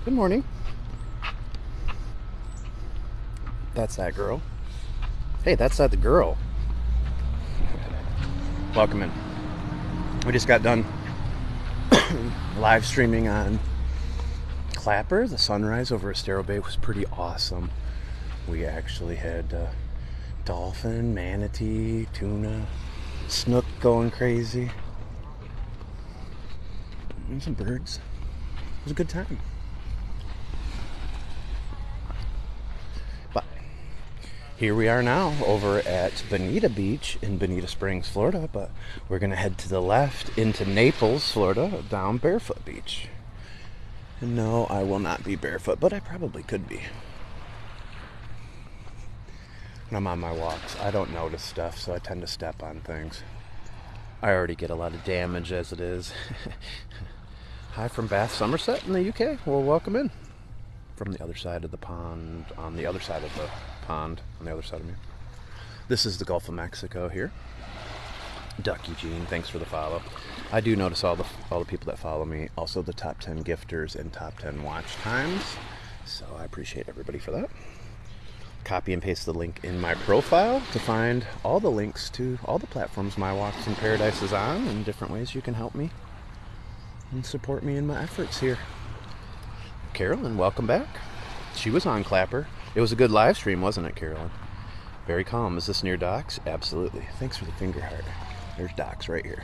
Good morning. That's that girl. Hey, that's not the girl. Welcome in. We just got done live streaming on Clapper. The sunrise over Estero Bay was pretty awesome. We actually had dolphin, manatee, tuna, snook going crazy, and some birds. It was a good time. But here we are now over at Bonita Beach in Bonita Springs, Florida, but we're going to head to the left into Naples, Florida, down Barefoot Beach. And no, I will not be barefoot, but I probably could be. When I'm on my walks, I don't notice stuff, so I tend to step on things. I already get a lot of damage as it is. Hi from Bath, Somerset in the UK. Well, welcome in. From the other side of the pond, on the other side of the pond, on the other side of me. This is the Gulf of Mexico here. Ducky Jean, thanks for the follow. I do notice all the people that follow me, also the top 10 gifters and top 10 watch times. So I appreciate everybody for that. Copy and paste the link in my profile to find all the links to all the platforms My Walks in Paradise is on, and different ways you can help me and support me in my efforts here. Carolyn, welcome back. She was on Clapper. It was a good live stream, wasn't it, Carolyn? Very calm. Is this near docks? Absolutely. Thanks for the finger heart. There's docks right here.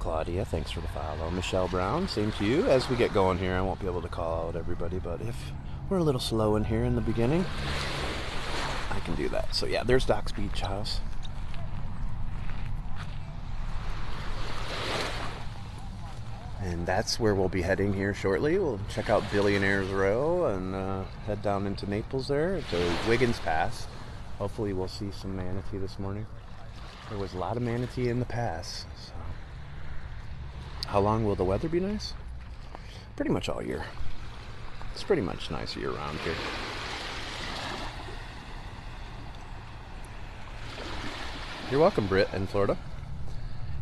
Claudia, thanks for the follow. Michelle Brown, same to you. As we get going here, I won't be able to call out everybody, but if we're a little slow in here in the beginning, I can do that. So yeah, there's Doc's Beach House. And that's where we'll be heading here shortly. We'll check out Billionaires Row and head down into Naples there to Wiggins Pass. Hopefully we'll see some manatee this morning. There was a lot of manatee in the pass. So. How long will the weather be nice? Pretty much all year. It's pretty much nice year round here. You're welcome, Britt in Florida.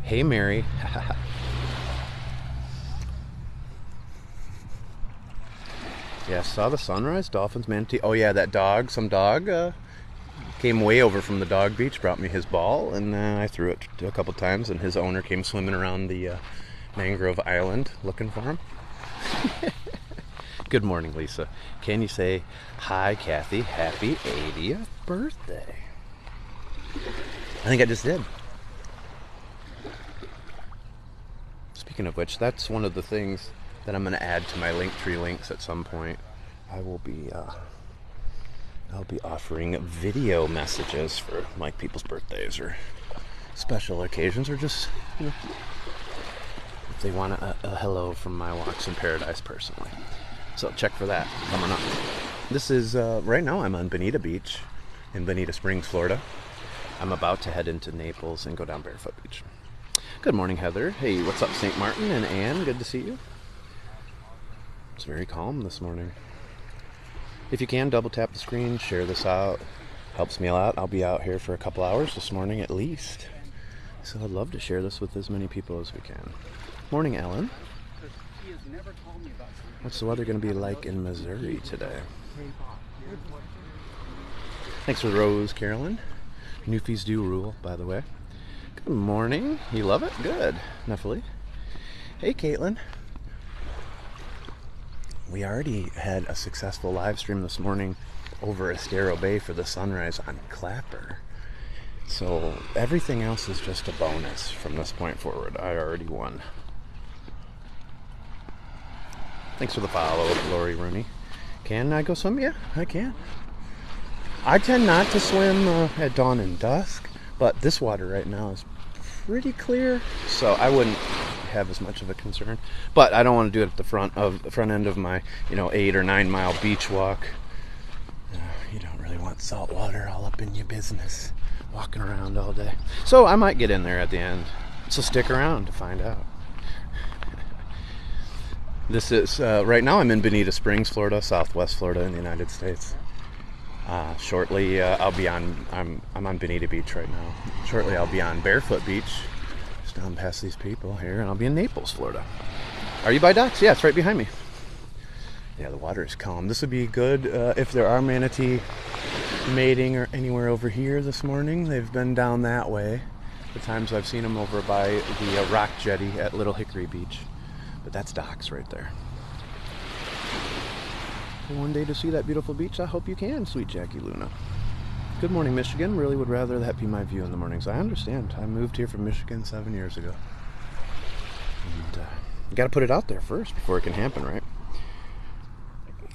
Hey, Mary. Yeah, saw the sunrise, dolphins, manatee. Oh yeah, that dog, some dog came way over from the dog beach, brought me his ball, and I threw it a couple times, and his owner came swimming around the mangrove island looking for him. Good morning, Lisa. Can you say, hi, Kathy, happy 80th birthday? I think I just did. Speaking of which, that's one of the things that I'm going to add to my Linktree links at some point. I'll be offering video messages for like people's birthdays or special occasions, or just if they want a hello from My Walks in Paradise personally. So check for that coming up. This is right now I'm on Bonita Beach in Bonita Springs, Florida. I'm about to head into Naples and go down Barefoot Beach. Good morning, Heather. Hey, what's up, St. Martin and Anne? Good to see you. It's very calm this morning. If you can, double tap the screen, share this out. Helps me a lot. I'll be out here for a couple hours this morning at least. So I'd love to share this with as many people as we can. Morning, Ellen. What's the weather going to be like in Missouri today? Thanks for the rose, Carolyn. Newfies do rule, by the way. Good morning. You love it? Good. Nuffily. Hey, Caitlin. We already had a successful live stream this morning over Estero Bay for the sunrise on Clapper. So everything else is just a bonus from this point forward. I already won. Thanks for the follow, Lori Rooney. Can I go swim? Yeah, I can. I tend not to swim at dawn and dusk, but this water right now is pretty clear, so I wouldn't have as much of a concern. But I don't want to do it at the front end of my 8 or 9 mile beach walk. You don't really want salt water all up in your business walking around all day. So I might get in there at the end, so stick around to find out. This is right now I'm in Bonita Springs, Florida, Southwest Florida in the United States. Shortly I'll be on I'm on Bonita Beach right now. Shortly I'll be on Barefoot Beach, Just gone past these people here, and I'll be in Naples, Florida. Are you by docks? Yeah, it's right behind me. Yeah, the water is calm. This would be good if there are manatee mating or anywhere over here this morning. They've been down that way. The times I've seen them over by the rock jetty at Little Hickory Beach. But that's docks right there. One day to see that beautiful beach, I hope you can, sweet Jackie Luna. Good morning, Michigan. Really would rather that be my view in the mornings. I understand. I moved here from Michigan 7 years ago. And you got to put it out there first before it can happen, right?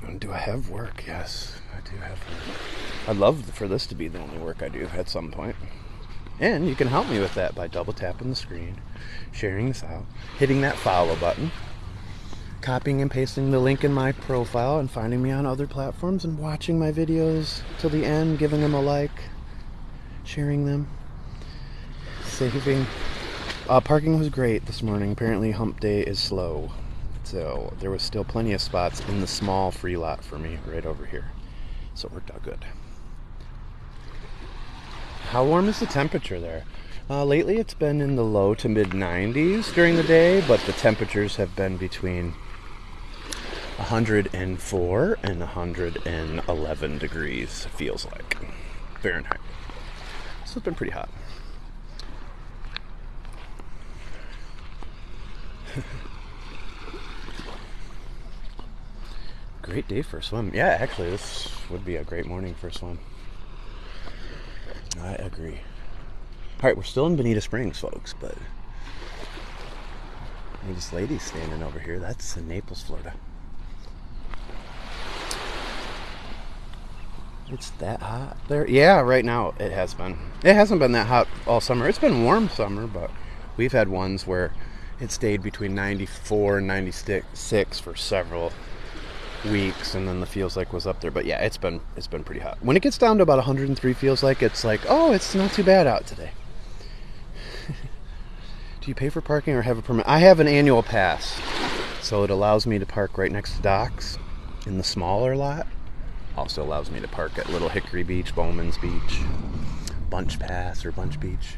And do I have work? Yes, I do have work. I'd love for this to be the only work I do at some point. And you can help me with that by double tapping the screen, sharing this out, hitting that follow button, copying and pasting the link in my profile, and finding me on other platforms and watching my videos till the end, giving them a like, sharing them, saving. Parking was great this morning. Apparently hump day is slow. So there was still plenty of spots in the small free lot for me right over here. So it worked out good. How warm is the temperature there? Lately it's been in the low to mid 90s during the day, but the temperatures have been between 104 and 111 degrees, it feels like, Fahrenheit. So it's been pretty hot. Great day for a swim. Yeah, actually, this would be a great morning for a swim. I agree. Alright, we're still in Bonita Springs, folks, but this lady's standing over here. That's in Naples, Florida. It's that hot there? Yeah, right now it has been. It hasn't been that hot all summer. It's been warm summer, but we've had ones where it stayed between 94 and 96 for several weeks, and then the feels like was up there. But yeah, it's been pretty hot. When it gets down to about 103 feels like, it's like, oh, it's not too bad out today. Do you pay for parking or have a permit? I have an annual pass, so it allows me to park right next to docks in the smaller lot. Also allows me to park at Little Hickory Beach, Bowman's Beach, Bunch Pass or Bunch Beach,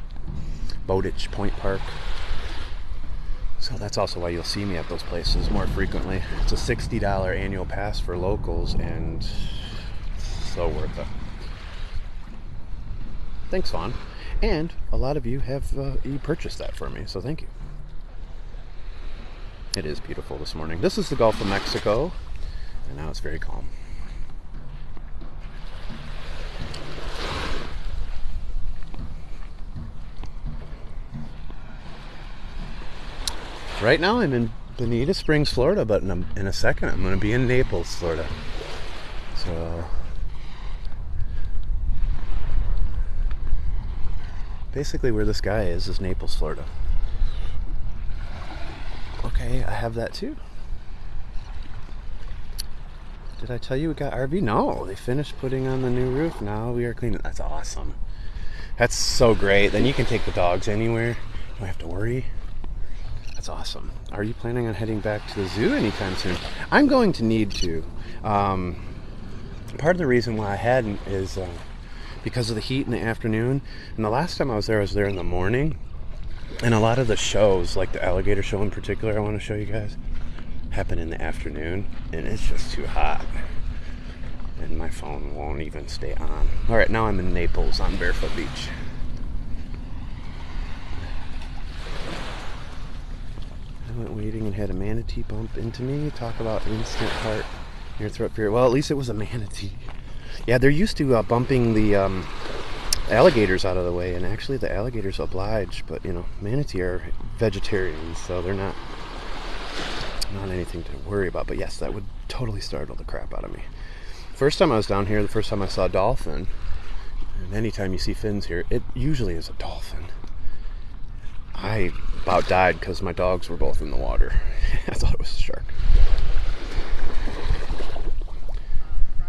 Bowditch Point Park. So that's also why you'll see me at those places more frequently. It's a $60 annual pass for locals, and so worth it. Thanks, Fawn. And a lot of you have purchased that for me, so thank you. It is beautiful this morning. This is the Gulf of Mexico, and now it's very calm. Right now I'm in Bonita Springs, Florida, but in a second I'm going to be in Naples, Florida. So basically where this guy is Naples, Florida. Okay, I have that too. Did I tell you we got RV? No, they finished putting on the new roof. Now we are cleaning. That's awesome. That's so great. Then you can take the dogs anywhere. You don't have to worry. That's awesome. Are you planning on heading back to the zoo anytime soon? I'm going to need to. Part of the reason why I hadn't is because of the heat in the afternoon. And the last time I was there in the morning. And a lot of the shows, like the alligator show in particular, I want to show you guys, happen in the afternoon. And it's just too hot. And my phone won't even stay on. Alright, now I'm in Naples on Barefoot Beach. I went wading and had a manatee bump into me. Talk about instant heart near throat fear. Well, at least it was a manatee. Yeah, they're used to bumping the alligators out of the way, and actually the alligators oblige, but you know, manatee are vegetarians, so they're not anything to worry about. But yes, that would totally startle the crap out of me. First time I was down here, the first time I saw a dolphin, and anytime you see fins here, it usually is a dolphin. I about died because my dogs were both in the water. I thought it was a shark.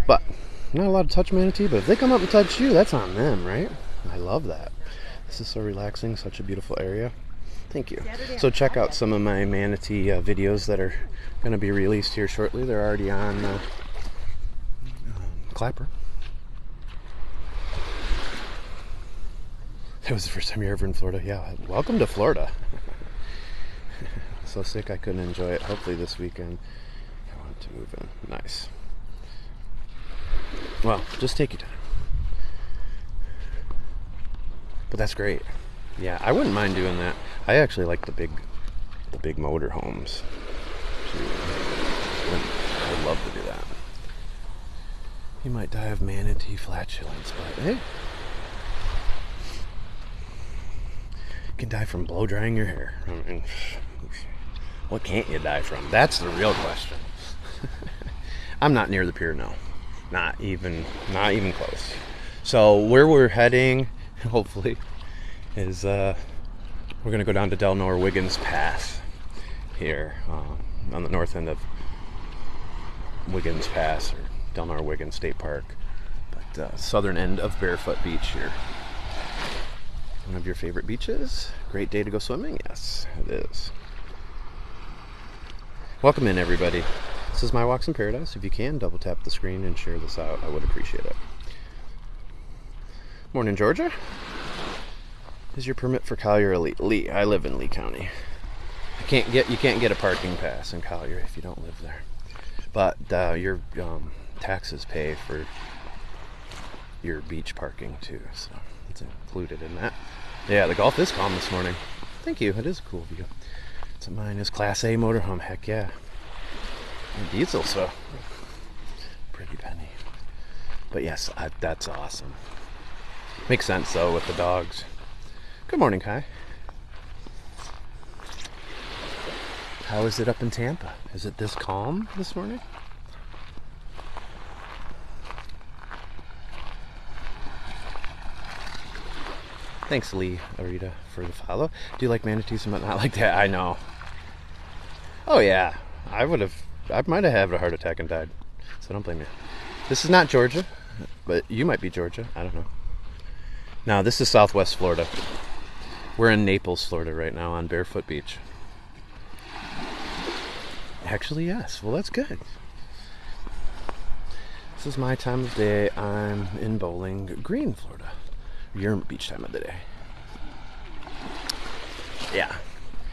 But not allowed to touch manatee, but if they come up and touch you, that's on them, right? I love that. This is so relaxing, such a beautiful area. Thank you. So check out some of my manatee videos that are going to be released here shortly. They're already on Clapper. It was the first time you're ever in Florida. Yeah, welcome to Florida. So sick I couldn't enjoy it. Hopefully this weekend I want to move in. Nice. Well, just take your time. But that's great. Yeah, I wouldn't mind doing that. I actually like the big motor homes. I'd love to do that. You might die of manatee flatulence, but hey, you can die from blow drying your hair. I mean, what can't you die from? That's the real question. I'm not near the pier, no. Not even close. So where we're heading, hopefully, is we're gonna go down to Del Nor Wiggins Pass here on the north end of Wiggins Pass, or Del Nor Wiggins State Park, but southern end of Barefoot Beach here. One of your favorite beaches? Great day to go swimming? Yes, it is. Welcome in, everybody. This is My Walks in Paradise. If you can, double tap the screen and share this out. I would appreciate it. Morning, Georgia. Is your permit for Collier elite? Lee. I live in Lee County. You can't get a parking pass in Collier if you don't live there. But your taxes pay for your beach parking too, so it's included in that. Yeah, the Gulf is calm this morning. Thank you. It is a cool view. So mine is Class A motorhome. Heck yeah. And diesel, so pretty penny. But yes, that's awesome. Makes sense though with the dogs. Good morning, Kai. How is it up in Tampa? Is it this calm this morning? Thanks, Lee Arita, for the follow. Do you like manatees and not like that? I know. Oh yeah, I might have had a heart attack and died. So don't blame me. This is not Georgia, but you might be Georgia. I don't know. No, this is Southwest Florida. We're in Naples, Florida right now on Barefoot Beach. Actually, yes. Well, that's good. This is my time of day. I'm in Bowling Green, Florida. Your beach time of the day. Yeah.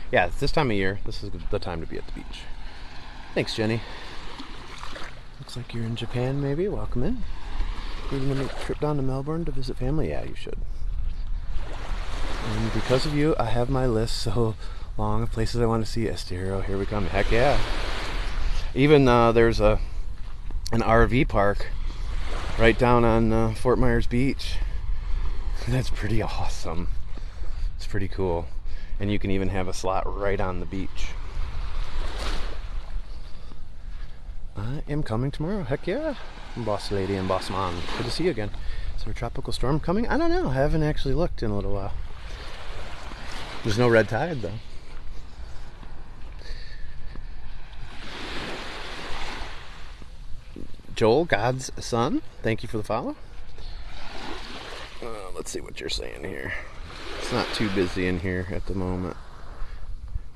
Yeah, it's this time of year. This is the time to be at the beach. Thanks, Jenny. Looks like you're in Japan, maybe. Welcome in. You're going to make a trip down to Melbourne to visit family? Yeah, you should. And because of you, I have my list so long of places I want to see. Estero, here we come. Heck yeah. Even there's an RV park right down on Fort Myers Beach. That's pretty awesome. It's pretty cool. And you can even have a slot right on the beach. I am coming tomorrow. Heck yeah. Boss lady and boss mom. Good to see you again. Is there a tropical storm coming? I don't know. I haven't actually looked in a little while. There's no red tide though. Joel, God's son, thank you for the follow. Let's see what you're saying here. It's not too busy in here at the moment.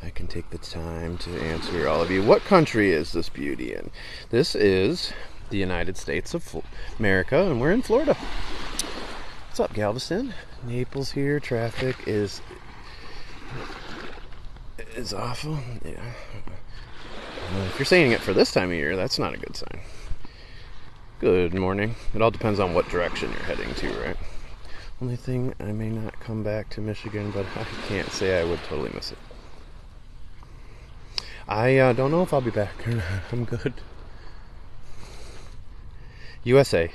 I can take the time to answer all of you. What country is this beauty in? This is the United States of America, and we're in Florida. What's up, Galveston? Naples here. Traffic is awful. Yeah. If you're saying it for this time of year, that's not a good sign. Good morning. It all depends on what direction you're heading to, right? Only thing, I may not come back to Michigan, but I can't say I would totally miss it. I don't know if I'll be back or not. I'm good. USA.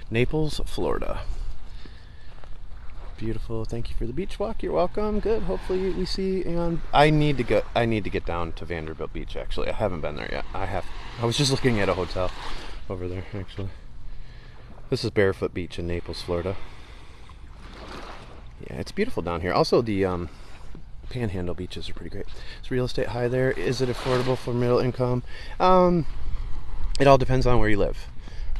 Naples, Florida. Beautiful. Thank you for the beach walk. You're welcome. Good. Hopefully we see you on. I need to get down to Vanderbilt Beach, actually. I haven't been there yet. I was just looking at a hotel over there, actually. This is Barefoot Beach in Naples, Florida. Yeah, it's beautiful down here. Also, the Panhandle beaches are pretty great. Is real estate high there? Is it affordable for middle income? It all depends on where you live.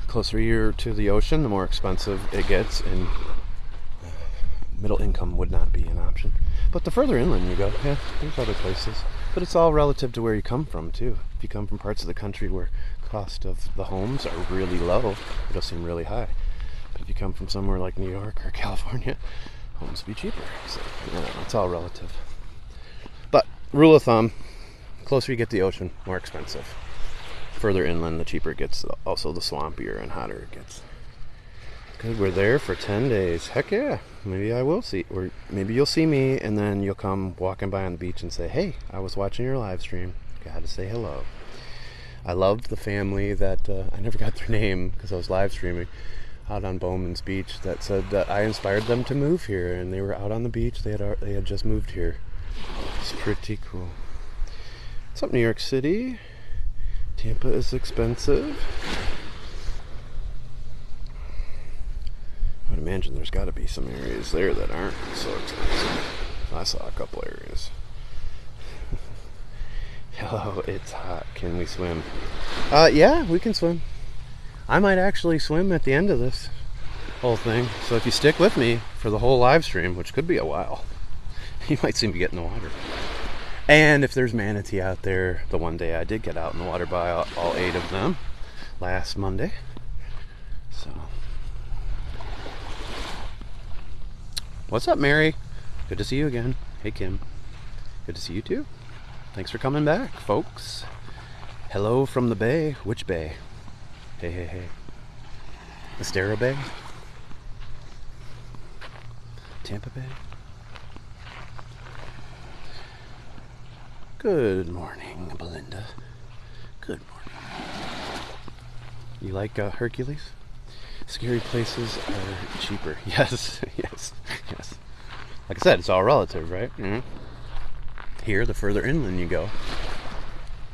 The closer you're to the ocean, the more expensive it gets, and middle income would not be an option. But the further inland you go, yeah, there's other places. But it's all relative to where you come from, too. If you come from parts of the country where cost of the homes are really low, it'll seem really high. But if you come from somewhere like New York or California, homes be cheaper. So, you know, it's all relative. But rule of thumb, closer you get to the ocean, more expensive. Further inland, the cheaper it gets. Also, the swampier and hotter it gets. Good, we're there for 10 days. Heck yeah. Maybe I will see, or maybe you'll see me, and then you'll come walking by on the beach and say, hey, I was watching your live stream. Got to say hello. I loved the family that, I never got their name because I was live streaming out on Bowman's Beach, that said that I inspired them to move here, and they were out on the beach. They had just moved here. It's pretty cool. What's up, New York City? Tampa is expensive. I would imagine there's got to be some areas there that aren't so expensive. I saw a couple areas. Hello, it's hot. Can we swim? Yeah, we can swim. I might actually swim at the end of this whole thing. So if you stick with me for the whole live stream, which could be a while, you might see me get in the water. And if there's manatee out there, the one day I did get out in the water by all 8 of them last Monday. So, what's up, Mary? Good to see you again. Hey, Kim. Good to see you too. Thanks for coming back, folks. Hello from the bay. Which bay? Hey, hey, hey. Estero Bay? Tampa Bay? Good morning, Belinda. Good morning. You like Hercules? Scary places are cheaper. Yes, yes, yes. Like I said, it's all relative, right? Mm-hmm. Here, the further inland you go,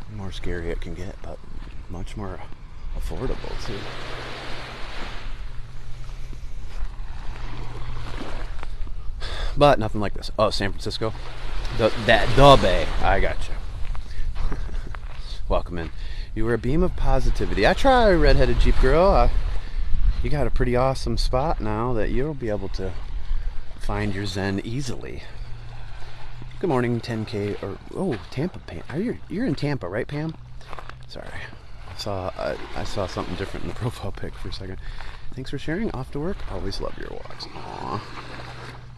the more scary it can get, but much more affordable too. But nothing like this. Oh, San Francisco? The bay. I got you. Welcome in. You were a beam of positivity. I try, redheaded Jeep girl. You got a pretty awesome spot now that you'll be able to find your zen easily. Good morning, 10K, or, oh, Tampa, Pam. You're in Tampa, right, Pam? Sorry. I saw something different in the profile pic for a second. Thanks for sharing. Off to work. Always love your walks. Aww.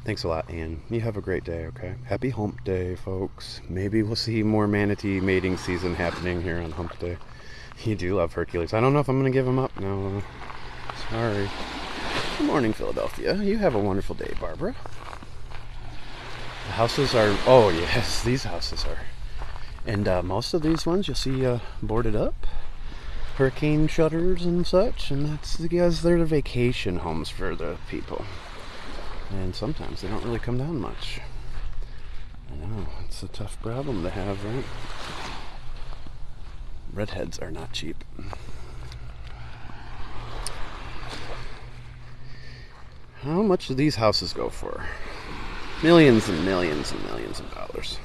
Thanks a lot, Ann. You have a great day, okay? Happy hump day, folks. Maybe we'll see more manatee mating season happening here on hump day. You do love Hercules. I don't know if I'm going to give him up. No. Sorry. Good morning, Philadelphia. You have a wonderful day, Barbara. The houses are, oh yes, these houses are. And most of these ones you'll see boarded up. Hurricane shutters and such. And that's because they're the vacation homes for the people. And sometimes they don't really come down much. I know, it's a tough problem to have, right? Redheads are not cheap. How much do these houses go for? Millions and millions and millions of dollars.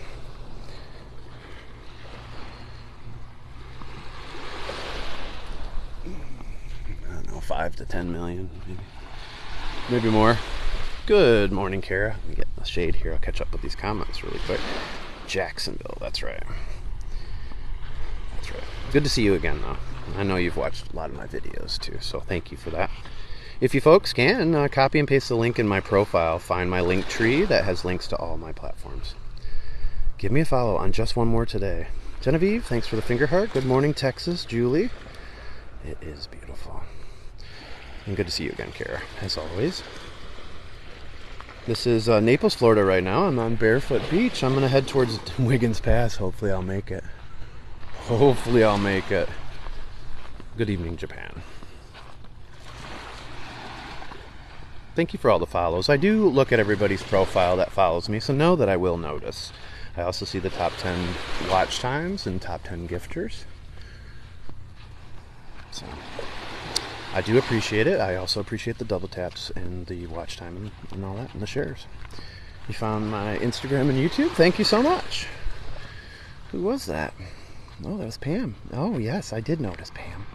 I don't know, 5 to 10 million, maybe more. Good morning, Kara. Let me get the shade here. I'll catch up with these comments really quick. Jacksonville, that's right. That's right. Good to see you again, though. I know you've watched a lot of my videos, too, so thank you for that. If you folks can, copy and paste the link in my profile. Find my link tree that has links to all my platforms. Give me a follow on Just One More Today. Genevieve, thanks for the finger heart. Good morning, Texas. Julie. It is beautiful. And good to see you again, Kara, as always. This is Naples, Florida right now. I'm on Barefoot Beach. I'm going to head towards Wiggins Pass. Hopefully I'll make it. Hopefully I'll make it. Good evening, Japan. Thank you for all the follows. I do look at everybody's profile that follows me, so know that I will notice. I also see the top 10 watch times and top 10 gifters. So I do appreciate it. I also appreciate the double taps and the watch time and all that, and the shares. You found my Instagram and YouTube. Thank you so much. Who was that? Oh, that was Pam. Oh, yes, I did notice Pam.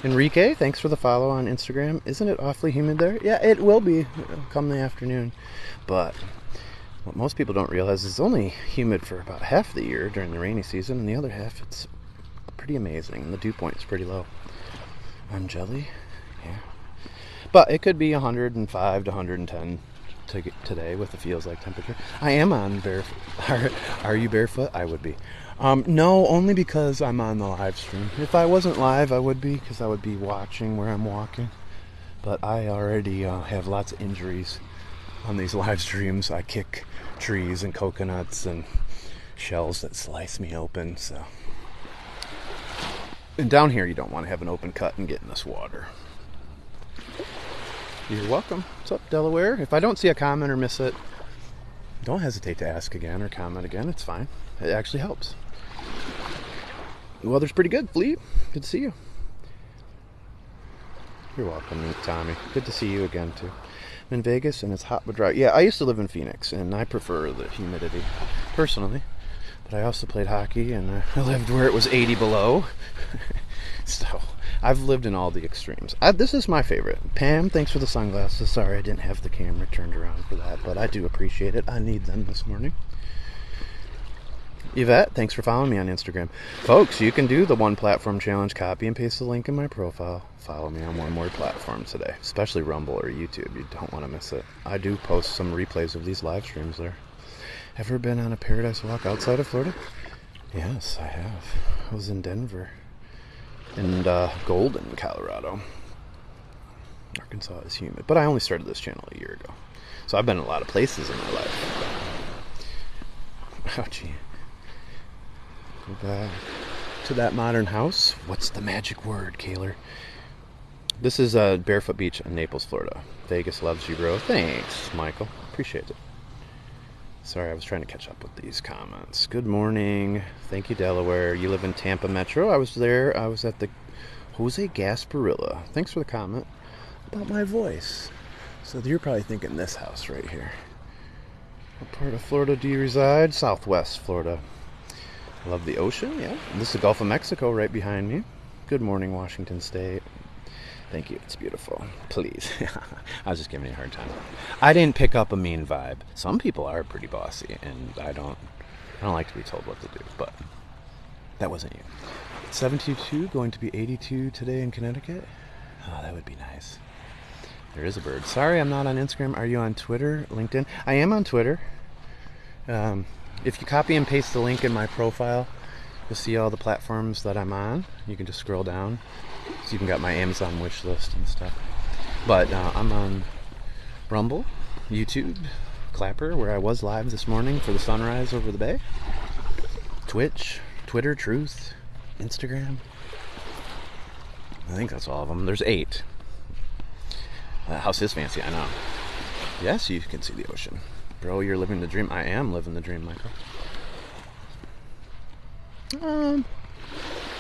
Enrique, thanks for the follow on Instagram. Isn't it awfully humid there? Yeah, it will be come the afternoon. But what most people don't realize is it's only humid for about half the year during the rainy season, and the other half it's pretty amazing. And the dew point is pretty low. I'm Jelly. Yeah. But it could be 105 to 110 today with the feels like temperature. I am on barefoot. Are you barefoot? I would be. No, only because I'm on the live stream. If I wasn't live, I would be, because I would be watching where I'm walking. But I already have lots of injuries on these live streams. I kick trees and coconuts and shells that slice me open. So, and down here you don't want to have an open cut and get in this water. You're welcome. What's up, Delaware? If I don't see a comment or miss it, don't hesitate to ask again or comment again. It's fine. It actually helps. The weather's pretty good, Flea. Good to see you. You're welcome, Tommy. Good to see you again, too. I'm in Vegas, and it's hot but dry. Yeah, I used to live in Phoenix, and I prefer the humidity, personally. But I also played hockey, and I lived where it was 80 below. So, I've lived in all the extremes. This is my favorite. Pam, thanks for the sunglasses. Sorry I didn't have the camera turned around for that, but I do appreciate it. I need them this morning. Yvette, thanks for following me on Instagram. Folks, you can do the one platform challenge. Copy and paste the link in my profile. Follow me on one more platform today, especially Rumble or YouTube. You don't want to miss it. I do post some replays of these live streams there. Ever been on a paradise walk outside of Florida? Yes, I have. I was in Denver and Golden, Colorado. Arkansas is humid, but I only started this channel a year ago, so I've been in a lot of places in my life. Oh, gee. Go back to that modern house. What's the magic word, Kaler? This is Barefoot Beach in Naples, Florida. Vegas loves you, bro. Thanks, Michael. Appreciate it. Sorry, I was trying to catch up with these comments. Good morning. Thank you, Delaware. You live in Tampa Metro. I was there. I was at the Jose Gasparilla. Thanks for the comment about my voice. So you're probably thinking this house right here. What part of Florida do you reside? Southwest Florida. Love the ocean, yeah. And this is the Gulf of Mexico right behind me. Good morning, Washington State. Thank you, it's beautiful. Please. I was just giving you a hard time. I didn't pick up a mean vibe. Some people are pretty bossy, and I don't like to be told what to do, but that wasn't you. 72, going to be 82 today in Connecticut. Oh, that would be nice. There is a bird. Sorry, I'm not on Instagram. Are you on Twitter, LinkedIn? I am on Twitter. If you copy and paste the link in my profile, you'll see all the platforms that I'm on. You can just scroll down. So you can got my Amazon wish list and stuff. But I'm on Rumble, YouTube, Clapper, where I was live this morning for the sunrise over the bay. Twitch, Twitter, Truth, Instagram. I think that's all of them. There's 8. The house is fancy, I know. Yes, you can see the ocean. Bro, you're living the dream. I am living the dream, Michael.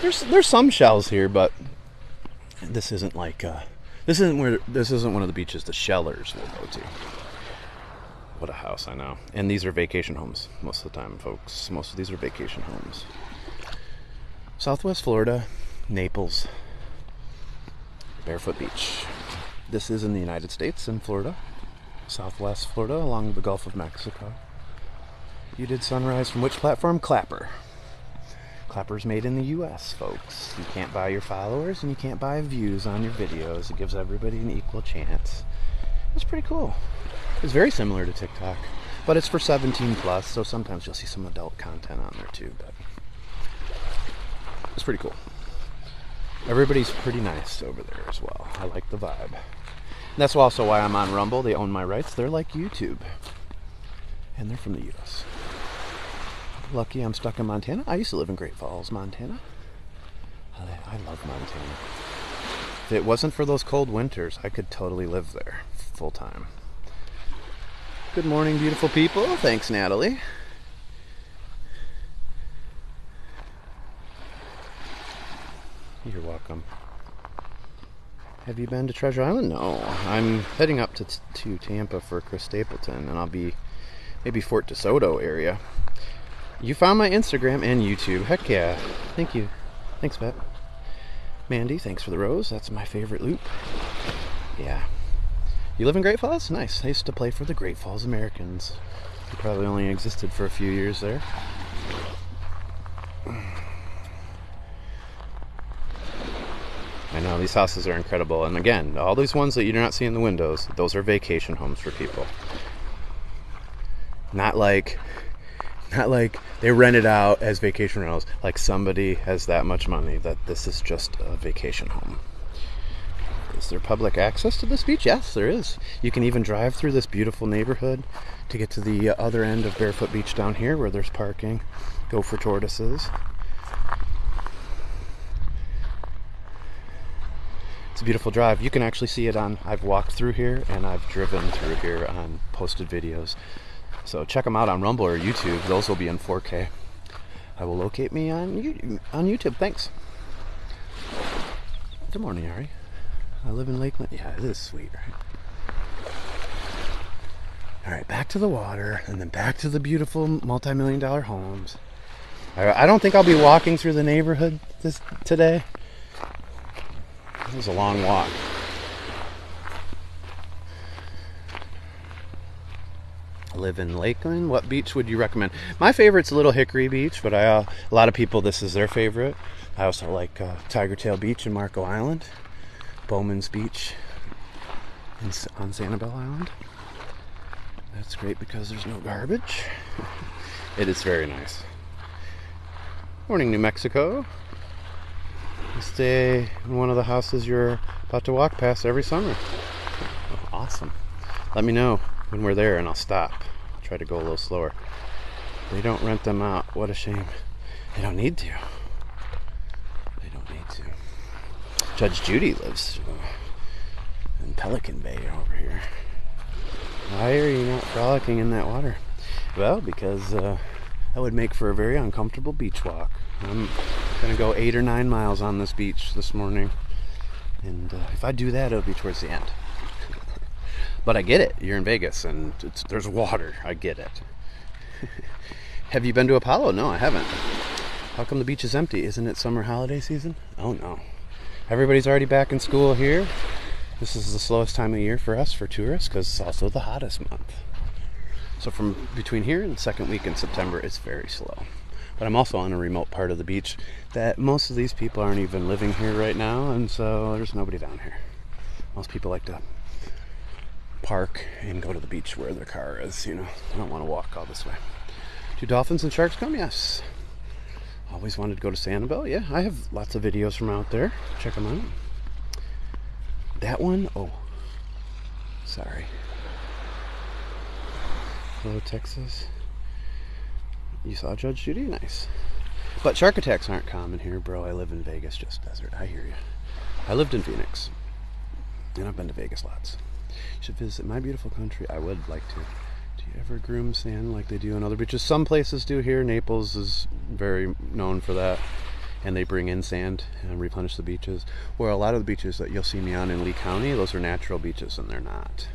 There's some shells here, but this isn't like this isn't one of the beaches the shellers will go to. What a house, I know. And these are vacation homes most of the time, folks. Most of these are vacation homes. Southwest Florida, Naples, Barefoot Beach. This is in the United States, in Florida. Southwest Florida, along the Gulf of Mexico. You did sunrise from which platform? Clapper. Clapper's made in the U.S., folks. You can't buy your followers and you can't buy views on your videos. It gives everybody an equal chance. It's pretty cool. It's very similar to TikTok, but it's for 17 plus, so sometimes you'll see some adult content on there too, but it's pretty cool. Everybody's pretty nice over there as well. I like the vibe. That's also why I'm on Rumble. They own my rights. They're like YouTube. And they're from the U.S. Lucky I'm stuck in Montana. I used to live in Great Falls, Montana. I love Montana. If it wasn't for those cold winters, I could totally live there full time. Good morning, beautiful people. Thanks, Natalie. You're welcome. Have you been to Treasure Island? No. I'm heading up to Tampa for Chris Stapleton, and I'll be maybe Fort DeSoto area. You found my Instagram and YouTube. Heck yeah. Thank you. Thanks, Vet. Mandy, thanks for the rose. That's my favorite loop. Yeah. You live in Great Falls? Nice. I used to play for the Great Falls Americans. They probably only existed for a few years there. I know. No, these houses are incredible. And again, all these ones that you're not seeing in the windows, those are vacation homes for people. Not like they rent it out as vacation rentals. Like somebody has that much money that this is just a vacation home. Is there public access to this beach? Yes, there is. You can even drive through this beautiful neighborhood to get to the other end of Barefoot Beach down here where there's parking. Gopher tortoises. It's a beautiful drive. You can actually see it on, I've walked through here and I've driven through here on posted videos. So check them out on Rumble or YouTube. Those will be in 4K. I will locate me on YouTube. Thanks. Good morning, Ari. I live in Lakeland. Yeah, it is sweet, right? All right, back to the water and then back to the beautiful multi-million-dollar homes. I don't think I'll be walking through the neighborhood today. It was a long walk. I live in Lakeland. What beach would you recommend? My favorite's Little Hickory Beach, but a lot of people, this is their favorite. I also like Tiger Tail Beach in Marco Island, Bowman's Beach on Sanibel Island. That's great because there's no garbage. It is very nice. Morning, New Mexico. I stay in one of the houses you're about to walk past every summer. Oh, awesome. Let me know when we're there and I'll stop. I'll try to go a little slower. They don't rent them out. What a shame. They don't need to. They don't need to. Judge Judy lives in Pelican Bay over here. Why are you not frolicking in that water? Well, because that would make for a very uncomfortable beach walk. I'm going to go 8 or 9 miles on this beach this morning. And if I do that, it'll be towards the end. But I get it. You're in Vegas and there's water. I get it. Have you been to Apollo? No, I haven't. How come the beach is empty? Isn't it summer holiday season? Oh, no. Everybody's already back in school here. This is the slowest time of year for us, for tourists, because it's also the hottest month. So from between here and the second week in September, it's very slow. But I'm also on a remote part of the beach that most of these people aren't even living here right now, and so there's nobody down here. Most people like to park and go to the beach where their car is, you know. I don't want to walk all this way. Do dolphins and sharks come? Yes. Always wanted to go to Sanibel. Yeah, I have lots of videos from out there. Check them out. That one? Oh, sorry. Hello, Texas. You saw Judge Judy? Nice. But shark attacks aren't common here, bro. I live in Vegas, just desert. I hear you. I lived in Phoenix. And I've been to Vegas lots. You should visit my beautiful country. I would like to. Do you ever groom sand like they do in other beaches? Some places do here. Naples is very known for that. And they bring in sand and replenish the beaches. Where a lot of the beaches that you'll see me on in Lee County, those are natural beaches and they're not.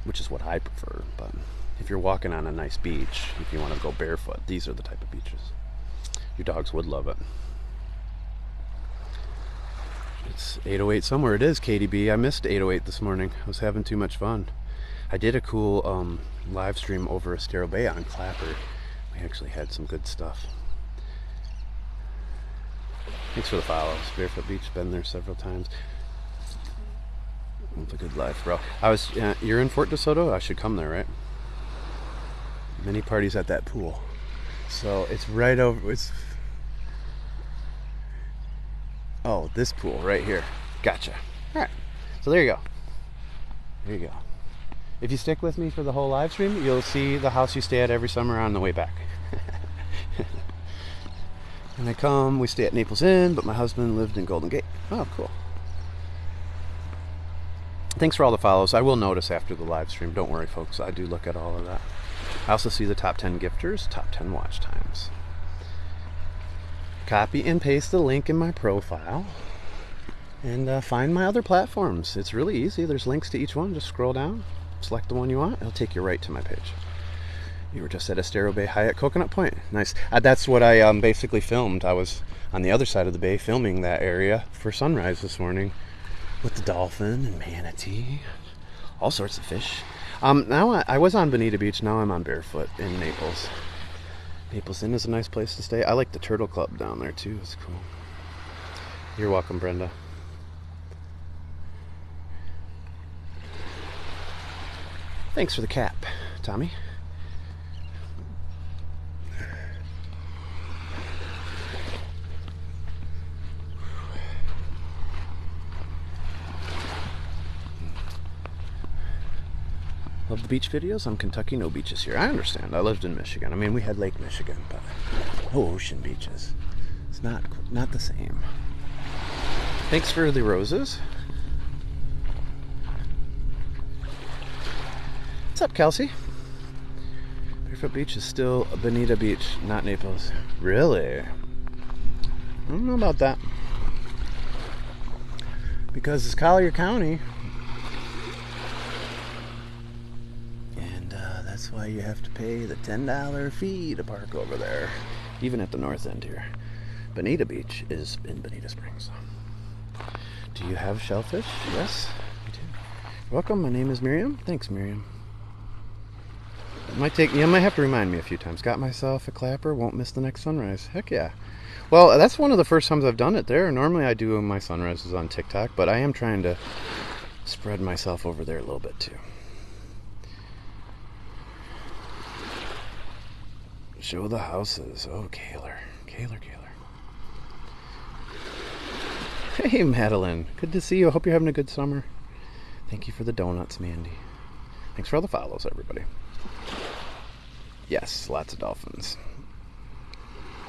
Which is what I prefer. But if you're walking on a nice beach, if you want to go barefoot, these are the type of beaches. Your dogs would love it. It's 8:08 somewhere. It is KDB. I missed 8:08 this morning. I was having too much fun. I did a cool live stream over Estero Bay on Clapper. We actually had some good stuff. Thanks for the follows. Barefoot Beach, been there several times. It's a good life, bro. You're in Fort DeSoto? I should come there, right? Many parties at that pool. So it's right over. Oh, this pool right here. Gotcha. All right. So there you go. There you go. If you stick with me for the whole live stream, you'll see the house you stay at every summer on the way back. And we stay at Naples Inn, but my husband lived in Golden Gate. Oh, cool. Thanks for all the follows. I will notice after the live stream. Don't worry, folks. I do look at all of that. I also see the top 10 gifters, top 10 watch times. Copy and paste the link in my profile. And find my other platforms. It's really easy. There's links to each one. Just scroll down, select the one you want. It'll take you right to my page. You were just at Estero Bay Hyatt Coconut Point. Nice. That's what I basically filmed. I was on the other side of the bay filming that area for sunrise this morning with the dolphin and manatee, all sorts of fish. Now I was on Bonita Beach. Now I'm on Barefoot in Naples. Naples Inn is a nice place to stay. I like the Turtle Club down there too. It's cool. You're welcome, Brenda. Thanks for the cap, Tommy. Love the beach videos. I'm Kentucky, no beaches here. I understand. I lived in Michigan. I mean, we had Lake Michigan, but no ocean beaches. It's not the same. Thanks for the roses. What's up, Kelsey? Barefoot Beach is still Bonita Beach, not Naples. Really? I don't know about that. Because it's Collier County. And that's why you have to pay the $10 fee to park over there. Even at the north end here. Bonita Beach is in Bonita Springs. Do you have shellfish? Yes, I do. Welcome, my name is Miriam. Thanks, Miriam. You might have to remind me a few times. Got myself a clapper, won't miss the next sunrise. Heck yeah. Well, that's one of the first times I've done it there. Normally I do my sunrises on TikTok, but I am trying to spread myself over there a little bit too. Show the houses. Oh, Kaler. Hey, Madeline. Good to see you. I hope you're having a good summer. Thank you for the donuts, Mandy. Thanks for all the follows, everybody. Yes, lots of dolphins.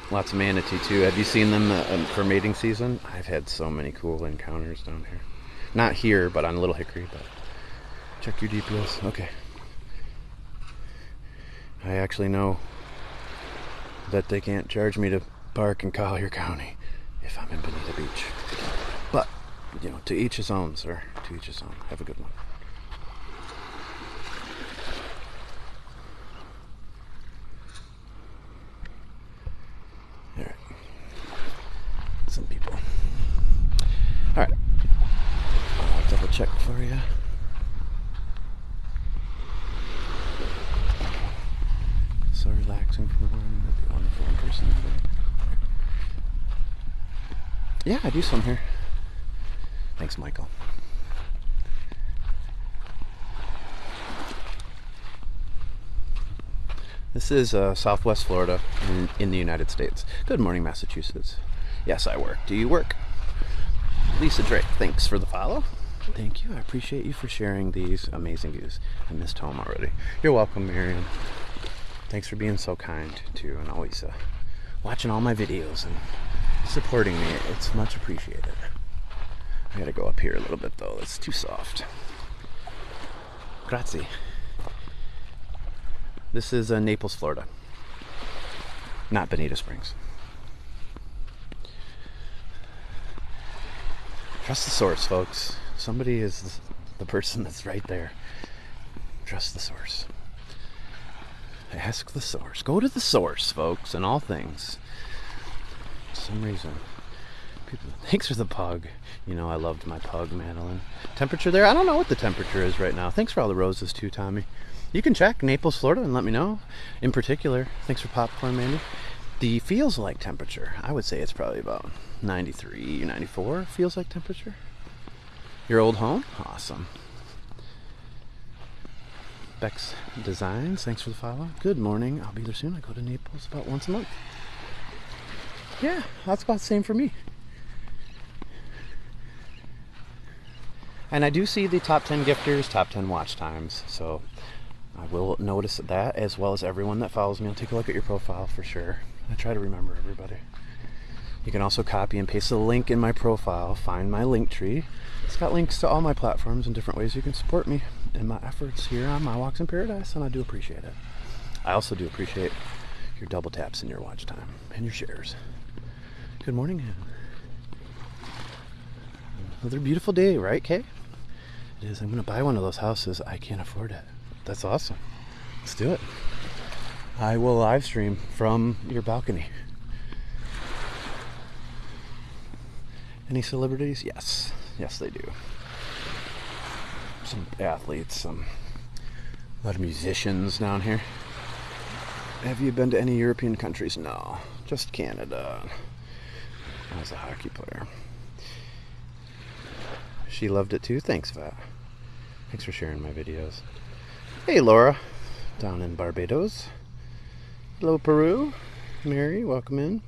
Lots of manatee, too. Have you seen them for mating season? I've had so many cool encounters down here. Not here, but on Little Hickory. But check your GPS. Okay. I actually know that they can't charge me to park in Collier County if I'm in Bonita Beach. But, you know, to each his own, sir. To each his own. Have a good one. Alright. Some people. Alright. I'll double check for you. So relaxing for the one. That'd be wonderful in person. Yeah, I do some here. Thanks, Michael. This is Southwest Florida in the United States. Good morning, Massachusetts. Yes, I work. Do you work? Lisa Drake, thanks for the follow. Thank you. I appreciate you for sharing these amazing views. I missed home already. You're welcome, Miriam. Thanks for being so kind, too, and always watching all my videos and supporting me. It's much appreciated. I gotta go up here a little bit, though. It's too soft. Grazie. This is Naples, Florida. Not Bonita Springs. Trust the source, folks. Somebody is the person that's right there. Trust the source. Ask the source. Go to the source, folks, in all things. For some reason. People, thanks for the pug. You know, I loved my pug, Madeline. Temperature there? I don't know what the temperature is right now. Thanks for all the roses, too, Tommy. You can check Naples, Florida, and let me know. In particular, thanks for popcorn, Mandy. The feels like temperature, I would say it's probably about 93, 94 feels like temperature. Your old home? Awesome. Beck's Designs, thanks for the follow. Good morning. I'll be there soon. I go to Naples about once a month. Yeah, that's about the same for me. And I do see the top 10 gifters, top 10 watch times, so I will notice that, as well as everyone that follows me. I'll take a look at your profile for sure. I try to remember everybody. You can also copy and paste the link in my profile. Find my link tree. It's got links to all my platforms and different ways you can support me in my efforts here on My Walks in Paradise, and I do appreciate it. I also do appreciate your double taps and your watch time and your shares. Good morning. Another beautiful day, right, Kay? It is. I'm going to buy one of those houses. I can't afford it. That's awesome. Let's do it. I will live stream from your balcony. Any celebrities? Yes. Yes, they do. Some athletes, a lot of musicians down here. Have you been to any European countries? No. Just Canada. I was a hockey player. She loved it too. Thanks, Vat. Thanks for sharing my videos. Hey, Laura, down in Barbados. Hello, Peru. Mary, welcome in.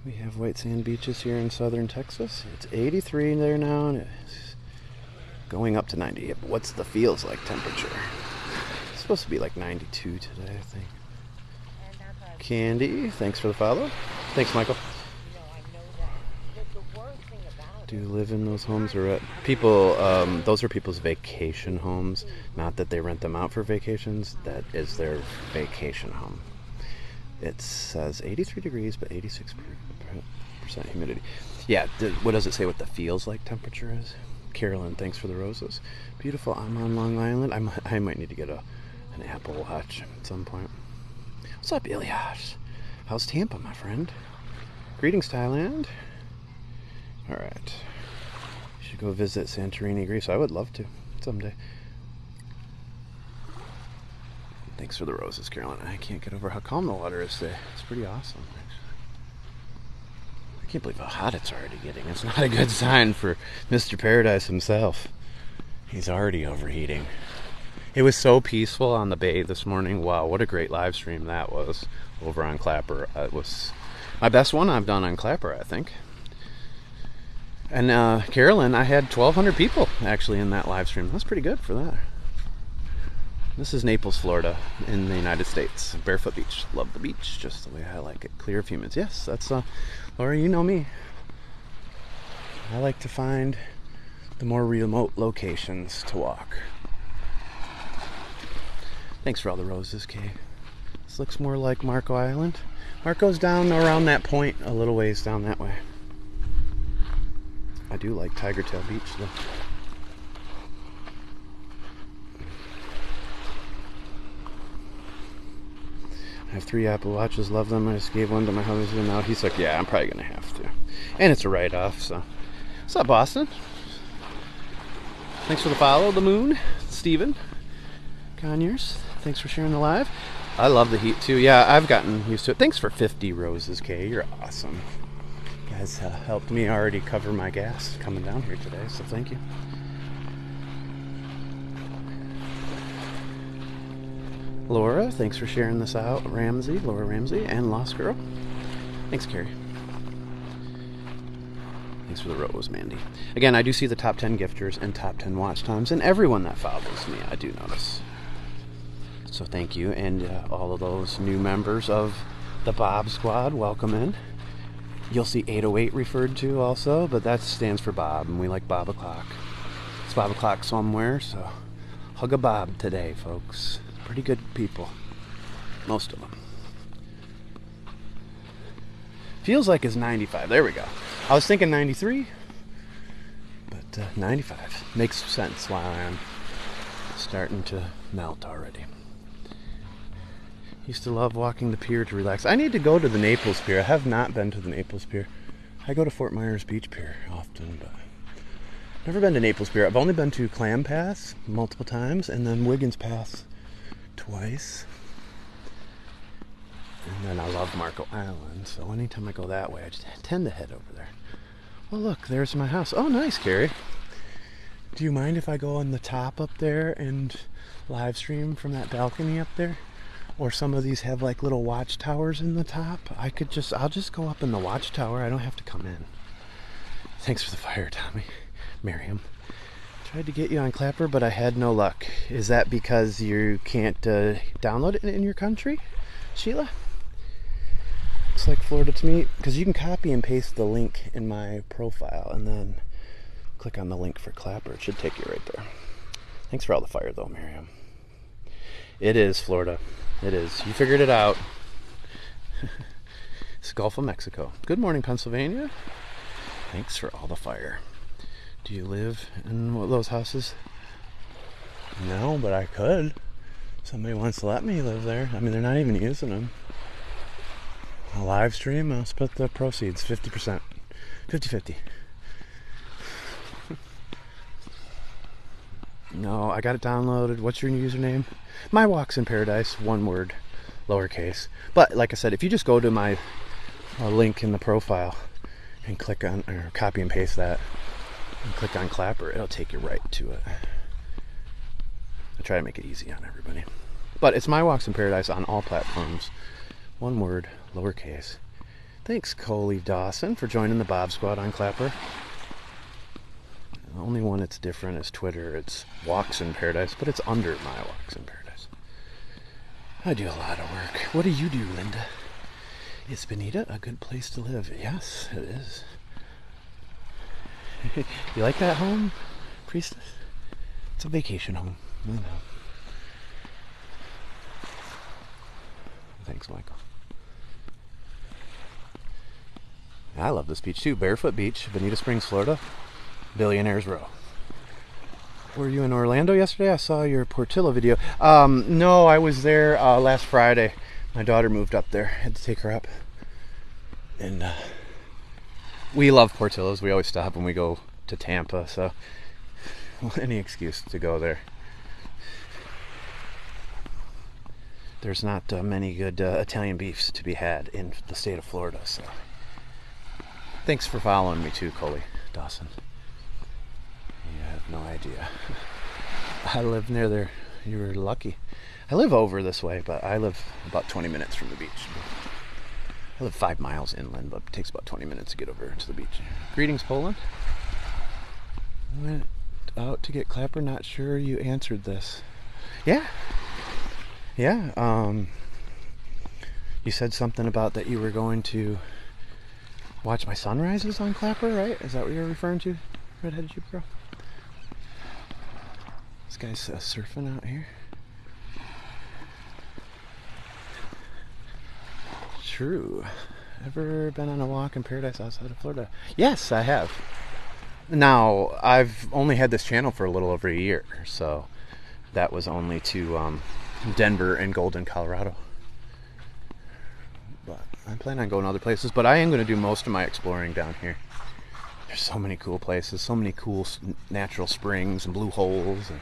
We have white sand beaches here in southern Texas. It's 83 there now, and it's going up to 90. But what's the feels like temperature? It's supposed to be like 92 today, I think. Candy, thanks for the follow. Thanks, Michael. Do you live in those homes or at people? Those are people's vacation homes. Not that they rent them out for vacations. That is their vacation home. It says 83 degrees, but 86% humidity. Yeah. What does it say? What the feels like temperature is? Carolyn, thanks for the roses. Beautiful. I'm on Long Island. I might need to get an Apple Watch at some point. What's up, Ilyash? How's Tampa, my friend? Greetings, Thailand. All right. You should go visit Santorini, Greece. I would love to someday. Thanks for the roses, Carolyn. I can't get over how calm the water is today. It's pretty awesome, actually. I can't believe how hot it's already getting. It's not a good sign for Mr. Paradise himself. He's already overheating. It was so peaceful on the bay this morning. Wow, what a great live stream that was over on Clapper. It was my best one I've done on Clapper, I think. And Carolyn, I had 1,200 people actually in that live stream. That's pretty good for that. This is Naples, Florida, in the United States. Barefoot Beach. Love the beach, just the way I like it. Clear of humans. Yes, that's Laura, you know me. I like to find the more remote locations to walk. Thanks for all the roses, Kay. This looks more like Marco Island. Marco's down around that point, a little ways down that way. I do like Tiger Tail Beach, though. I have 3 Apple Watches, love them. I just gave one to my husband. Now he's like, yeah, I'm probably going to have to. And it's a write-off, so. What's up, Boston? Thanks for the follow, the moon. Steven Conyers, thanks for sharing the live. I love the heat, too. Yeah, I've gotten used to it. Thanks for 50 roses, Kay. You're awesome. You guys helped me already cover my gas coming down here today, so thank you. Laura, thanks for sharing this out. Ramsey, Laura Ramsey, and Lost Girl. Thanks, Carrie. Thanks for the rose, Mandy. Again, I do see the top 10 gifters and top 10 watch times, and everyone that follows me, I do notice. So thank you, and all of those new members of the Bob Squad, welcome in. You'll see 808 referred to also, but that stands for Bob, and we like Bob o'clock. It's Bob o'clock somewhere, so hug a Bob today, folks. Pretty good people. Most of them. Feels like it's 95. There we go. I was thinking 93, but 95. Makes sense why I'm starting to melt already. Used to love walking the pier to relax. I need to go to the Naples Pier. I have not been to the Naples Pier. I go to Fort Myers Beach Pier often, but never been to Naples Pier. I've only been to Clam Pass multiple times, and then Wiggins Pass twice. And then I love Marco Island, so anytime I go that way, I just tend to head over there. Well, look, there's my house. Oh, nice, Carrie. Do you mind if I go on the top up there and live stream from that balcony up there? Or some of these have like little watchtowers in the top. I'll just go up in the watchtower. I don't have to come in. Thanks for the fire, Tommy. Miriam. Tried to get you on Clapper, but I had no luck. Is that because you can't download it in your country, Sheila? Looks like Florida to me, because you can copy and paste the link in my profile and then click on the link for Clapper. It should take you right there. Thanks for all the fire, though, Miriam. It is Florida. It is. You figured it out. It's the Gulf of Mexico. Good morning, Pennsylvania. Thanks for all the fire. Do you live in one of those houses? No, but I could. Somebody wants to let me live there. I mean, they're not even using them. A live stream, I'll split the proceeds 50%. 50-50. No, I got it downloaded. What's your username? My Walks in Paradise, one word, lowercase. But like I said, if you just go to my link in the profile and click on or copy and paste that, and click on Clapper, it'll take you right to it. I try to make it easy on everybody. But it's My Walks in Paradise on all platforms. One word, lowercase. Thanks, Coley Dawson, for joining the Bob Squad on Clapper. The only one that's different is Twitter. It's Walks in Paradise, but it's under My Walks in Paradise. I do a lot of work. What do you do, Linda? Is Bonita a good place to live? Yes, it is. You like that home, Priestess? It's a vacation home. I know. Thanks, Michael. I love this beach too. Barefoot Beach, Bonita Springs, Florida. Billionaires Row. Were you in Orlando yesterday? I saw your Portillo video. No, I was there last Friday. My daughter moved up there. I had to take her up. And we love Portillo's. We always stop when we go to Tampa, so any excuse to go there. There's not many good Italian beefs to be had in the state of Florida, so thanks for following me too, Coley Dawson. You have no idea. I live near there. You were lucky. I live over this way, but I live about 20 minutes from the beach. I live 5 miles inland, but it takes about 20 minutes to get over to the beach. Greetings, Poland. Went out to get Clapper. Not sure you answered this. Yeah. You said something about that you were going to watch my sunrises on Clapper, right? Is that what you're referring to, Redheaded Jeep Girl? This guy's surfing out here. True. Ever been on a walk in paradise outside of Florida? Yes, I have. Now, I've only had this channel for a little over a year, so that was only to Denver and Golden, Colorado. But I plan on going other places, but I am going to do most of my exploring down here. There's so many cool places, so many cool natural springs and blue holes, and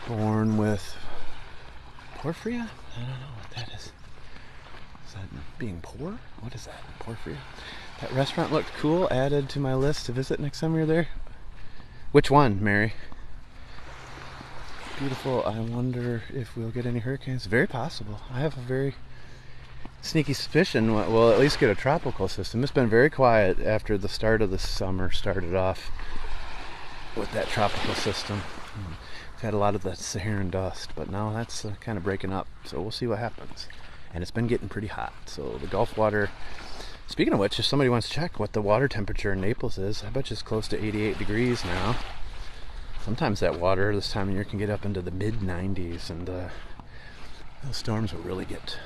born with porphyria? I don't know what that is. Is that being poor? What is that? Porphyria? That restaurant looked cool. Added to my list to visit next time you're there. Which one, Mary? Beautiful. I wonder if we'll get any hurricanes. Very possible. I have a very sneaky suspicion we'll at least get a tropical system. It's been very quiet after the start of the summer started off with that tropical system. We've had a lot of the Saharan dust, but now that's kind of breaking up, so we'll see what happens. And it's been getting pretty hot, so the Gulf water. Speaking of which, if somebody wants to check what the water temperature in Naples is, I bet you it's close to 88 degrees now. Sometimes that water this time of year can get up into the mid-90s, and those storms will really get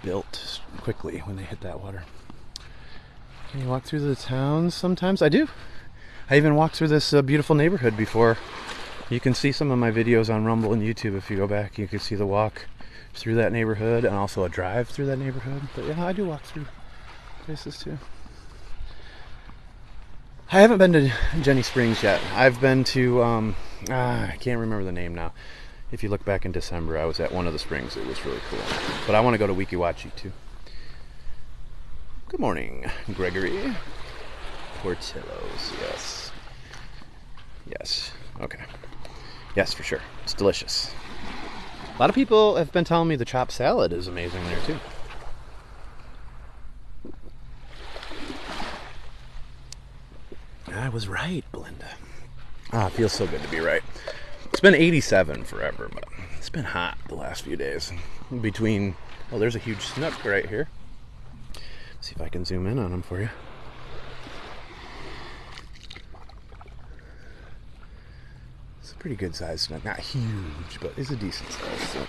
built quickly when they hit that water. Can you walk through the towns sometimes? I do. I even walked through this beautiful neighborhood before. You can see some of my videos on Rumble and YouTube. If you go back, you can see the walk through that neighborhood and also a drive through that neighborhood. But yeah, I do walk through places too. I haven't been to Jenny Springs yet. I've been to I can't remember the name now. If you look back in December, I was at one of the springs. It was really cool. But I want to go to Wekiwachi too. Good morning, Gregory. Portillo's, yes. Yes, okay. Yes, for sure. It's delicious. A lot of people have been telling me the chopped salad is amazing there too. I was right, Belinda. Ah, it feels so good to be right. It's been 87 forever, but it's been hot the last few days. Between, oh, there's a huge snook right here. See if I can zoom in on him for you. It's a pretty good sized snook. Not huge, but it's a decent sized snook.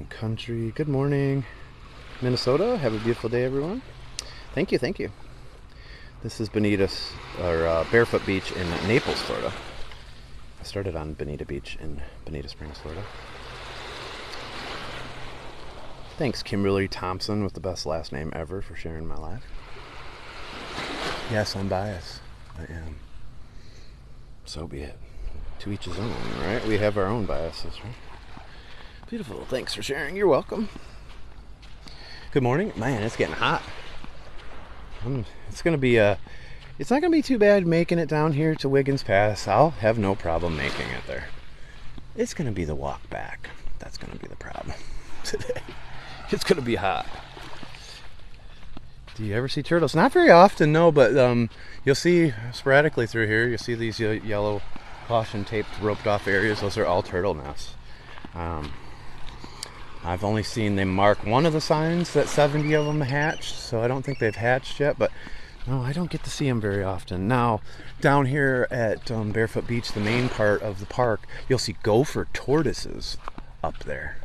Country. Good morning, Minnesota. Have a beautiful day, everyone. Thank you, thank you. This is Barefoot Beach in Naples, Florida. I started on Bonita Beach in Bonita Springs, Florida. Thanks, Kimberly Thompson, with the best last name ever, for sharing my life. Yes, I'm biased. I am. So be it. To each his own, right? We have our own biases, right? Beautiful. Thanks for sharing. You're welcome. Good morning. Man, it's getting hot. It's going to be It's not going to be too bad making it down here to Wiggins Pass. I'll have no problem making it there. It's going to be the walk back. That's going to be the problem today. It's going to be hot. Do you ever see turtles? Not very often, no, but you'll see sporadically through here. You'll see these yellow caution taped, roped off areas. Those are all turtle nests. I've only seen them mark one of the signs that 70 of them hatched, so I don't think they've hatched yet, but no, I don't get to see them very often. Now, down here at Barefoot Beach, the main part of the park, you'll see gopher tortoises up there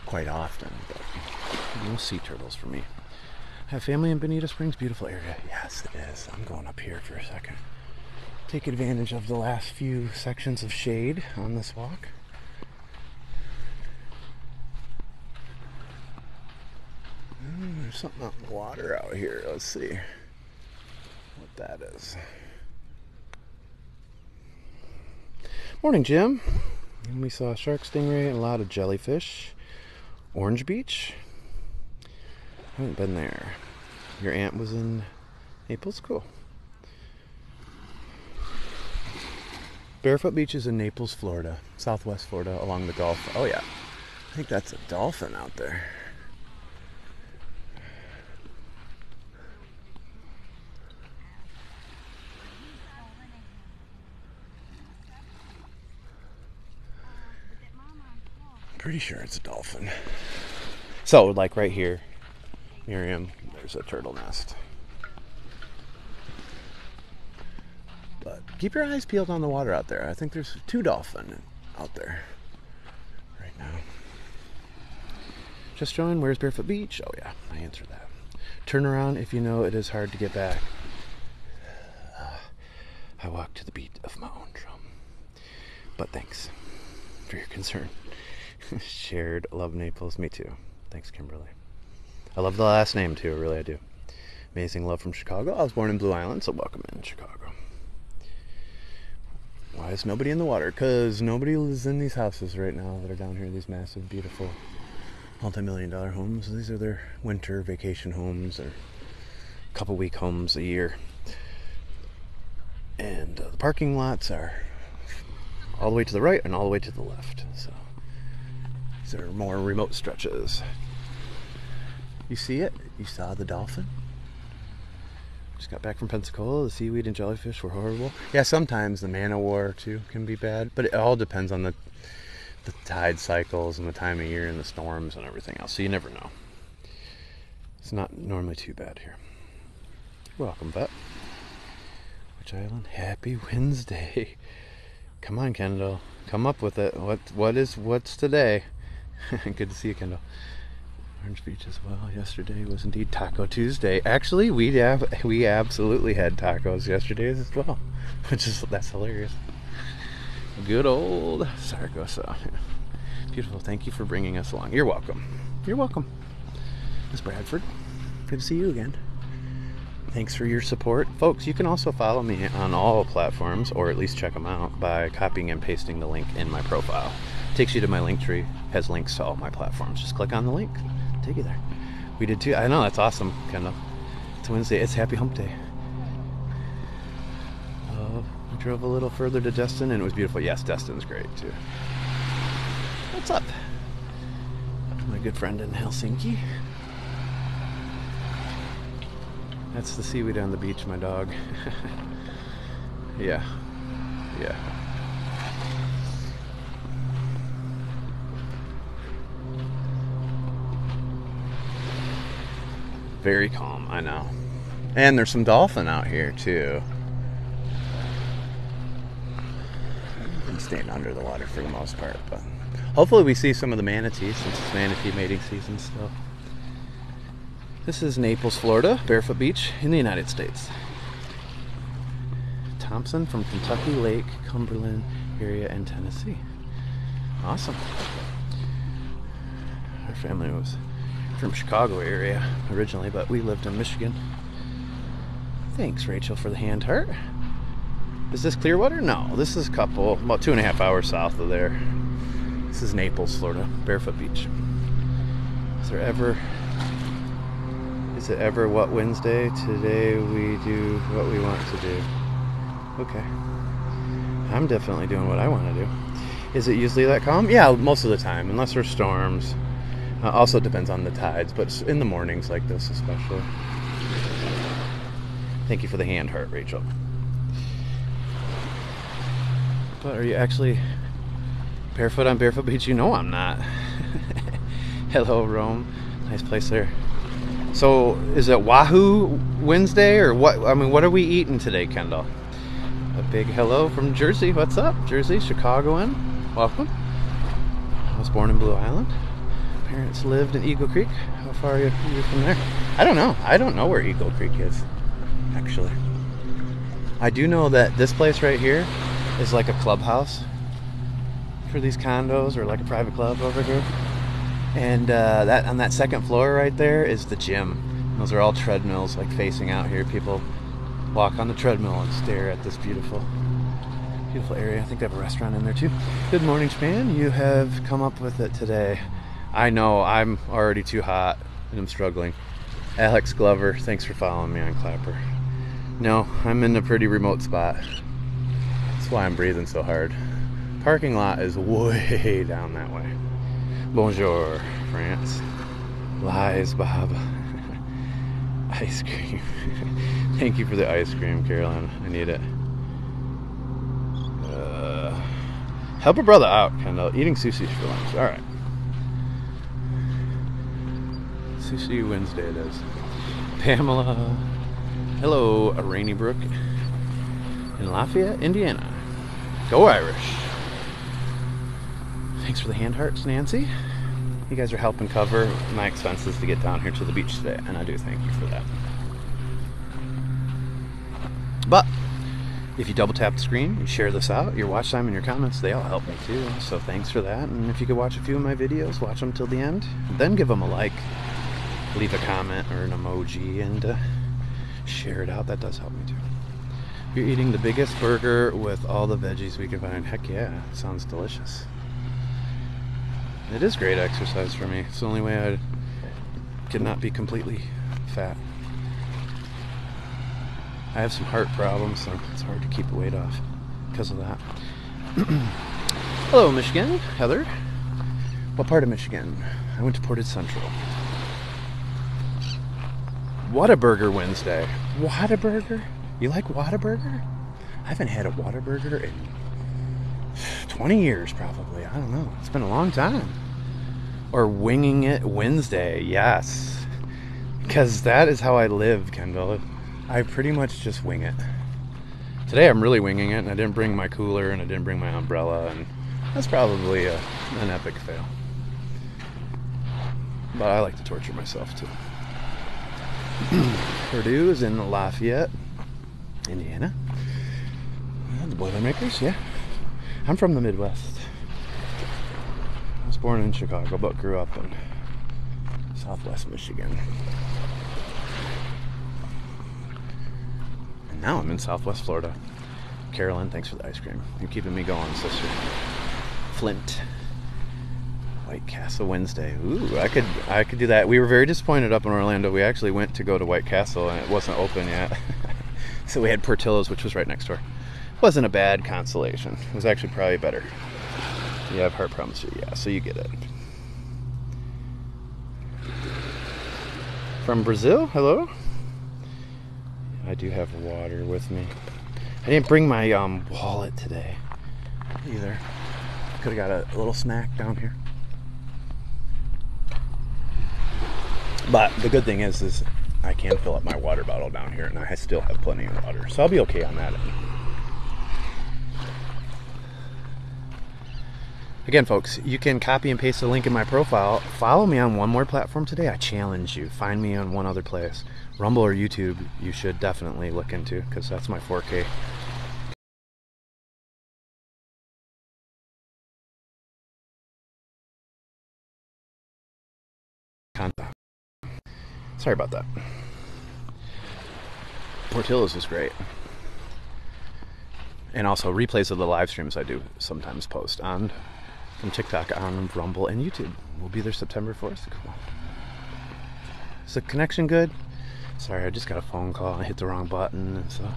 quite often, but no sea turtles for me. I have family in Bonita Springs, beautiful area. Yes, it is. I'm going up here for a second. Take advantage of the last few sections of shade on this walk. There's something out in the water out here. Let's see what that is. Morning, Jim. And we saw a shark, stingray, and a lot of jellyfish. Orange Beach. I haven't been there. Your aunt was in Naples? Cool. Barefoot Beach is in Naples, Florida. Southwest Florida along the Gulf. Oh yeah. I think that's a dolphin out there. Pretty sure it's a dolphin. So, like right here, Miriam, there's a turtle nest. But keep your eyes peeled on the water out there. I think there's 2 dolphins out there right now. Just joined. Where's Barefoot Beach? Oh yeah, I answered that. Turn around if you know it is hard to get back. I walk to the beat of my own drum. But thanks for your concern. Shared love Naples. Me too. Thanks, Kimberly. I love the last name too. Really, I do. Amazing love from Chicago. I was born in Blue Island, so welcome in Chicago. Why is nobody in the water? Because nobody lives in these houses right now that are down here. These massive, beautiful, multi-million-dollar homes. These are their winter vacation homes or couple-week homes a year. And the parking lots are all the way to the right and all the way to the left. So these are more remote stretches. You see it? You saw the dolphin? Just got back from Pensacola. The seaweed and jellyfish were horrible. Yeah, sometimes the man-o-war too can be bad, but it all depends on the tide cycles and the time of year and the storms and everything else. So you never know. It's not normally too bad here. Welcome, Vet. Which island? Happy Wednesday. Come on, Kendall. Come up with it. What's today? Good to see you, Kendall. Orange Beach as well. Yesterday was indeed Taco Tuesday. Actually, we absolutely had tacos yesterday as well, that's hilarious. Good old Saragossa. Beautiful. Thank you for bringing us along. You're welcome. You're welcome, Miss Bradford. Good to see you again. Thanks for your support. Folks, you can also follow me on all platforms, or at least check them out, by copying and pasting the link in my profile. It takes you to my link tree, has links to all my platforms. Just click on the link, take you there. We did too. I know, that's awesome, Kendall. It's Wednesday, it's Happy Hump Day. We drove a little further to Destin and it was beautiful. Yes, Destin's great too. What's up? My good friend in Helsinki. That's the seaweed on the beach, my dog. Yeah. Very calm, I know. And there's some dolphin out here too. I'm staying under the water for the most part, but hopefully we see some of the manatees since it's manatee mating season still. This is Naples, Florida, Barefoot Beach in the United States. Thompson from Kentucky, Lake, Cumberland area, and Tennessee. Awesome. Our family was from Chicago area originally, but we lived in Michigan. Thanks, Rachel, for the hand heart. Is this Clearwater? No, this is a couple, about 2.5 hours south of there. This is Naples, Florida, Barefoot Beach. Is Is it ever What Wednesday? Today we do what we want to do. Okay. I'm definitely doing what I want to do. Is it usually that calm? Yeah, most of the time, unless there's storms. Also, it depends on the tides, but in the mornings like this especially. Thank you for the hand heart, Rachel. But are you actually barefoot on Barefoot Beach? You know I'm not. Hello, Rome. Nice place there. So, is it Wahoo Wednesday or what? I mean, what are we eating today, Kendall? A big hello from Jersey. What's up, Jersey? Chicagoan. Welcome. I was born in Blue Island. Parents lived in Eagle Creek. How far are you from there? I don't know. I don't know where Eagle Creek is, actually. I do know that this place right here is like a clubhouse for these condos, or like a private club over here. And that on that second floor right there is the gym. Those are all treadmills, like facing out here. People walk on the treadmill and stare at this beautiful area. I think they have a restaurant in there too. Good morning, Span. You have come up with it today. I know, I'm already too hot and I'm struggling. Alex Glover, thanks for following me on Clapper. No, I'm in a pretty remote spot. That's why I'm breathing so hard. Parking lot is way down that way. Bonjour, France. Lies, Bob. Ice cream. Thank you for the ice cream, Caroline. I need it. Help a brother out, Kendall. Eating sushi for lunch. Alright. Sushi Wednesday it is. Pamela. Hello, Rainy Brook in Lafayette, Indiana. Go Irish. Thanks for the hand hearts, Nancy. You guys are helping cover my expenses to get down here to the beach today, and I do thank you for that. But if you double tap the screen, you share this out, your watch time and your comments, they all help me too. So thanks for that. And if you could watch a few of my videos, watch them till the end, then give them a like, leave a comment or an emoji, and share it out. That does help me too. You're eating the biggest burger with all the veggies we can find. Heck yeah, sounds delicious. It is great exercise for me. It's the only way I could not be completely fat. I have some heart problems, so it's hard to keep the weight off because of that. Hello, Michigan. Heather. What part of Michigan? I went to Portage Central. Whataburger Wednesday. Whataburger? You like Whataburger? I haven't had a Whataburger in 20 years probably. I don't know. It's been a long time. Or Winging It Wednesday. Yes. Because that is how I live, Kendall. I pretty much just wing it. Today I'm really winging it, and I didn't bring my cooler, and I didn't bring my umbrella, and that's probably an epic fail. But I like to torture myself too. Purdue is in Lafayette, Indiana. The Boilermakers, yeah. I'm from the Midwest. I was born in Chicago, but grew up in Southwest Michigan. And now I'm in Southwest Florida. Carolyn, thanks for the ice cream. You're keeping me going, sister. Flint. White Castle Wednesday. Ooh, I could do that. We were very disappointed up in Orlando. We actually went to go to White Castle and it wasn't open yet. So we had Portillo's, which was right next door. Wasn't a bad consolation. It was actually probably better. You have heart problems too, yeah, so you get it. From Brazil, hello? I do have water with me. I didn't bring my wallet today either. Could have got a little snack down here. But the good thing is I can fill up my water bottle down here, and I still have plenty of water, so I'll be okay on that end. Again, folks, you can copy and paste the link in my profile. Follow me on one more platform today. I challenge you. Find me on one other place. Rumble or YouTube, you should definitely look into, because that's my 4K. content. Sorry about that. Portillo's is great. And also replays of the live streams I do sometimes post on from TikTok, on Rumble, and YouTube. We'll be there September 4th. Cool. Is the connection good? Sorry, I just got a phone call. I hit the wrong button, and so I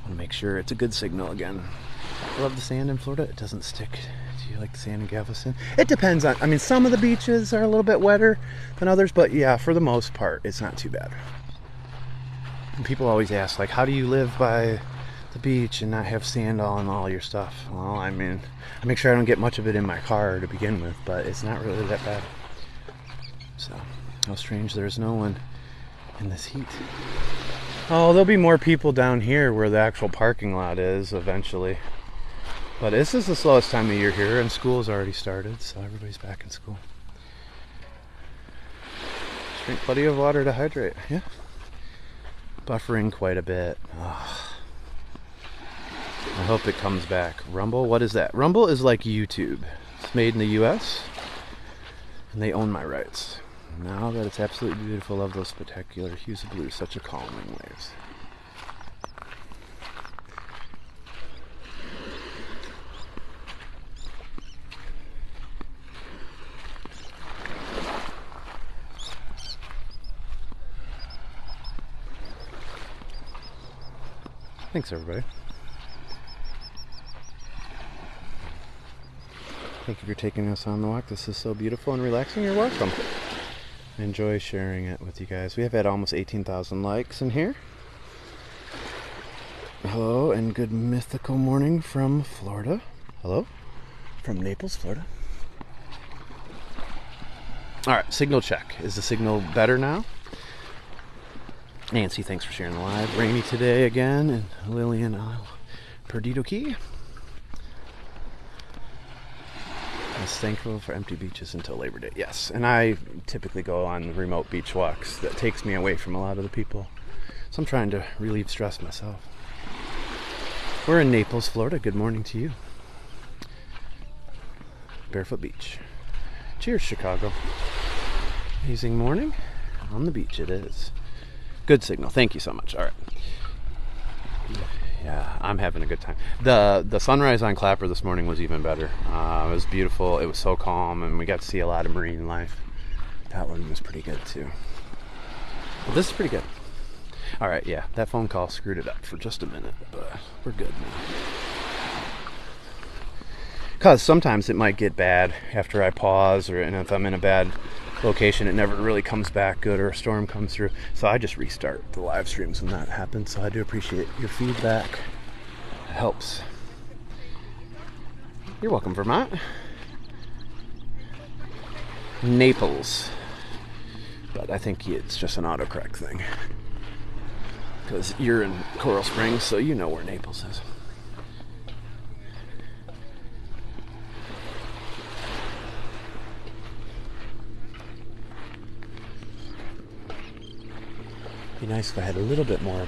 want to make sure it's a good signal again. I love the sand in Florida. It doesn't stick. Do you like the sand in Galveston? It depends on, I mean, some of the beaches are a little bit wetter than others, but yeah, for the most part, it's not too bad. And people always ask, like, how do you live by the beach and not have sand all in all your stuff? Well, I mean, I make sure I don't get much of it in my car to begin with, but it's not really that bad. So, how strange there's no one in this heat. Oh, there'll be more people down here where the actual parking lot is eventually. But this is the slowest time of year here, and school's already started, so everybody's back in school. Just drink plenty of water to hydrate, yeah. Buffering quite a bit. Oh. I hope it comes back. Rumble, what is that? Rumble is like YouTube. It's made in the US, and they own my rights. Now that it's absolutely beautiful, love those spectacular hues of blue, such a calming waves. Thanks, everybody. Thank you for taking us on the walk. This is so beautiful and relaxing. You're welcome. I enjoy sharing it with you guys. We have had almost 18,000 likes in here. Hello and good mythical morning from Florida. Hello from Naples, Florida. All right, signal check. Is the signal better now? Nancy, thanks for sharing the live. Rainy today again in Lillian Isle, Perdido Key. I was thankful for empty beaches until Labor Day. Yes, and I typically go on remote beach walks. That takes me away from a lot of the people. So I'm trying to relieve stress myself. We're in Naples, Florida. Good morning to you. Barefoot Beach. Cheers, Chicago. Amazing morning on the beach it is. Good signal. Thank you so much. All right. Yeah, I'm having a good time. The sunrise on Clapper this morning was even better. It was beautiful. It was so calm, and we got to see a lot of marine life. That one was pretty good too. But this is pretty good. All right, yeah, that phone call screwed it up for just a minute, but we're good now. Because sometimes it might get bad after I pause, and if I'm in a bad location, it never really comes back good, or a storm comes through. So I just restart the live streams when that happens. So I do appreciate your feedback. It helps. You're welcome, Vermont. Naples. But I think it's just an autocorrect thing. Because you're in Coral Springs, so you know where Naples is. Be nice if I had a little bit more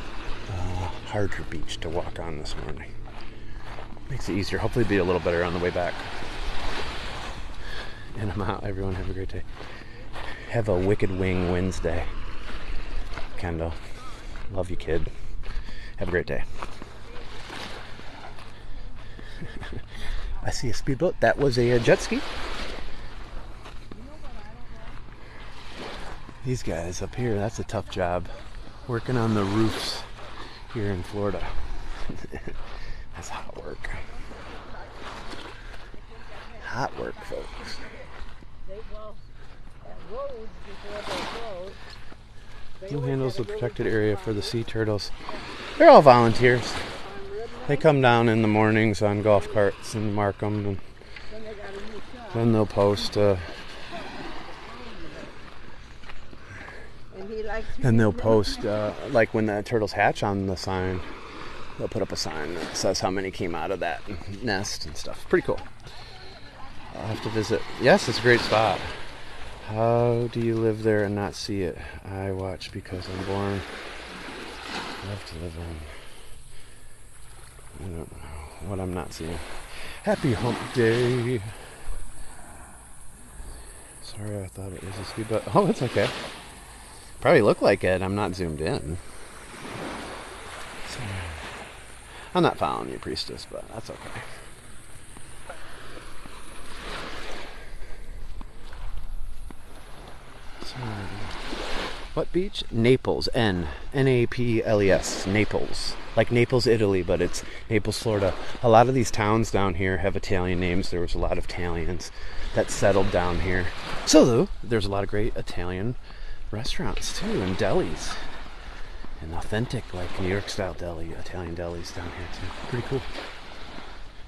harder beach to walk on this morning. Makes it easier. Hopefully be a little better on the way back. And I'm out. Everyone have a great day. Have a wicked wing Wednesday. Kendall. Love you, kid. Have a great day. I see a speedboat. That was a jet ski. These guys up here, that's a tough job. Working on the roofs here in Florida. That's hot work. Hot work, folks. Who handles the protected area for the sea turtles? They're all volunteers. They come down in the mornings on golf carts and mark them, and then they'll post like when the turtles hatch on the sign, they'll put up a sign that says how many came out of that nest and stuff. Pretty cool. I'll have to visit. Yes, it's a great spot. How do you live there and not see it? I watch because I'm born. I love to live in. I don't know what I'm not seeing. Happy hump day. Sorry, I thought it was a speedboat. Oh, it's okay. Probably look like it. I'm not zoomed in. So, I'm not following you, priestess, but that's okay. What beach? Naples. Naples. Naples. Like Naples, Italy, but it's Naples, Florida. A lot of these towns down here have Italian names. There was a lot of Italians that settled down here. So there's a lot of great Italian restaurants too, and delis. And authentic, like New York style deli, Italian delis down here too. Pretty cool.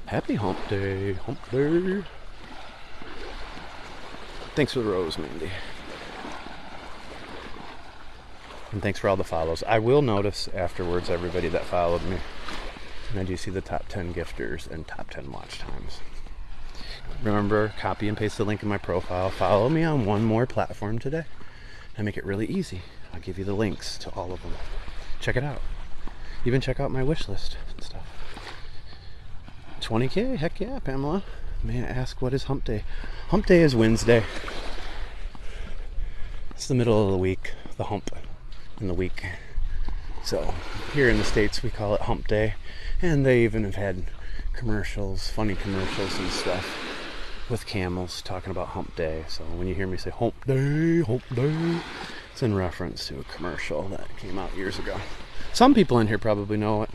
Happy hump day. Hump day. Thanks for the rose, Mandy. And thanks for all the follows. I will notice afterwards everybody that followed me. And I do see the top 10 gifters and top 10 watch times. Remember, copy and paste the link in my profile. Follow me on one more platform today. I make it really easy. I'll give you the links to all of them. Check it out. Even check out my wish list and stuff. 20K? Heck yeah, Pamela. May I ask, what is hump day? Hump day is Wednesday. It's the middle of the week, the hump in the week. So here in the States we call it hump day, and they even have had commercials, funny commercials and stuff with camels talking about hump day. So when you hear me say hump day, it's in reference to a commercial that came out years ago. Some people in here probably know it.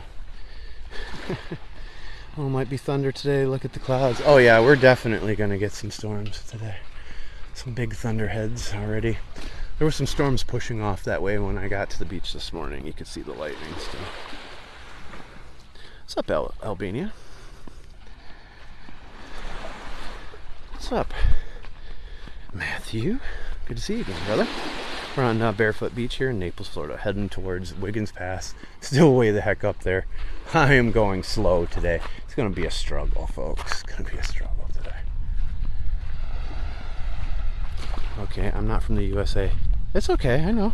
Oh, might be thunder today. Look at the clouds. Oh yeah, we're definitely gonna get some storms today. Some big thunderheads already. There were some storms pushing off that way when I got to the beach this morning. You could see the lightning still. What's up, Albania? What's up, Matthew? Good to see you again, brother. We're on Barefoot Beach here in Naples, Florida, heading towards Wiggins Pass. Still way the heck up there. I am going slow today. It's going to be a struggle, folks. It's going to be a struggle today. Okay, I'm not from the USA. It's okay, I know.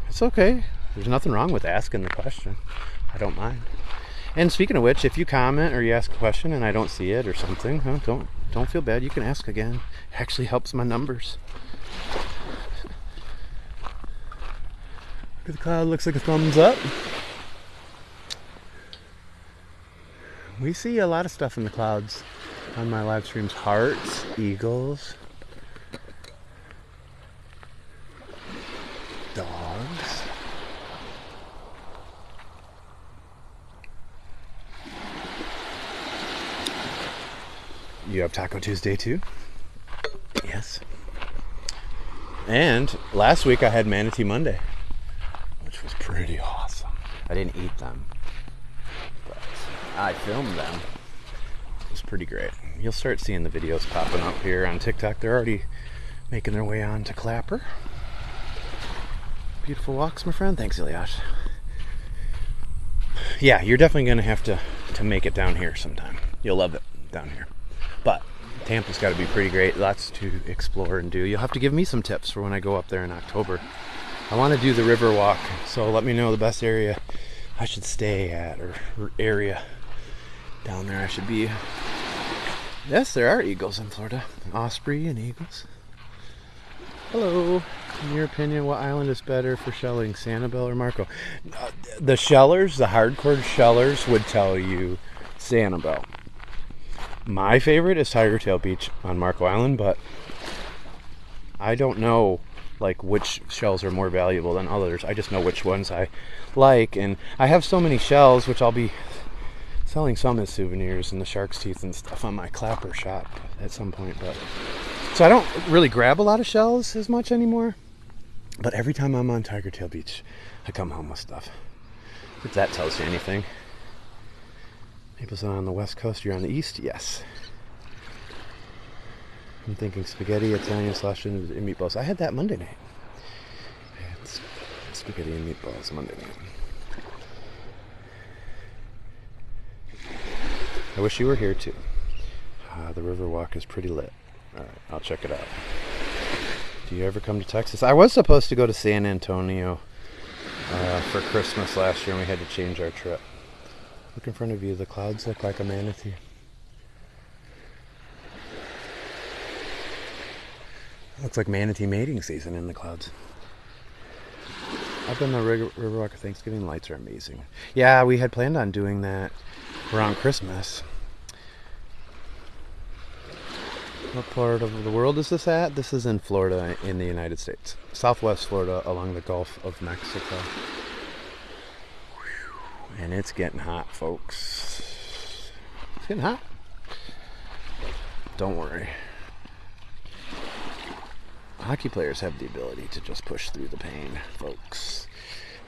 It's okay. There's nothing wrong with asking the question. I don't mind. And speaking of which, if you comment or you ask a question and I don't see it or something, don't feel bad. You can ask again. It actually helps my numbers. Look at the cloud. Looks like a thumbs up. We see a lot of stuff in the clouds on my live streams. Hearts, eagles, dogs. You have Taco Tuesday too? Yes. And last week I had Manatee Monday, which was pretty awesome. I didn't eat them, but I filmed them. It was pretty great. You'll start seeing the videos popping up here on TikTok. They're already making their way on to Clapper. Beautiful walks, my friend. Thanks, Ilyash. Yeah, you're definitely going to have to make it down here sometime. You'll love it down here. But Tampa's got to be pretty great. Lots to explore and do. You'll have to give me some tips for when I go up there in October. I want to do the river walk, so let me know the best area I should stay at, or area down there I should be. Yes, there are eagles in Florida. Osprey and eagles. Hello. In your opinion, what island is better for shelling, Sanibel or Marco? The shellers, the hardcore shellers would tell you Sanibel. My favorite is Tiger Tail Beach on Marco Island, but I don't know like which shells are more valuable than others. I just know which ones I like, and I have so many shells, which I'll be selling some as souvenirs and the shark's teeth and stuff on my Clapper shop at some point. But so I don't really grab a lot of shells as much anymore, but every time I'm on Tiger Tail Beach I come home with stuff. If that tells you anything. Naples on the west coast, you're on the east? Yes. I'm thinking spaghetti, Italian sausage, and meatballs. I had that Monday night. I had spaghetti and meatballs Monday night. I wish you were here too. The river walk is pretty lit. Alright, I'll check it out. Do you ever come to Texas? I was supposed to go to San Antonio for Christmas last year, and we had to change our trip. Look in front of you, the clouds look like a manatee. Looks like manatee mating season in the clouds. Up in the Riverwalk of Thanksgiving, lights are amazing. Yeah, we had planned on doing that around Christmas. What part of the world is this at? This is in Florida in the United States. Southwest Florida along the Gulf of Mexico. And it's getting hot, folks. It's getting hot. Don't worry. Hockey players have the ability to just push through the pain, folks.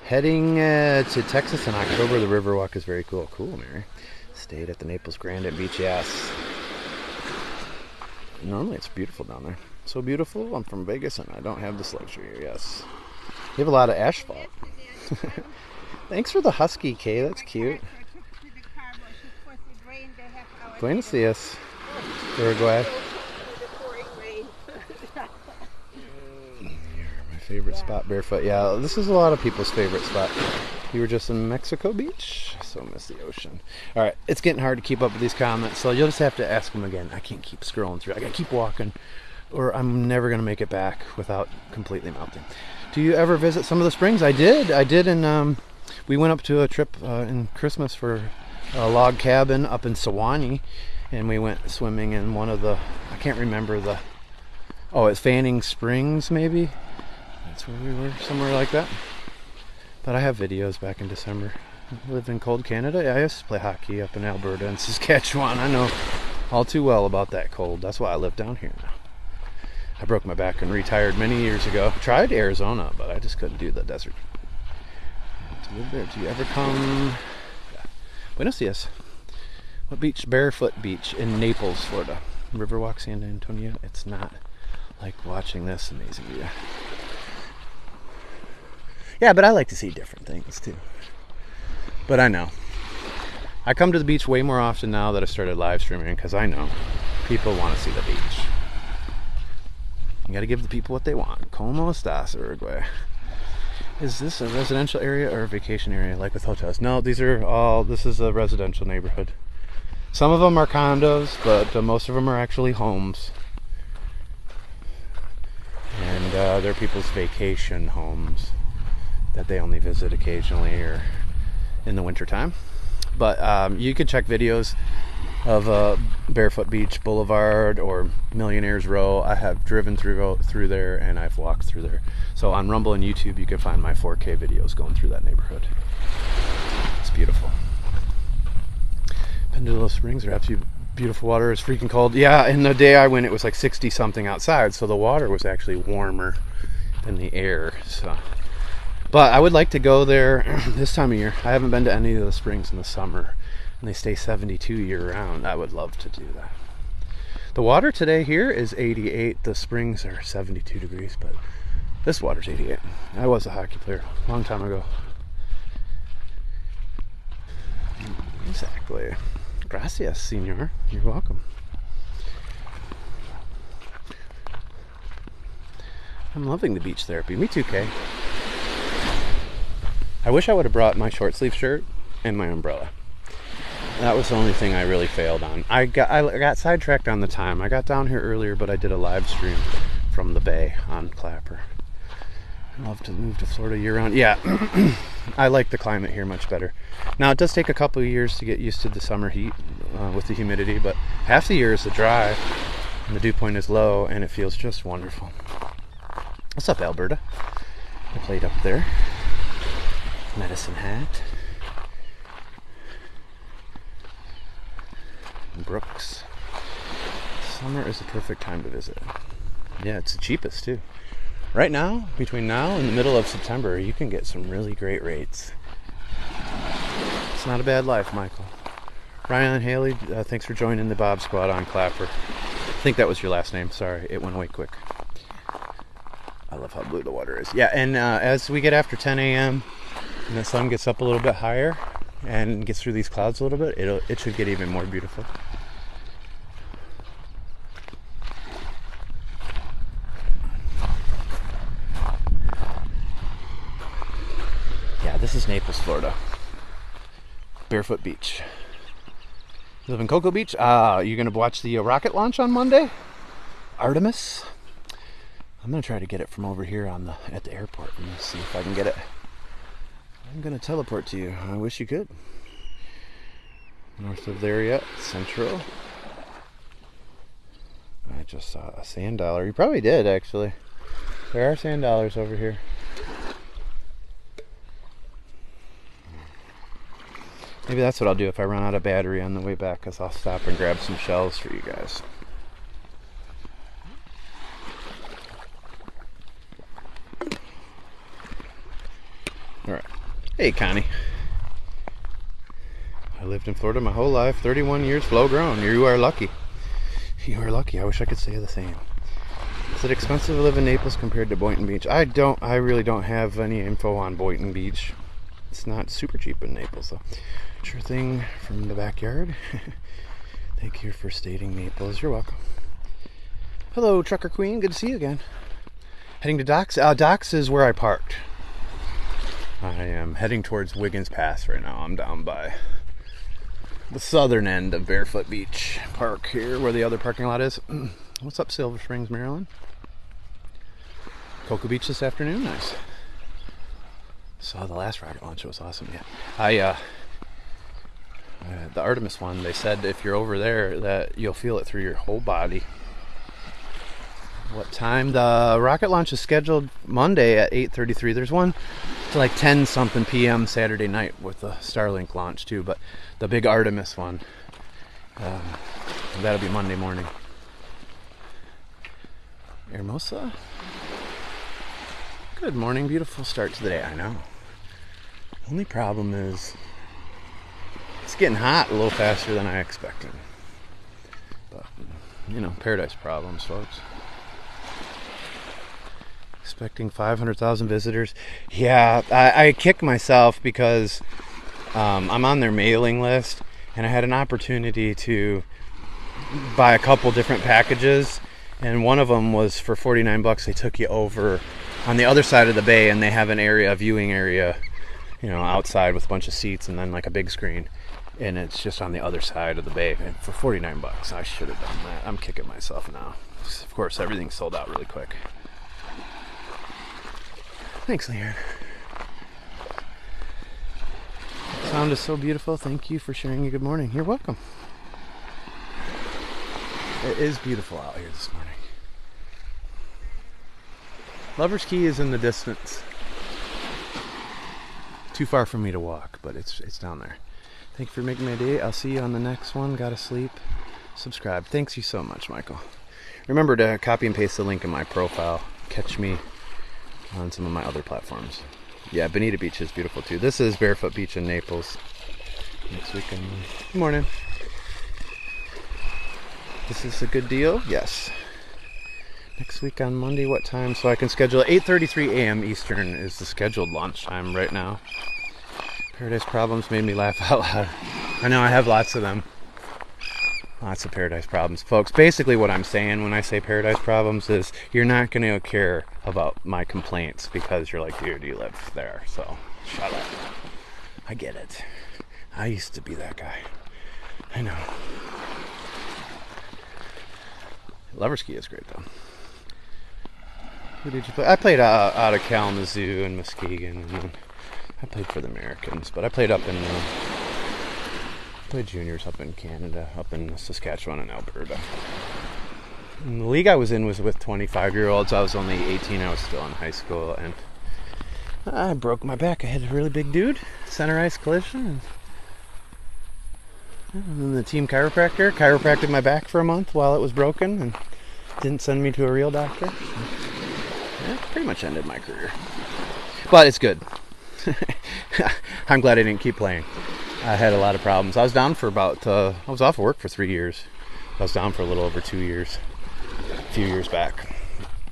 Heading to Texas in October. The Riverwalk is very cool. Cool, Mary. Stayed at the Naples Beach, yes. Normally it's beautiful down there. So beautiful. I'm from Vegas and I don't have this luxury here. Yes. You have a lot of asphalt. Thanks for the husky, Kay. That's cute. Buenos dias. Uruguay. My favorite spot, Barefoot. Yeah, this is a lot of people's favorite spot. You were just in Mexico Beach? So miss the ocean. Alright, it's getting hard to keep up with these comments, so you'll just have to ask them again. I can't keep scrolling through. I gotta keep walking, or I'm never gonna make it back without completely melting. Do you ever visit some of the springs? I did, and we went up to a trip in Christmas for a log cabin up in Sewanee, and we went swimming in one of the, I can't remember the, oh, it's Fanning Springs maybe? That's where we were, somewhere like that. But I have videos back in December. I lived in cold Canada. I used to play hockey up in Alberta and Saskatchewan. I know all too well about that cold. That's why I live down here now. I broke my back and retired many years ago. Tried Arizona, but I just couldn't do the desert. To live there. Do you ever come? Yeah. Buenos dias. What beach? Barefoot Beach in Naples, Florida. Riverwalk, San Antonio. It's not like watching this amazing view. Yeah, but I like to see different things too. But I know. I come to the beach way more often now that I started live streaming because I know people want to see the beach. You got to give the people what they want. Como estas, Uruguay? Is this a residential area or a vacation area like with hotels? No, this is a residential neighborhood. Some of them are condos, but most of them are actually homes. And they're people's vacation homes that they only visit occasionally or in the wintertime. But you can check videos of Barefoot Beach Boulevard or Millionaires Row. I have driven through there and I've walked through there. So on Rumble and YouTube you can find my 4K videos going through that neighborhood. It's beautiful. Bonita Springs are absolutely beautiful. Water is freaking cold. Yeah, in the day I went it was like 60 something outside, so the water was actually warmer than the air. So but I would like to go there this time of year. I haven't been to any of the springs in the summer, and they stay 72 year round. I would love to do that. The water today here is 88. The springs are 72 degrees, but this water's 88. I was a hockey player a long time ago. Exactly. Gracias, senor. You're welcome. I'm loving the beach therapy. Me too, Kay. I wish I would have brought my short sleeve shirt and my umbrella. That was the only thing I really failed on. I got sidetracked on the time. I got down here earlier, but I did a live stream from the bay on Clapper. I'd love to move to Florida year-round. Yeah, I like the climate here much better. Now, it does take a couple of years to get used to the summer heat with the humidity, but half the year is the dry, and the dew point is low, and it feels just wonderful. What's up, Alberta? I played up there. Medicine Hat. Brooks. Summer is the perfect time to visit. Yeah, it's the cheapest too. Right now, between now and the middle of September, you can get some really great rates. It's not a bad life, Michael. Ryan and Haley, thanks for joining the Bob Squad on Clapper. I think that was your last name. Sorry, it went away quick. I love how blue the water is. Yeah, and as we get after 10 a.m. and the sun gets up a little bit higher and gets through these clouds a little bit, it should get even more beautiful. Yeah, this is Naples, Florida. Barefoot Beach. You live in Cocoa Beach? You gonna watch the rocket launch on Monday? Artemis? I'm gonna try to get it from over here at the airport and see if I can get it. I'm gonna teleport to you. I wish you could. North of there yet? Central. I just saw a sand dollar. You probably did, actually. There are sand dollars over here. Maybe that's what I'll do if I run out of battery on the way back, because I'll stop and grab some shells for you guys. Alright. Hey, Connie. I lived in Florida my whole life, 31 years, flow grown. You are lucky. You are lucky. I wish I could say the same. Is it expensive to live in Naples compared to Boynton Beach? I really don't have any info on Boynton Beach. It's not super cheap in Naples, though. Sure thing from the backyard. Thank you for stating Naples. You're welcome. Hello, Trucker Queen. Good to see you again. Heading to Docks. Docks is where I parked. I am heading towards Wiggins Pass right now. I'm down by the southern end of Barefoot Beach Park here, where the other parking lot is. What's up, Silver Springs, Maryland? Cocoa Beach this afternoon. Nice. Saw the last rocket launch. It was awesome. Yeah, the Artemis one, they said if you're over there that you'll feel it through your whole body. What time? The rocket launch is scheduled Monday at 8:33. There's one to like 10 something p.m. Saturday night with the Starlink launch too, but the big Artemis one, that'll be Monday morning. Hermosa. Good morning, beautiful start to the day. I know. Only problem is it's getting hot a little faster than I expected. But, you know, paradise problems, folks. Expecting 500,000 visitors. Yeah, I kick myself because I'm on their mailing list, and I had an opportunity to buy a couple different packages, and one of them was for $49. They took you over on the other side of the bay, and they have an area, a viewing area, you know, outside with a bunch of seats and then like a big screen, and it's just on the other side of the bay. And for $49, I should have done that. I'm kicking myself now. Of course, everything sold out really quick. Thanks, Leanne. Sound is so beautiful. Thank you for sharing your good morning. You're welcome. It is beautiful out here this morning. Lover's Key is in the distance. Too far for me to walk, but it's down there. Thank you for making my day. I'll see you on the next one. Gotta sleep. Subscribe. Thanks you so much, Michael. Remember to copy and paste the link in my profile. Catch me on some of my other platforms. Yeah, Bonita Beach is beautiful too. This is Barefoot Beach in Naples. Next weekend. Good morning. This is a good deal? Yes. Next week on Monday, what time? So I can schedule 8:33 a.m. Eastern is the scheduled launch time right now. Paradise problems made me laugh out loud. I know I have lots of them. Lots of paradise problems, folks. Basically what I'm saying when I say paradise problems is you're not going to care about my complaints because you're like, dude, you live there, so shut up. I get it. I used to be that guy. I know. Lover's Key is great, though. Who did you play? I played out of Kalamazoo and Muskegon, and then I played for the Americans, but I played up in played juniors up in Canada, up in Saskatchewan and Alberta. And the league I was in was with 25-year-olds. I was only 18. I was still in high school, and I broke my back. I hit a really big dude, center ice collision, and then the team chiropractor chiropracted my back for a month while it was broken and didn't send me to a real doctor. So, yeah, pretty much ended my career. But it's good. I'm glad I didn't keep playing. I had a lot of problems. I was down for about, I was off of work for 3 years. I was down for a little over 2 years, a few years back,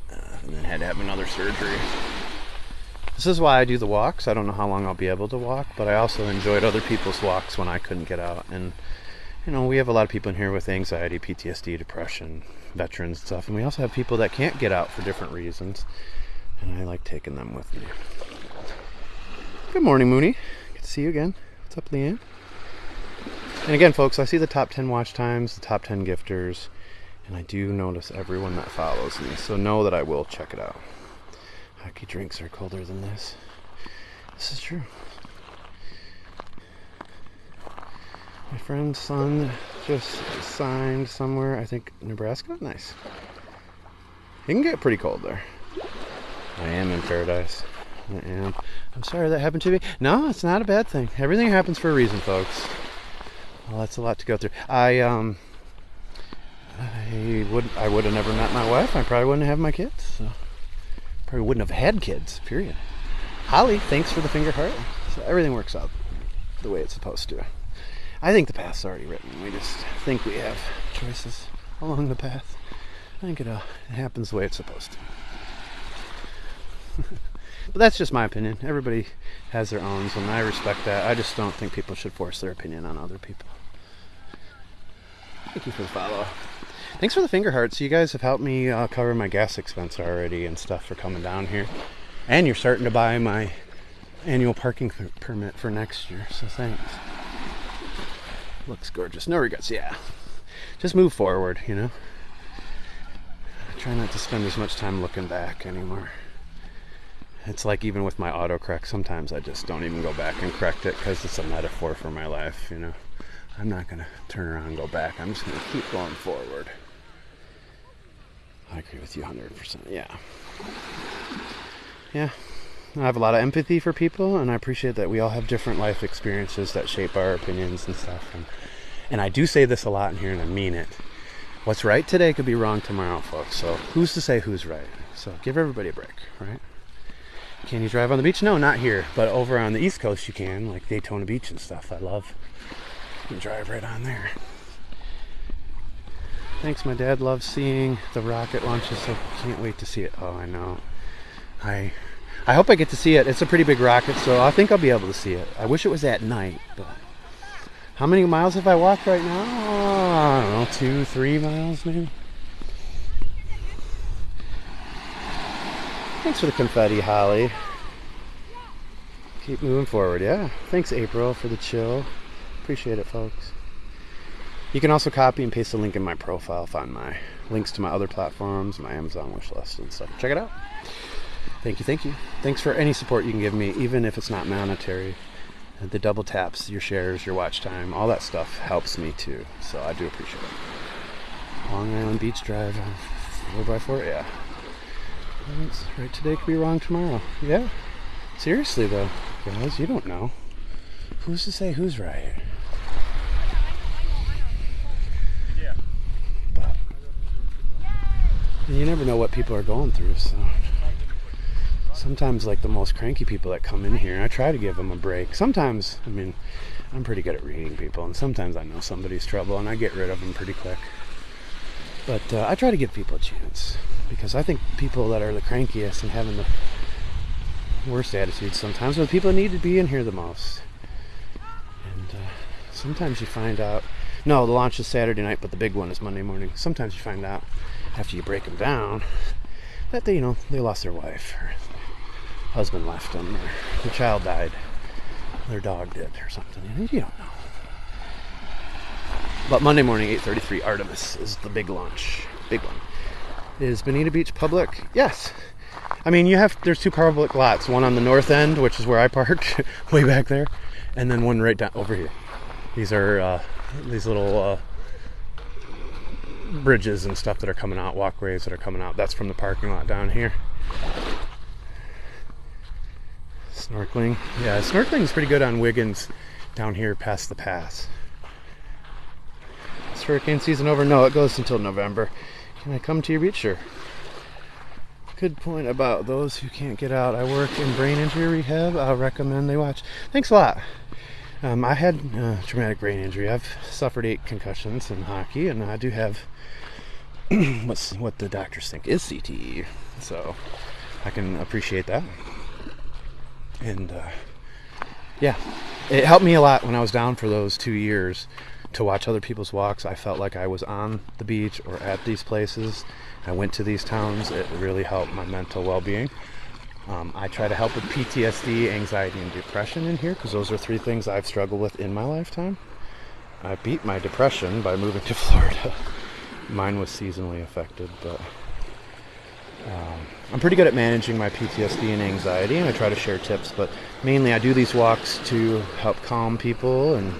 and then had to have another surgery. This is why I do the walks. I don't know how long I'll be able to walk, but I also enjoyed other people's walks when I couldn't get out. And, you know, we have a lot of people in here with anxiety, PTSD, depression, veterans and stuff, and we also have people that can't get out for different reasons, and I like taking them with me. Good morning, Mooney. Good to see you again. What's up, Leanne? And again, folks, I see the top 10 watch times, the top 10 gifters, and I do notice everyone that follows me, so know that I will check it out. Hockey drinks are colder than this. This is true. My friend's son just signed somewhere. I think Nebraska. Nice. It can get pretty cold there. I am in paradise. I am. I'm sorry that happened to me. No, it's not a bad thing. Everything happens for a reason, folks. Well, that's a lot to go through. I would have never met my wife. I probably wouldn't have my kids. So probably wouldn't have had kids. Period. Holly, thanks for the finger heart. So everything works out the way it's supposed to. I think the path's already written. We just think we have choices along the path. I think it happens the way it's supposed to. But that's just my opinion. Everybody has their own, and I respect that. I just don't think people should force their opinion on other people. Thank you for the follow. Thanks for the finger hearts. You guys have helped me cover my gas expense already and stuff for coming down here. And you're starting to buy my annual parking permit for next year, so thanks. Looks gorgeous. No regrets, yeah. Just move forward, you know. I try not to spend as much time looking back anymore. It's like even with my autocorrect, sometimes I just don't even go back and correct it because it's a metaphor for my life, you know. I'm not going to turn around and go back. I'm just going to keep going forward. I agree with you 100%. Yeah. Yeah. I have a lot of empathy for people, and I appreciate that we all have different life experiences that shape our opinions and stuff. And I do say this a lot in here, and I mean it. What's right today could be wrong tomorrow, folks. So who's to say who's right? So give everybody a break, right? Can you drive on the beach? No, not here. But over on the East Coast you can, like Daytona Beach and stuff. I love. You can drive right on there. Thanks, my dad loves seeing the rocket launches, so can't wait to see it. Oh, I know. I hope I get to see it. It's a pretty big rocket, so I think I'll be able to see it. I wish it was at night, but how many miles have I walked right now? I don't know, 2, 3 miles maybe. Thanks for the confetti, Holly. Keep moving forward, yeah. Thanks, April, for the chill. Appreciate it, folks. You can also copy and paste a link in my profile, find my links to my other platforms, my Amazon wish list and stuff. Check it out. Thank you, thank you. Thanks for any support you can give me, even if it's not monetary. The double taps, your shares, your watch time, all that stuff helps me too. So I do appreciate it. Long Island Beach Drive, 4x4, yeah. That's right today could be wrong tomorrow. Yeah. Seriously though, guys, you don't know. Who's to say who's right? Yeah. But you never know what people are going through, so sometimes like the most cranky people that come in here, I try to give them a break. Sometimes, I mean, I'm pretty good at reading people, and sometimes I know somebody's trouble and I get rid of them pretty quick. But I try to give people a chance, because I think people that are the crankiest and having the worst attitudes sometimes are the people that need to be in here the most. And sometimes you find out, no, the launch is Saturday night, but the big one is Monday morning. Sometimes you find out after you break them down that they, you know, they lost their wife, or their husband left them, or their child died, their dog did, or something. You don't know. But Monday morning, 8:33, Artemis is the big launch. Big one. Is Bonita Beach public? Yes. I mean, there's 2 public lots. One on the north end, which is where I parked, way back there, and then one right down over here. These are these little bridges and stuff that are coming out, walkways that are coming out. That's from the parking lot down here. Snorkeling. Yeah, snorkeling is pretty good on Wiggins down here past the pass. Is hurricane season over? No, it goes until November. Can I come to your beach? Sure. Good point about those who can't get out. I work in brain injury rehab. I'll recommend they watch. Thanks a lot. I had traumatic brain injury. I've suffered 8 concussions in hockey, and I do have what the doctors think is CTE. So I can appreciate that. And yeah, it helped me a lot when I was down for those 2 years to watch other people's walks. I felt like I was on the beach or at these places. I went to these towns. It really helped my mental well-being. I try to help with PTSD, anxiety, and depression in here, because those are 3 things I've struggled with in my lifetime. I beat my depression by moving to Florida. Mine was seasonally affected, but I'm pretty good at managing my PTSD and anxiety, and I try to share tips, but mainly I do these walks to help calm people and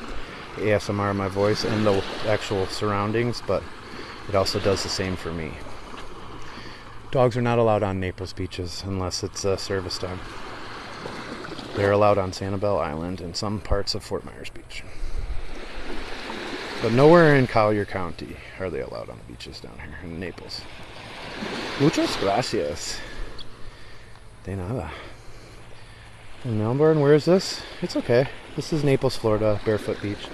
ASMR of my voice and the actual surroundings, but it also does the same for me. Dogs are not allowed on Naples beaches unless it's service time. They're allowed on Sanibel Island and some parts of Fort Myers Beach. But nowhere in Collier County are they allowed on the beaches down here in Naples. Muchas gracias. De nada. In Melbourne, where is this? It's okay. This is Naples, Florida, Barefoot Beach.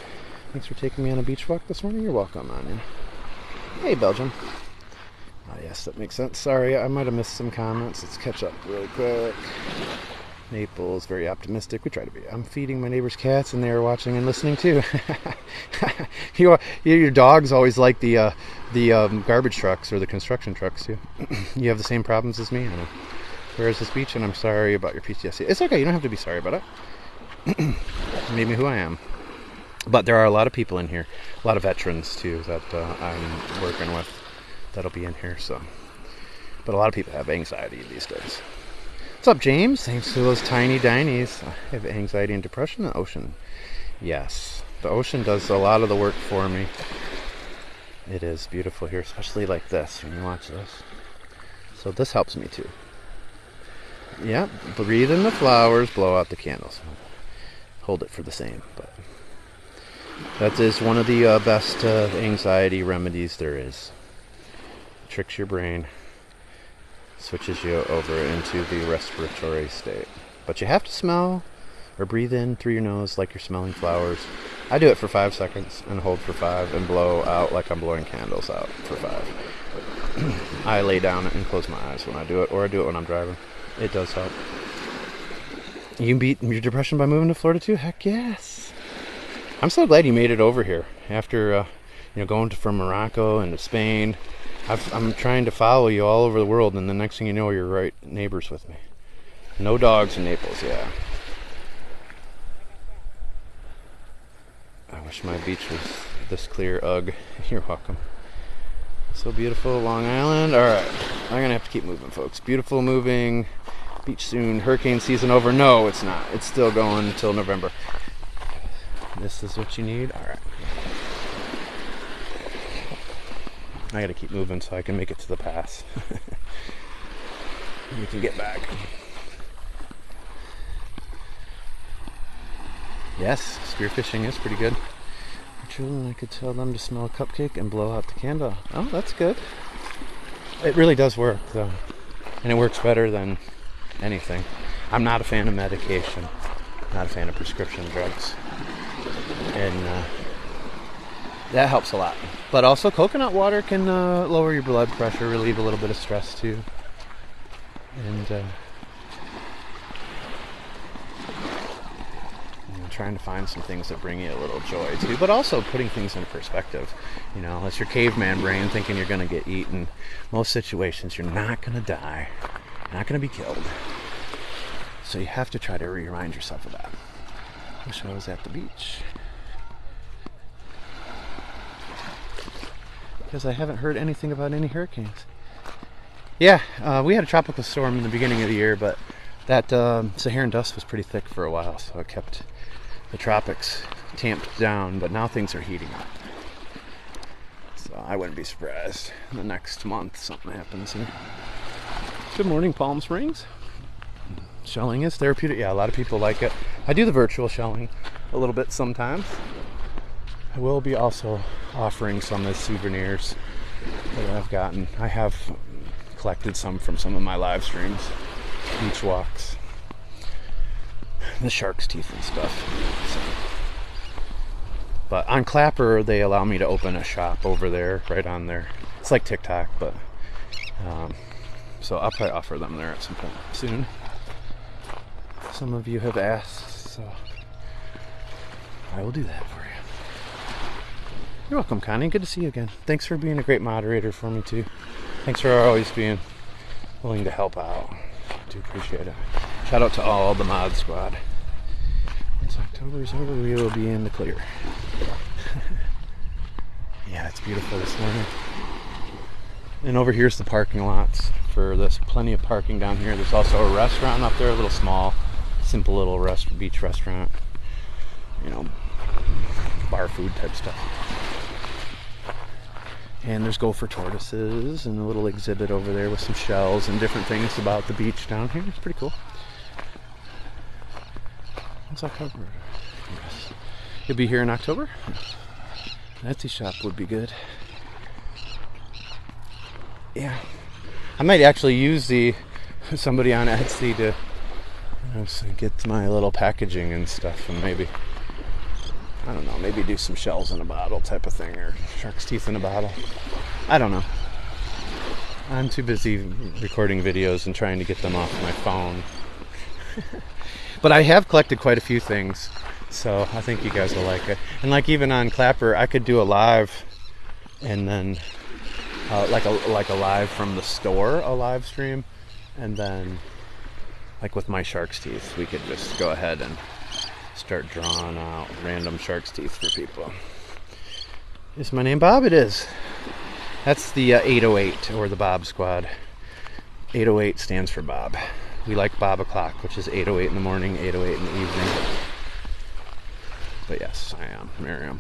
Thanks for taking me on a beach walk this morning. You're welcome, Anya. Hey, Belgium. Oh, yes, that makes sense. Sorry, I might have missed some comments. Let's catch up really quick. Naples, very optimistic. We try to be. I'm feeding my neighbor's cats, and they are watching and listening too. Your dogs always like the garbage trucks or the construction trucks too. You have the same problems as me. I know. Where is this beach? And I'm sorry about your PTSD. It's okay. You don't have to be sorry about it. It made me who I am. But there are a lot of people in here. A lot of veterans too that I'm working with that'll be in here. So, but a lot of people have anxiety these days. What's up, James? Thanks to those tiny dinies. I have anxiety and depression in the ocean. Yes, the ocean does a lot of the work for me. It is beautiful here, especially like this when you watch this. So this helps me too. Yeah, breathe in the flowers, blow out the candles. Hold it for the same, but that is one of the best anxiety remedies there is. Tricks your brain, switches you over into the respiratory state. But you have to smell or breathe in through your nose like you're smelling flowers. I do it for 5 seconds and hold for 5 and blow out like I'm blowing candles out for 5. I lay down and close my eyes when I do it, or I do it when I'm driving. It does help. You can beat your depression by moving to Florida too? Heck yes. I'm so glad you made it over here after going from Morocco and to Spain. I'm trying to follow you all over the world, and the next thing you know, you're right neighbors with me. No dogs in Naples, yeah. I wish my beach was this clear. Ugh. You're welcome. So beautiful, Long Island. Alright, I'm gonna have to keep moving, folks. Beautiful moving. Beach soon. Hurricane season over. No, it's not. It's still going until November. This is what you need? Alright. I gotta keep moving so I can make it to the pass. We can get back. Yes, spearfishing is pretty good. I could tell them to smell a cupcake and blow out the candle. Oh, that's good. It really does work, though. And it works better than anything. I'm not a fan of medication. Not a fan of prescription drugs. And that helps a lot. But also coconut water can lower your blood pressure, relieve a little bit of stress too. And trying to find some things that bring you a little joy too, but also putting things in perspective. It's your caveman brain thinking you're going to get eaten. Most situations you're not going to die, you're not going to be killed. So you have to try to remind yourself of that. Wish I was at the beach. Because I haven't heard anything about any hurricanes. Yeah, we had a tropical storm in the beginning of the year, but that Saharan dust was pretty thick for a while, so it kept the tropics tamped down, but now things are heating up. So I wouldn't be surprised in the next month something happens here. Good morning, Palm Springs. Shelling is therapeutic. Yeah, a lot of people like it. I do the virtual shelling a little bit sometimes. I will be also offering some as souvenirs that I've gotten. I have collected some from some of my live streams, beach walks, the shark's teeth and stuff. So. But on Clapper, they allow me to open a shop over there, right on there. It's like TikTok, but so I'll probably offer them there at some point soon. Some of you have asked, so I will do that for you. You're welcome, Connie. Good to see you again. Thanks for being a great moderator for me, too. Thanks for always being willing to help out. I do appreciate it. Shout out to all the mod squad. Once October is over, we will be in the clear. Yeah, it's beautiful this morning. And over here's the parking lots for this. Plenty of parking down here. There's also a restaurant up there, a little small, simple little beach restaurant. bar food type stuff. And there's Gopher tortoises and a little exhibit over there with some shells and different things about the beach down here. It's pretty cool. What's October? Yes. You'll be here in October? Etsy shop would be good. Yeah. I might actually use somebody on Etsy to get my little packaging and stuff, and maybe, I don't know, maybe do some shells in a bottle type of thing, or shark's teeth in a bottle. I don't know. I'm too busy recording videos and trying to get them off my phone. But I have collected quite a few things, so I think you guys will like it. And like even on Clapper, I could do a live, and then like a live from the store, a live stream, and then like with my shark's teeth, we could just go ahead and start drawing out random shark's teeth for people. Is my name Bob? It is. That's the 808, or the Bob Squad. 808 stands for Bob. We like Bob o'clock, which is 8:08 in the morning, 8:08 in the evening. But yes, I am Miriam.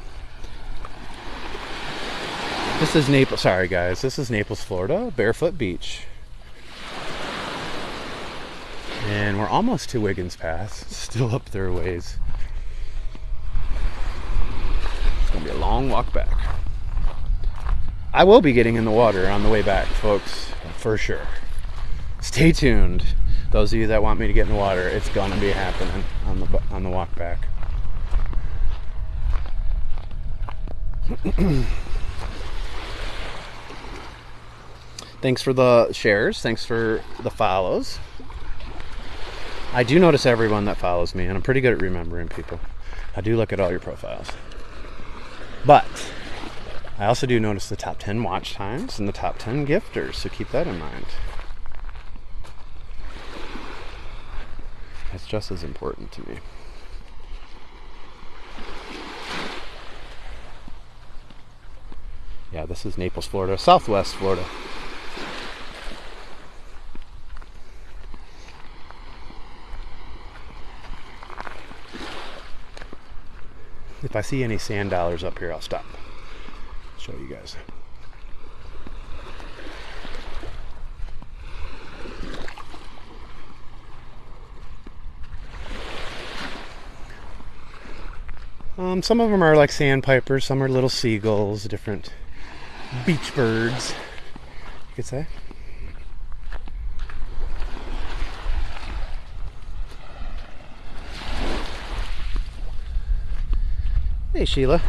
This is Naples. Sorry guys, this is Naples, Florida, Barefoot Beach. And we're almost to Wiggins Pass. Still up there a ways. It's gonna be a long walk back. I will be getting in the water on the way back, folks, for sure. Stay tuned. Those of you that want me to get in the water, it's gonna be happening on the walk back. Thanks for the shares. Thanks for the follows. I do notice everyone that follows me, and I'm pretty good at remembering people. I do look at all your profiles. But I also do notice the top 10 watch times and the top 10 gifters, so keep that in mind. It's just as important to me. Yeah, this is Naples, Florida, Southwest Florida. If I see any sand dollars up here, I'll stop. Show you guys. Some of them are like sandpipers, some are little seagulls, different beach birds, you could say. Hey Sheila.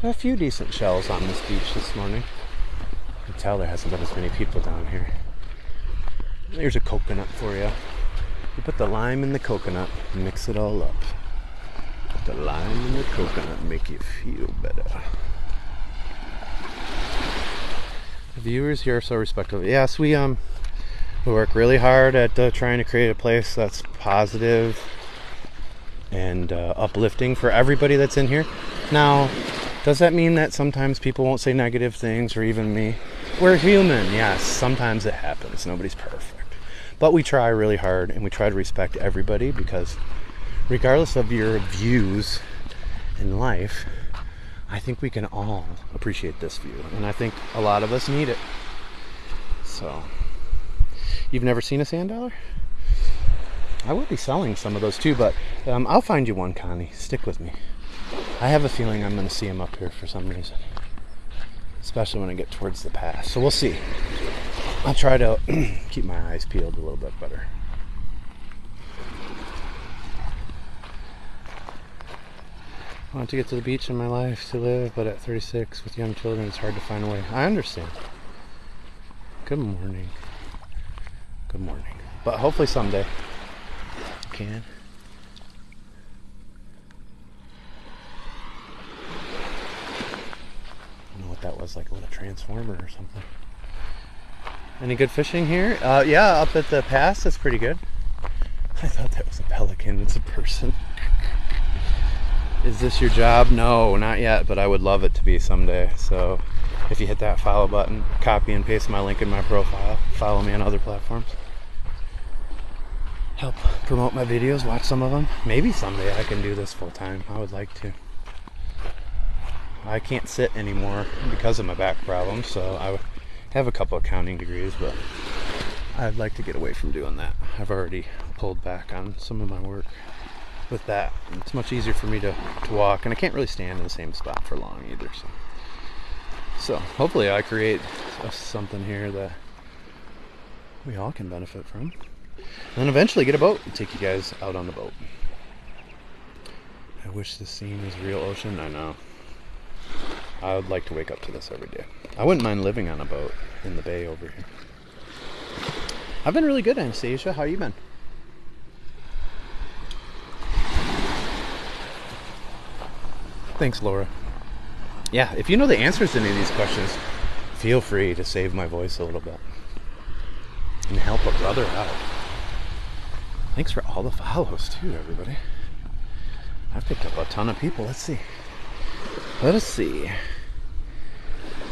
A few decent shells on this beach this morning. You can tell there hasn't been as many people down here. There's a coconut for you. You put the lime in the coconut and mix it all up. Put the lime in the coconut and make you feel better. The viewers here are so respectful. Yes, we work really hard at trying to create a place that's positive and uplifting for everybody that's in here. Now, does that mean that sometimes people won't say negative things, or even me? We're human, yes. Sometimes it happens. Nobody's perfect. But we try really hard, and we try to respect everybody, because regardless of your views in life, I think we can all appreciate this view. And I think a lot of us need it. So, you've never seen a sand dollar? I will be selling some of those too, but I'll find you one, Connie. Stick with me. I have a feeling I'm going to see him up here for some reason, especially when I get towards the pass. So we'll see. I'll try to keep my eyes peeled a little bit better. I want to get to the beach in my life to live, but at 36 with young children, it's hard to find a way. I understand. Good morning. Good morning. But hopefully someday I can. That was like a little transformer or something. Any good fishing here? Yeah, up at the pass, that's pretty good. I thought that was a pelican. It's a person. Is this your job? No, not yet, but I would love it to be someday. So if you hit that follow button, copy and paste my link in my profile, follow me on other platforms. Help promote my videos, watch some of them. Maybe someday I can do this full time. I would like to. I can't sit anymore because of my back problems, so I have a couple accounting degrees, but I'd like to get away from doing that. I've already pulled back on some of my work with that. It's much easier for me to walk, and I can't really stand in the same spot for long either. So hopefully I create something here that we all can benefit from. And then eventually get a boat and take you guys out on the boat. I wish this scene was real ocean. I know. I would like to wake up to this every day. I wouldn't mind living on a boat in the bay over here. I've been really good, Anastasia. How you been? Thanks, Laura. Yeah, if you know the answers to any of these questions, feel free to save my voice a little bit and help a brother out. Thanks for all the follows too, everybody. I've picked up a ton of people. Let's see. Let us see.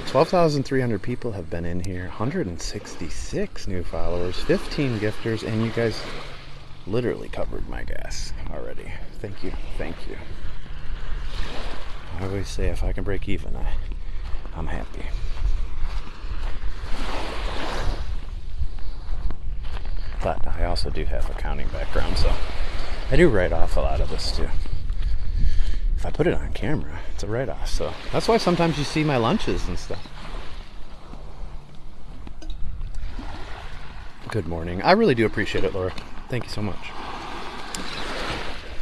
12,300 people have been in here. 166 new followers, 15 gifters, and you guys literally covered my gas already. Thank you. Thank you. I always say if I can break even, I'm happy. But I also do have accounting background, so I do write off a lot of this too. If I put it on camera, it's a write-off. So that's why sometimes you see my lunches and stuff. Good morning. I really do appreciate it, Laura. Thank you so much.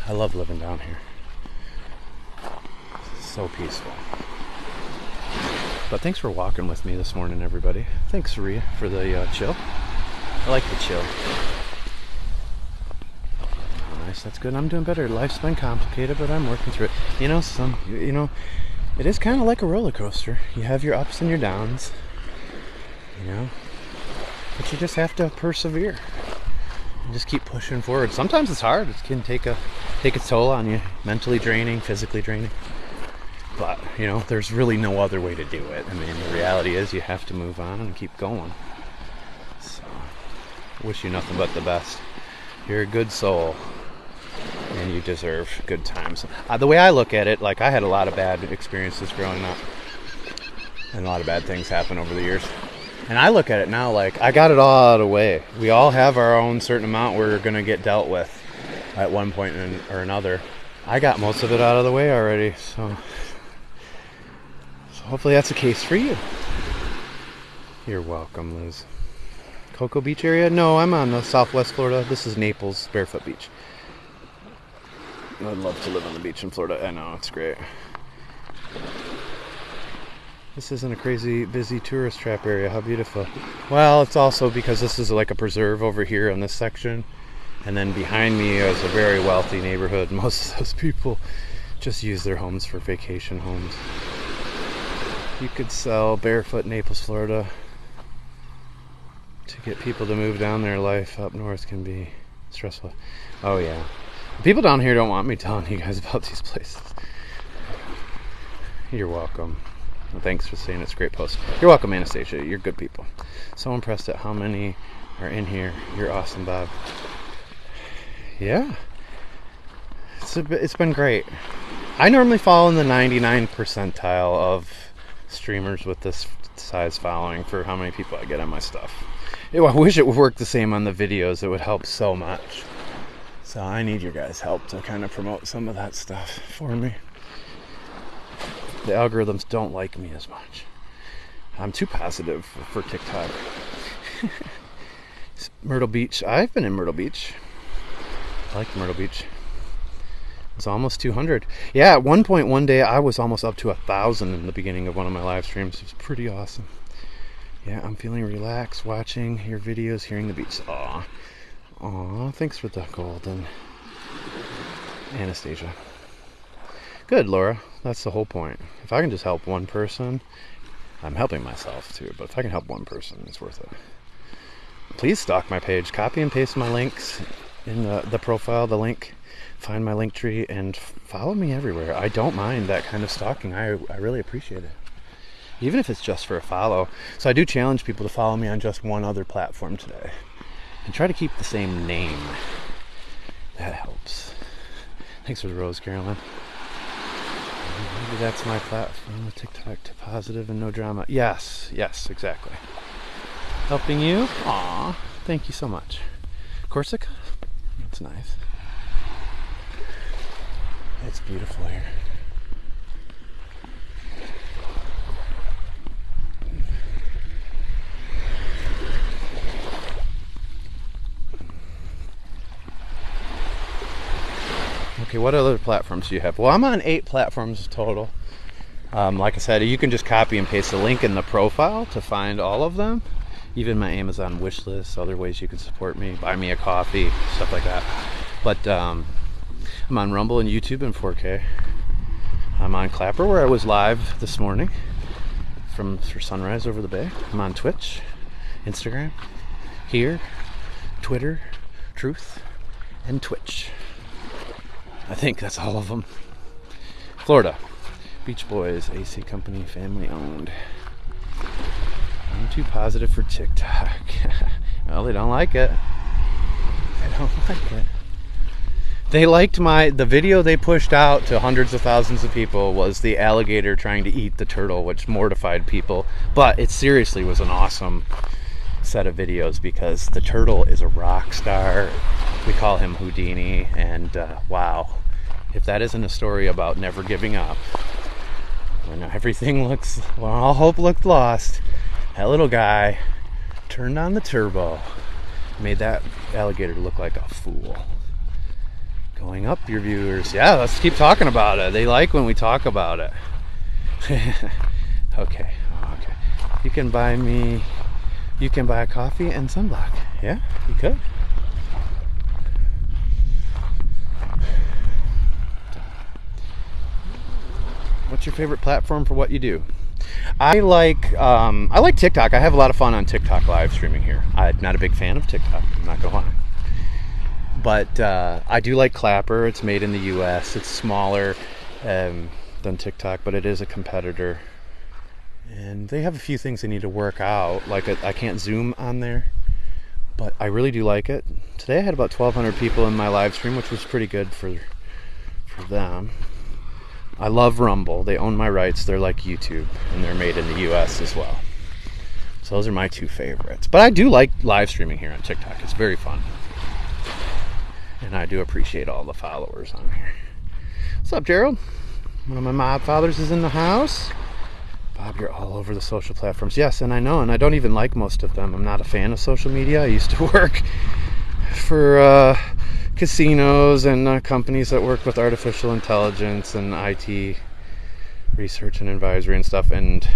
I love living down here. So peaceful. But thanks for walking with me this morning, everybody. Thanks, Rhea, for the chill. I like the chill. Nice, that's good. I'm doing better. Life's been complicated, but I'm working through it. You know, it is kind of like a roller coaster. You have your ups and your downs, but you just have to persevere and just keep pushing forward. Sometimes it's hard. It can take a toll on you, mentally draining, physically draining. But, there's really no other way to do it. I mean, the reality is you have to move on and keep going. So, wish you nothing but the best. You're a good soul, and you deserve good times. The way I look at it, like, I had a lot of bad experiences growing up, and a lot of bad things happen over the years. And I look at it now like, I got it all out of the way. We all have our own certain amount we're going to get dealt with at one point or another. I got most of it out of the way already, so hopefully that's the case for you. You're welcome, Liz. Cocoa Beach area? No, I'm on the Southwest Florida. This is Naples, Barefoot Beach. I'd love to live on the beach in Florida. I know, it's great. This isn't a crazy busy tourist trap area. How beautiful. Well, it's also because this is like a preserve over here on this section. And then behind me is a very wealthy neighborhood. Most of those people just use their homes for vacation homes. You could sell Barefoot, Naples, Florida. To get people to move down there, life up north can be stressful. Oh yeah. People down here don't want me telling you guys about these places. You're welcome. Well, thanks for saying it's a great post. You're welcome, Anastasia. You're good people. So impressed at how many are in here. You're awesome, Bob. Yeah. It's been great. I normally fall in the 99 percentile of streamers with this size following for how many people I get on my stuff. I wish it would work the same on the videos. It would help so much. So I need your guys' help to kind of promote some of that stuff for me. The algorithms don't like me as much. I'm too positive for TikTok. Myrtle Beach. I've been in Myrtle Beach. I like Myrtle Beach. It's almost 200. Yeah, at one point one day I was almost up to 1,000 in the beginning of one of my live streams. It was pretty awesome. Yeah, I'm feeling relaxed watching your videos, hearing the beach. Aw, thanks for the golden. Anastasia. Good, Laura. That's the whole point. If I can just help one person, I'm helping myself too, but if I can help one person, it's worth it. Please stalk my page. Copy and paste my links in the profile, the link. find my link tree and follow me everywhere. I don't mind that kind of stalking. I really appreciate it. Even if it's just for a follow. So I do challenge people to follow me on just one other platform today. And try to keep the same name. That helps. Thanks for the rose, Carolyn. Maybe that's my platform with TikTok to positive and no drama. Yes, exactly. Helping you? Aw, thank you so much. Corsica? That's nice. It's beautiful here. Okay, what other platforms do you have? Well, I'm on 8 platforms total. Like I said, you can just copy and paste the link in the profile to find all of them. Even my Amazon wish list, other ways you can support me, buy me a coffee, stuff like that. But I'm on Rumble and YouTube in 4K. I'm on Clapper, where I was live this morning for sunrise over the bay. I'm on Twitch, Instagram, here, Twitter, Truth, and Twitch. I think that's all of them. Florida, Beach Boys, AC Company, family owned. I'm too positive for TikTok. Well, they don't like it. They don't like it. They liked the video they pushed out to hundreds of thousands of people was the alligator trying to eat the turtle, which mortified people. But it seriously was an awesome set of videos because the turtle is a rock star. We call him Houdini, and wow, if that isn't a story about never giving up, when all hope looked lost, that little guy turned on the turbo, made that alligator look like a fool. Going up, your viewers. Yeah, let's keep talking about it. They like when we talk about it. Okay. You can buy a coffee and sunblock. Yeah, you could. What's your favorite platform for what you do? I like TikTok. I have a lot of fun on TikTok live streaming here. I'm not a big fan of TikTok, I'm not gonna lie. But I do like Clapper. It's made in the US. It's smaller than TikTok, but it is a competitor. And they have a few things they need to work out. Like I can't zoom on there, but I really do like it. Today I had about 1,200 people in my live stream, which was pretty good for them. I love Rumble. They own my rights. They're like YouTube, and they're made in the US as well. So those are my 2 favorites. But I do like live streaming here on TikTok. It's very fun. And I do appreciate all the followers on here. What's up, Gerald? One of my mob fathers is in the house. Bob, you're all over the social platforms. Yes, and I know, and I don't even like most of them. I'm not a fan of social media. I used to work for casinos and companies that work with artificial intelligence and IT research and advisory and stuff, and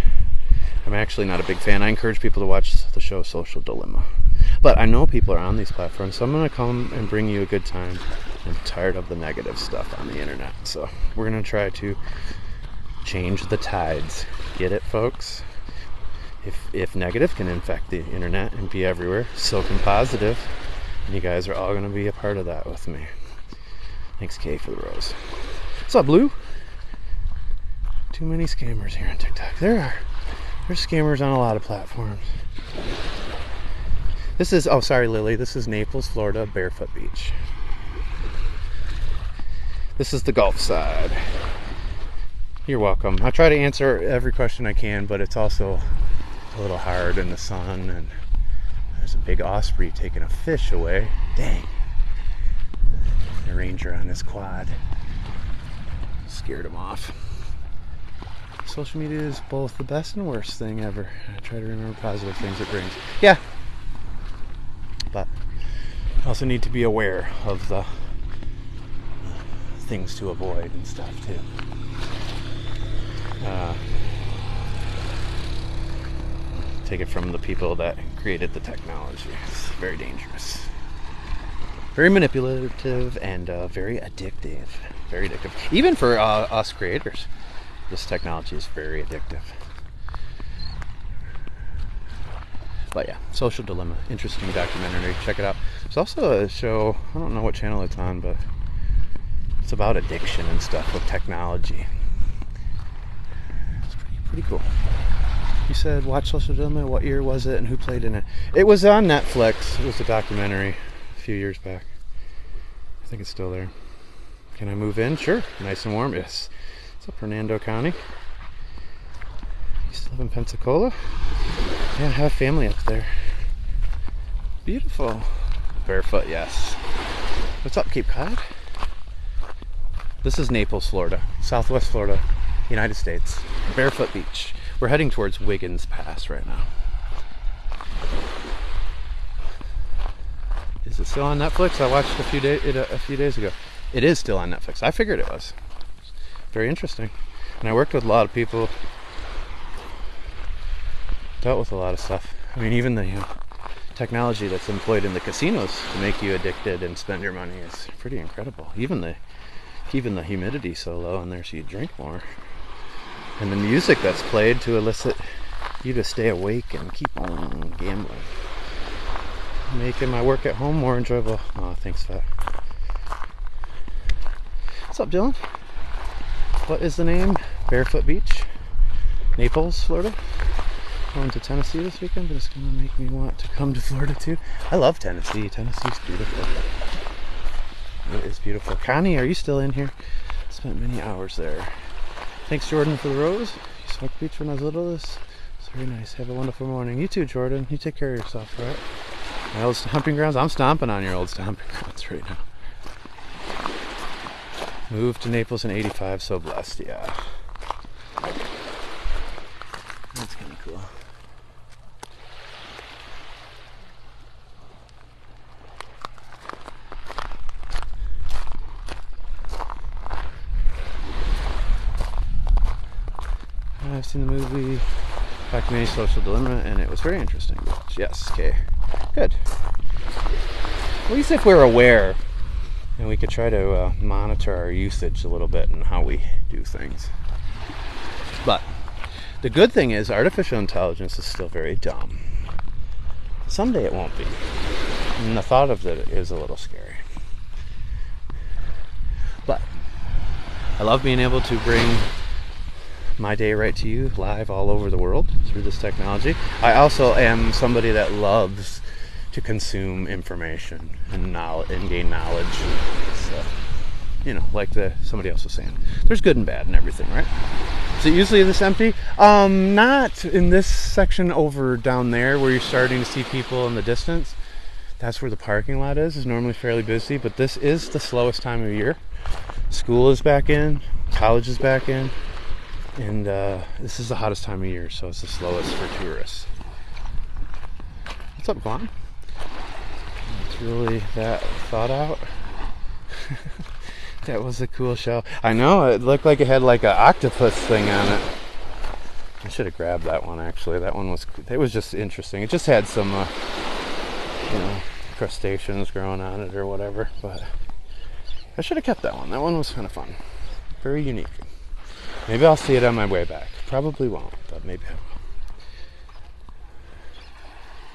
I'm actually not a big fan. I encourage people to watch the show Social Dilemma. But I know people are on these platforms, so I'm going to come and bring you a good time. I'm tired of the negative stuff on the internet, so we're going to try to change the tides. Get it, folks? If negative can infect the internet and be everywhere, so can positive. And you guys are all going to be a part of that with me. Thanks, Kay, for the rose. What's up, Blue? Too many scammers here on TikTok. There's scammers on a lot of platforms. This is, oh, sorry, Lily. This is Naples, Florida, Barefoot Beach. This is the Gulf side. You're welcome. I try to answer every question I can, but it's also a little hard in the sun, and there's a big osprey taking a fish away. Dang. The ranger on his quad scared him off. Social media is both the best and worst thing ever. I try to remember positive things it brings. Yeah. But I also need to be aware of the things to avoid and stuff too. Take it from the people that created the technology. It's very dangerous. Very manipulative and very addictive. Very addictive. Even for us creators, this technology is very addictive. But yeah, Social Dilemma. Interesting documentary. Check it out. There's also a show, I don't know what channel it's on, but It's about addiction and stuff with technology. It's pretty cool. You said watch Social Dilemma. What year was it and who played in it? It was on Netflix. It was a documentary a few years back. I think it's still there. Can I move in? Sure. Nice and warm. Yes. What's up, Hernando County? Used to live in Pensacola. Yeah, I have family up there. Beautiful. Barefoot, yes. What's up, Cape Cod? This is Naples, Florida. Southwest Florida, United States. Barefoot Beach. We're heading towards Wiggins Pass right now. Is it still on Netflix? I watched it a few days ago. It is still on Netflix. I figured it was. Very interesting. And I worked with a lot of people. Dealt with a lot of stuff. I mean, even the technology that's employed in the casinos to make you addicted and spend your money is pretty incredible. Even the humidity so low in there so you drink more. And the music that's played to elicit you to stay awake and keep on gambling. Making my work at home more enjoyable. Oh, thanks for that. What's up, Dylan? What is the name? Barefoot Beach, Naples, Florida. Going to Tennessee this weekend, but it's gonna make me want to come to Florida too. I love Tennessee. Tennessee's beautiful. It is beautiful. Connie, are you still in here? Spent many hours there. Thanks, Jordan, for the rose. You saw the beach when I was little. It's very nice. Have a wonderful morning. You too, Jordan. You take care of yourself, right? My old stomping grounds. I'm stomping on your old stomping grounds right now. Moved to Naples in '85. So blessed. Yeah. That's kind of cool. I've seen the movie Documentary Social Dilemma, and it was very interesting. Yes, okay. Good. At least if we're aware, and we could try to monitor our usage a little bit and how we do things. But the good thing is artificial intelligence is still very dumb. Someday it won't be. And the thought of it is a little scary. But I love being able to bring my day right to you live all over the world through this technology. I also am somebody that loves to consume information and knowledge and gain knowledge. So, you know, like somebody else was saying, there's good and bad in everything, right? Is it usually this empty? Not in this section over down there where you're starting to see people in the distance. That's where the parking lot is normally fairly busy, but this is the slowest time of year. School is back in, college is back in. And this is the hottest time of year, so it's the slowest for tourists. What's up, Guam? It's really that thought out. That was a cool show. I know, it looked like it had like an octopus thing on it. I should have grabbed that one, actually. That one was just interesting. It just had some, crustaceans growing on it or whatever. But I should have kept that one. That one was kind of fun. Very unique. Maybe I'll see it on my way back. Probably won't, but maybe I will.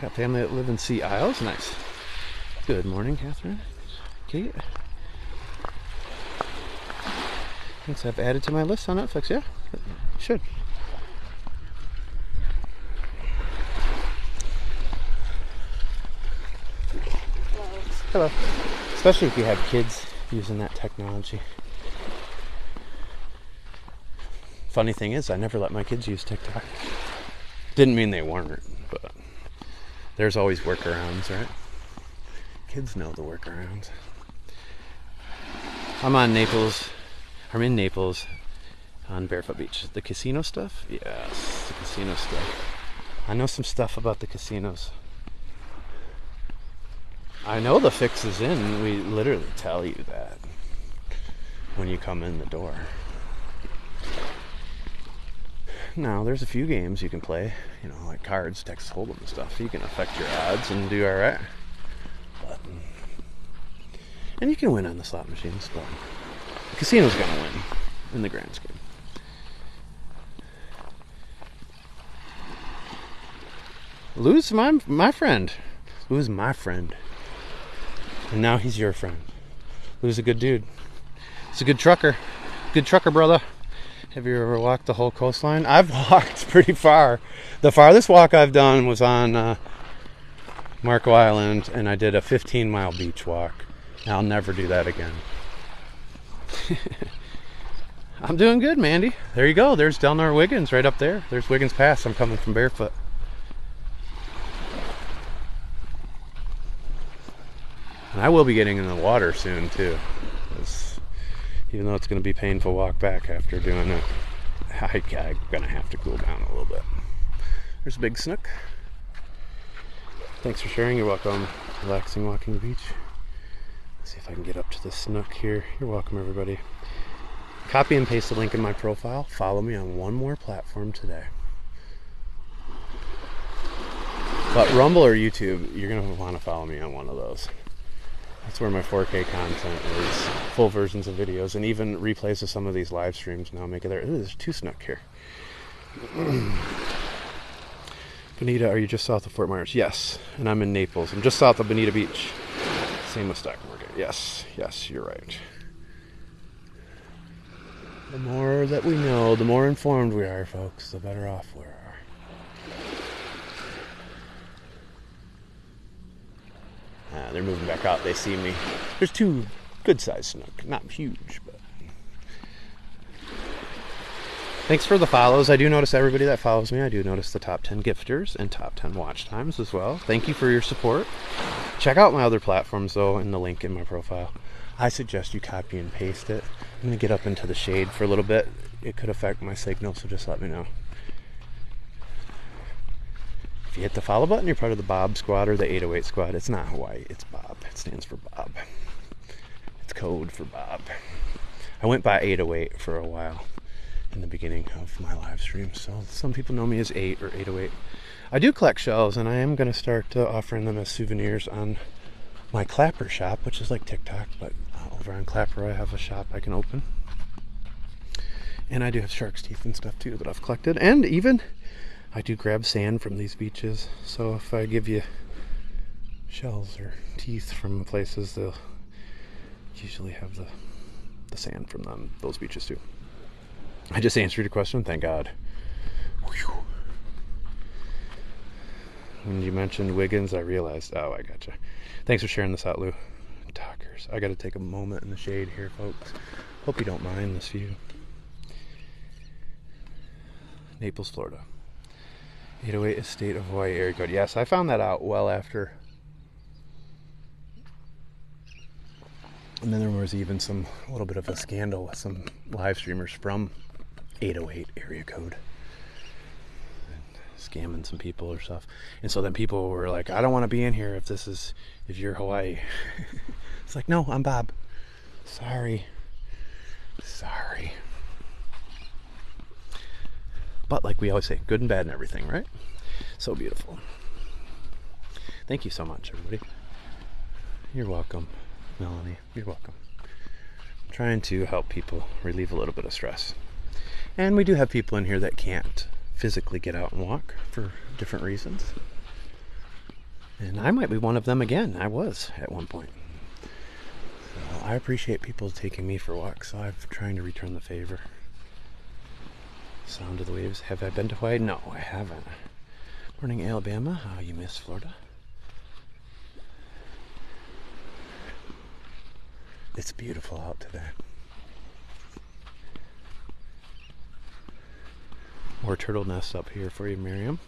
Got family that live in Sea Isles. Nice. Good morning, Catherine. Kate. Thanks. I've added to my list on Netflix. Yeah, should. Hello. Especially if you have kids using that technology. Funny thing is, I never let my kids use TikTok. Didn't mean they weren't, but there's always workarounds, right? Kids know the workarounds. I'm in Naples on Barefoot Beach. The casino stuff? Yes, the casino stuff. I know some stuff about the casinos. I know the fix is in. We literally tell you that when you come in the door. Now, there's a few games you can play, like cards, Texas Hold'em and stuff. You can affect your odds and do alright. And you can win on the slot machines, but the casino's gonna win in the grand scheme. Lou's my friend. Lou's my friend. And now he's your friend. Lou's a good dude. He's a good trucker. Good trucker, brother. Have you ever walked the whole coastline? I've walked pretty far. The farthest walk I've done was on Marco Island, and I did a 15-mile beach walk. I'll never do that again. I'm doing good, Mandy. There you go. There's Del Nor Wiggins right up there. There's Wiggins Pass. I'm coming from Barefoot. And I will be getting in the water soon, too. Even though it's going to be a painful walk back after doing it, I'm going to have to cool down a little bit. There's a big snook. Thanks for sharing. You're welcome. Relaxing, walking the beach. Let's see if I can get up to the snook here. You're welcome, everybody. Copy and paste the link in my profile. Follow me on one more platform today. But Rumble or YouTube, you're going to want to follow me on one of those. That's where my 4K content is. Full versions of videos and even replays of some of these live streams now make it there. Ooh, there's 2 snook here. Bonita, are you just south of Fort Myers? Yes, and I'm in Naples. I'm just south of Bonita Beach. Same with Stock Market. Yes, you're right. The more that we know, the more informed we are, folks, the better off we are. They're moving back out. They see me. There's 2 good-sized snook. Not huge, but... Thanks for the follows. I do notice everybody that follows me. I do notice the top 10 gifters and top 10 watch times as well. Thank you for your support. Check out my other platforms, though, in the link in my profile. I suggest you copy and paste it. I'm going to get up into the shade for a little bit. It could affect my signal, so just let me know. If you hit the follow button, you're part of the Bob Squad or the 808 Squad. It's not Hawaii, it's Bob. It stands for Bob. It's code for Bob. I went by 808 for a while in the beginning of my live stream, so some people know me as 8 or 808. I do collect shells, and I am going to start offering them as souvenirs on my Clapper shop, which is like TikTok, but over on Clapper I have a shop I can open. And I do have shark's teeth and stuff too that I've collected, and even I do grab sand from these beaches, so if I give you shells or teeth from places, they'll usually have the sand from those beaches too. I just answered your question, thank God. Whew. When you mentioned Wiggins, I realized, oh, I gotcha. Thanks for sharing this out, Lou. Talkers. I got to take a moment in the shade here, folks. Hope you don't mind this view. Naples, Florida. 808 is state of Hawaii area code. Yes, I found that out well after. And then there was even a little bit of a scandal with some live streamers from 808 area code. Scamming some people or stuff. And so then people were like, I don't want to be in here if you're Hawaii. It's like, no, I'm Bob. Sorry. But like we always say, good and bad and everything, right? So beautiful. Thank you so much, everybody. You're welcome, Melanie. You're welcome. I'm trying to help people relieve a little bit of stress. And we do have people in here that can't physically get out and walk for different reasons. And I might be one of them again. I was at one point. So I appreciate people taking me for walks, so I'm trying to return the favor. Sound of the waves. Have I been to Hawaii? No, I haven't. Morning, Alabama. Oh, you missed Florida. It's beautiful out today. More turtle nests up here for you, Miriam.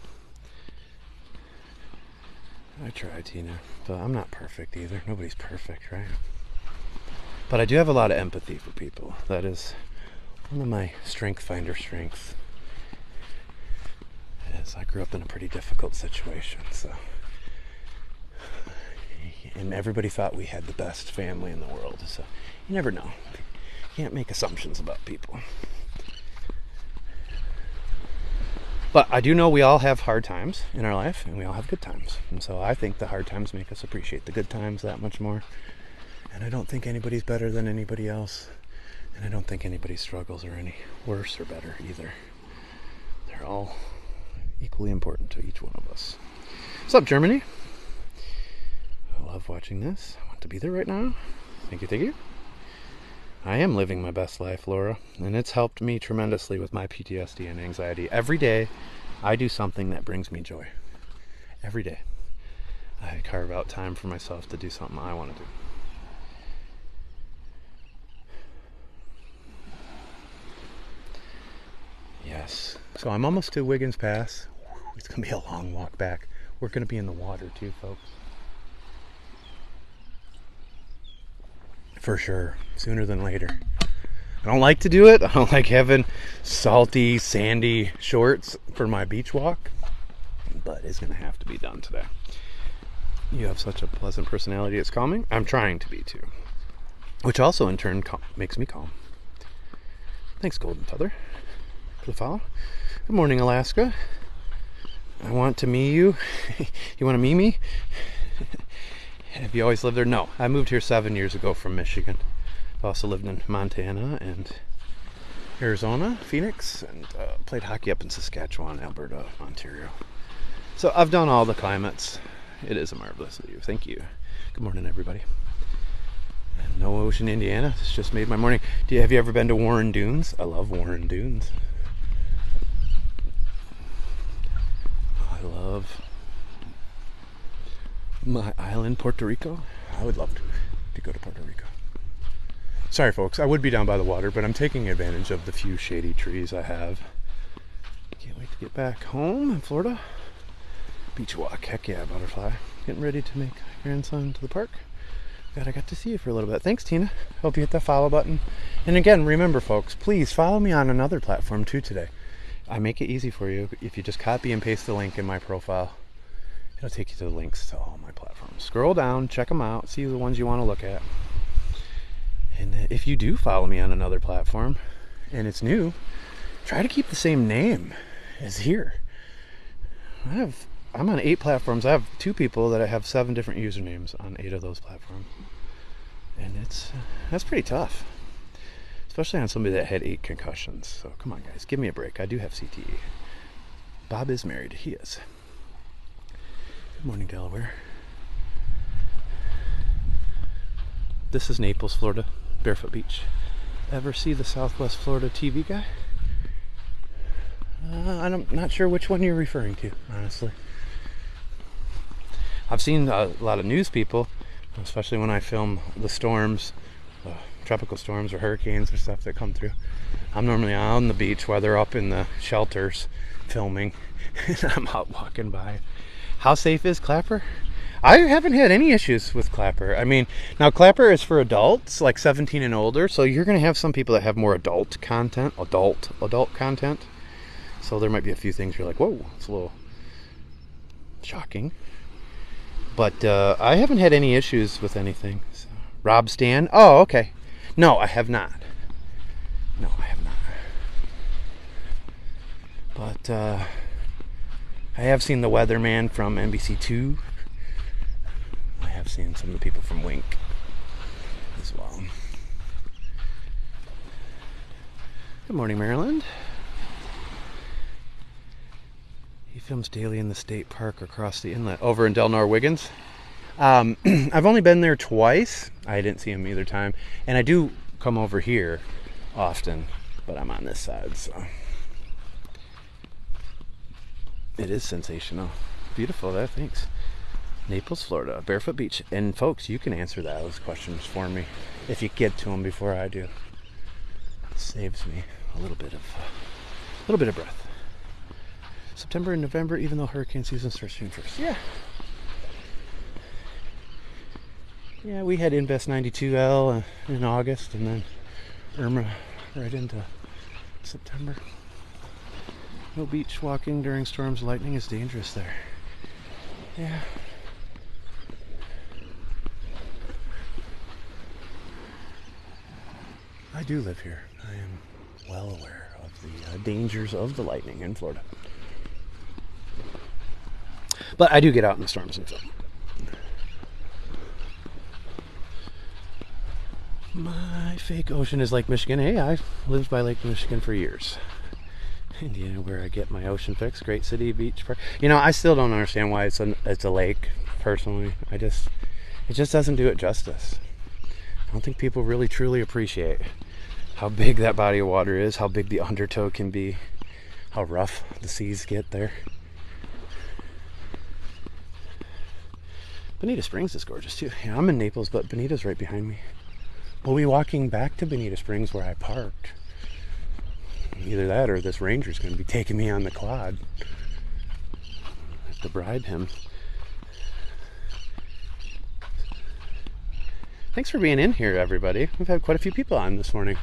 I try, Tina, but I'm not perfect either. Nobody's perfect, right? But I do have a lot of empathy for people. That is one of my strengths. I grew up in a pretty difficult situation, so. And everybody thought we had the best family in the world, so you never know. You can't make assumptions about people. But I do know we all have hard times in our life, and we all have good times. And so I think the hard times make us appreciate the good times that much more. And I don't think anybody's better than anybody else. And I don't think anybody's struggles are any worse or better either. They're all equally important to each one of us. What's up, Germany? I love watching this. I want to be there right now. Thank you, thank you. I am living my best life, Laura, and it's helped me tremendously with my PTSD and anxiety. Every day, I do something that brings me joy. Every day. I carve out time for myself to do something I want to do. Yes. So I'm almost to Wiggins Pass. It's going to be a long walk back. We're going to be in the water too, folks. For sure. Sooner than later. I don't like to do it. I don't like having salty, sandy shorts for my beach walk. But it's going to have to be done today. You have such a pleasant personality. It's calming. I'm trying to be too. Which also in turn makes me calm. Thanks, Golden Feather, for the follow. Good morning, Alaska. I want to meet you. You want to meet me? Have you always lived there? No. I moved here 7 years ago from Michigan. I've also lived in Montana and Arizona, Phoenix, and played hockey up in Saskatchewan, Alberta, Ontario. So I've done all the climates. It is a marvelous view. Thank you. Good morning, everybody. And no ocean, Indiana. This just made my morning. Have you ever been to Warren Dunes? I love Warren Dunes. I love my island, Puerto Rico. I would love to go to Puerto Rico. Sorry, folks. I would be down by the water, but I'm taking advantage of the few shady trees I have. Can't wait to get back home in Florida. Beach walk. Heck yeah, butterfly. Getting ready to make grandson to the park. Glad I got to see you for a little bit. Thanks, Tina. Hope you hit that follow button. And again, remember, folks, please follow me on another platform too today. I make it easy for you. If you just copy and paste the link in my profile, it'll take you to the links to all my platforms. Scroll down, check them out, see the ones you want to look at. And if you do follow me on another platform and it's new, try to keep the same name as here. I'm on 8 platforms. I have 2 people that I have 7 different usernames on 8 of those platforms. And that's pretty tough. Especially on somebody that had 8 concussions. So come on, guys, give me a break. I do have CTE. Bob is married. He is. Good morning, Delaware. This is Naples, Florida. Barefoot Beach. Ever see the Southwest Florida TV guy? I'm not sure which one you're referring to, honestly. I've seen a lot of news people, especially when I film the storms, tropical storms or hurricanes or stuff that come through. I'm normally on the beach while they're up in the shelters filming, and I'm out walking by. How safe is Clapper? I haven't had any issues with Clapper. I mean, now Clapper is for adults, like 17 and older, so you're going to have some people that have more adult content, adult content. So there might be a few things you're like, whoa, it's a little shocking. But I haven't had any issues with anything. So, Rob Stan? Oh, okay. No, I have not. No, I have not. But I have seen the weatherman from NBC2. I have seen some of the people from Wink as well. Good morning, Maryland. He films daily in the state park across the inlet. Over in Del Nor Wiggins. I've only been there twice. I didn't see him either time. And I do come over here often, but I'm on this side, so. It is sensational. Beautiful there, thanks. Naples, Florida, Barefoot Beach. And folks, you can answer those questions for me if you get to them before I do. It saves me a little bit of breath. September and November, even though hurricane season starts June 1st. Yeah, we had Invest 92L in August, and then Irma right into September. No beach walking during storms. Lightning is dangerous there. Yeah. I do live here. I am well aware of the dangers of the lightning in Florida. But I do get out in the storms and film. My fake ocean is Lake Michigan. Hey, I've lived by Lake Michigan for years. Indiana, where I get my ocean fix. Great city, beach park. You know, I still don't understand why it's a lake, personally. It just doesn't do it justice. don't think people really truly appreciate how big that body of water is, how big the undertow can be, how rough the seas get there. Bonita Springs is gorgeous too. Yeah, I'm in Naples, but Bonita's right behind me. We'll be walking back to Bonita Springs where I parked. Either that or this ranger's going to be taking me on the quad. I have to bribe him. Thanks for being in here, everybody. We've had quite a few people on this morning.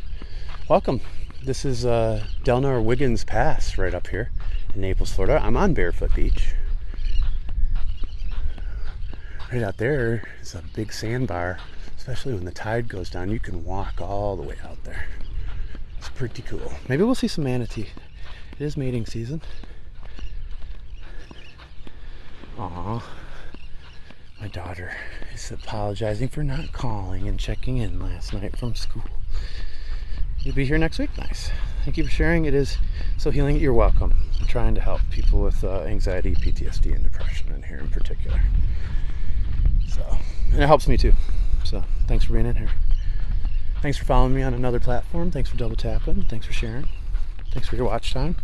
Welcome. This is Delnar Wiggins Pass right up here in Naples, Florida. I'm on Barefoot Beach. Right out there is a big sandbar. Especially when the tide goes down, you can walk all the way out there. It's pretty cool. Maybe we'll see some manatee. It is mating season. Aw. My daughter is apologizing for not calling and checking in last night from school. You'll be here next week? Nice. Thank you for sharing. It is so healing. You're welcome. I'm trying to help people with anxiety, PTSD, and depression in here in particular. And it helps me too. So thanks for being in here. Thanks for following me on another platform. Thanks for double tapping. Thanks for sharing. Thanks for your watch time.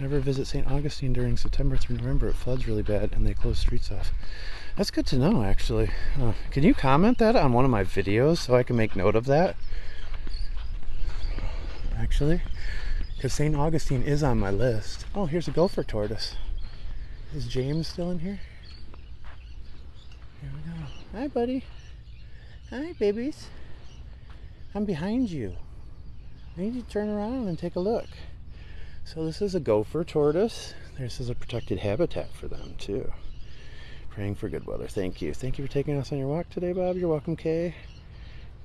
Never visit St. Augustine during September through November. It floods really bad and they close streets off. That's good to know, actually. Can you comment that on one of my videos so I can make note of that? Actually, because St. Augustine is on my list. Oh, here's a gopher tortoise. Is James still in here? Here we go. Hi, buddy. Hi, babies. I'm behind you. I need you to turn around and take a look. So this is a gopher tortoise. This is a protected habitat for them too. Praying for good weather. Thank you. Thank you for taking us on your walk today, Bob. You're welcome, Kay.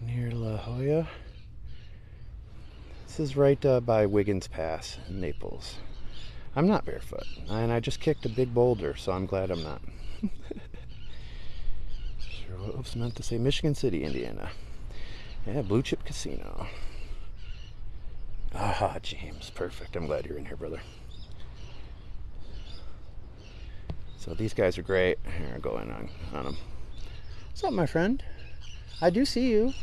Near La Jolla. This is right by Wiggins Pass in Naples. I'm not barefoot, and I just kicked a big boulder, so I'm glad I'm not. Sure, what was meant to say Michigan City, Indiana. Yeah, Blue Chip Casino. Ah, James, perfect. I'm glad you're in here, brother. So these guys are great. Here, go in on them. What's up, my friend? I do see you.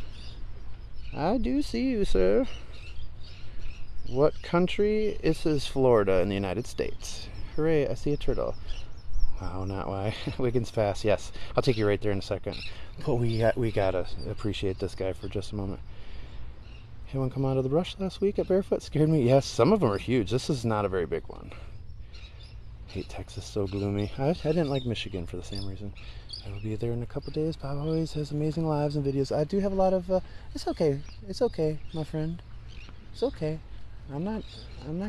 I do see you, sir. What country? This is Florida in the United States. Hooray, I see a turtle. Wow, not why. Wiggins Pass, yes. I'll take you right there in a second. But we gotta appreciate this guy for just a moment. Anyone come out of the brush last week at Barefoot? Scared me? Yes, some of them are huge. This is not a very big one. Hate Texas, so gloomy. I didn't like Michigan for the same reason. I will be there in a couple days. Bob always has amazing lives and videos. I do have a lot of, it's okay. It's okay, my friend. It's okay. I'm not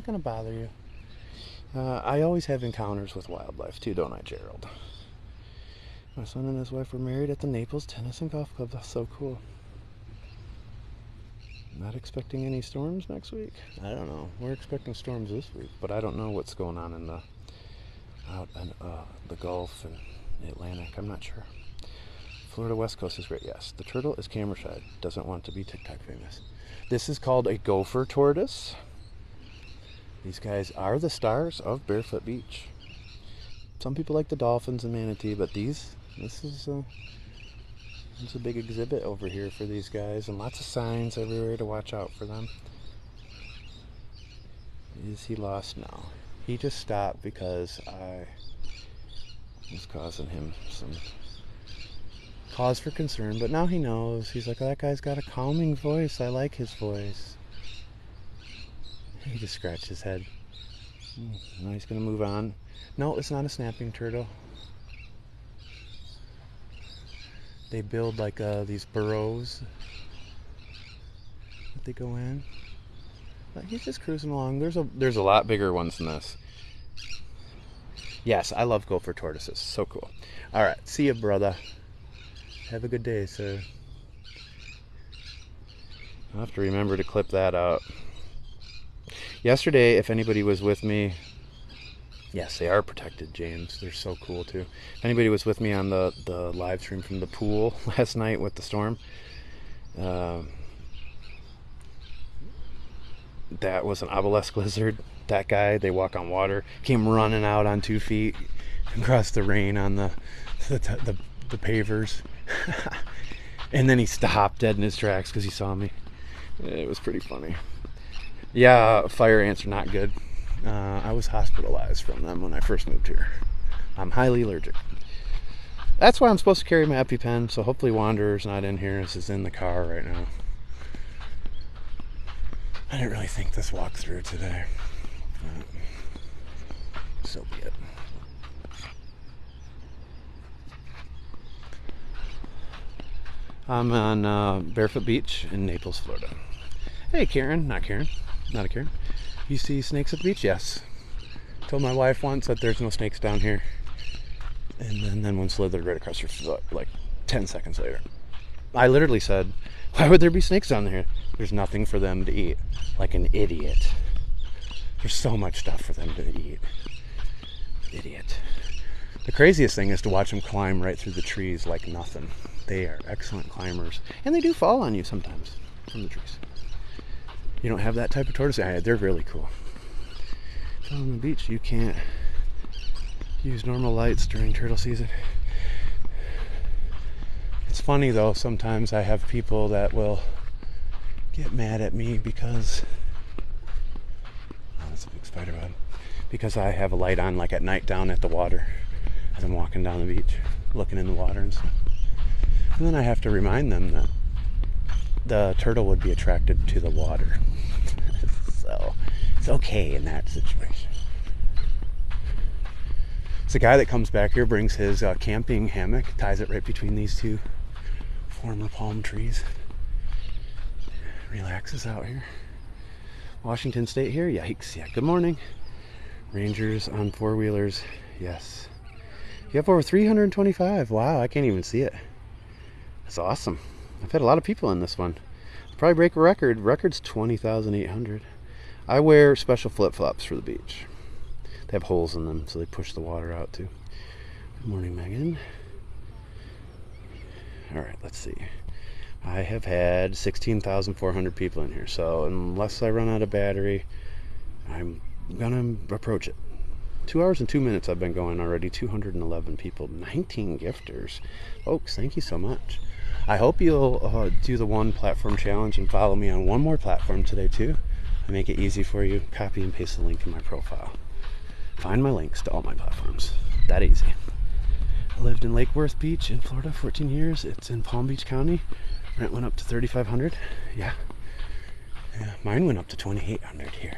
gonna bother you. I always have encounters with wildlife too, don't I, Gerald? My son and his wife were married at the Naples Tennis and Golf Club. That's so cool. Not expecting any storms next week? I don't know. We're expecting storms this week, but I don't know what's going on in the Gulf and the Atlantic. I'm not sure. Florida West Coast is great. Yes, the turtle is camera shy. Doesn't want to be TikTok famous. This is called a gopher tortoise. These guys are the stars of Barefoot Beach. Some people like the dolphins and manatee, but this is a big exhibit over here for these guys, and lots of signs everywhere to watch out for them. Is he lost? No. He just stopped because I was causing him some cause for concern, but now he knows. He's like, oh, that guy's got a calming voice. I like his voice. He just scratched his head. Now he's going to move on. No, it's not a snapping turtle. They build like these burrows that they go in. But he's just cruising along. There's a lot bigger ones than this. Yes, I love gopher tortoises. So cool. All right, see ya, brother. Have a good day, sir. I'll have to remember to clip that out. Yesterday, if anybody was with me, yes, they are protected, James. They're so cool, too. If anybody was with me on the live stream from the pool last night with the storm, that was an obelisk lizard. That guy, they walk on water, came running out on 2 feet across the rain on the pavers. And then he stopped dead in his tracks because he saw me. It was pretty funny. Yeah, fire ants are not good. I was hospitalized from them when I first moved here. I'm highly allergic. That's why I'm supposed to carry my EpiPen, so hopefully Wanderer's not in here. This is in the car right now. I didn't really think this walk through today. So be it. I'm on Barefoot Beach in Naples, Florida. Hey, Karen. Not Karen. Not a Karen. You see snakes at the beach? Yes. Told my wife once that there's no snakes down here. And then one slithered right across her foot like 10 seconds later. I literally said, why would there be snakes down here? There's nothing for them to eat. Like an idiot. There's so much stuff for them to eat. Idiot. The craziest thing is to watch them climb right through the trees like nothing. They are excellent climbers. And they do fall on you sometimes from the trees. You don't have that type of tortoise? Yeah, they're really cool. So on the beach, you can't use normal lights during turtle season. It's funny though, sometimes I have people that will get mad at me because, oh, that's a big spider web, because I have a light on like at night down at the water as I'm walking down the beach, looking in the water and stuff. And then I have to remind them that the turtle would be attracted to the water. So it's okay in that situation. It's a guy that comes back here, brings his camping hammock, ties it right between these two former palm trees. Relaxes out here. Washington State here, yikes. Yeah, good morning. Rangers on four-wheelers, yes. You have over 325. Wow, I can't even see it. That's awesome. I've had a lot of people in this one. Probably break a record. Record's 20,800. I wear special flip-flops for the beach. They have holes in them, so they push the water out too. Good morning, Megan. All right, let's see. I have had 16,400 people in here, so unless I run out of battery, I'm gonna approach it. 2 hours and 2 minutes I've been going already. 211 people, 19 gifters. Folks, thank you so much. I hope you'll do the one platform challenge and follow me on one more platform today too. I make it easy for you. Copy and paste the link in my profile. Find my links to all my platforms. That easy. I lived in Lake Worth Beach in Florida 14 years. It's in Palm Beach County. Rent went up to $3,500. Yeah. Mine went up to $2,800 here.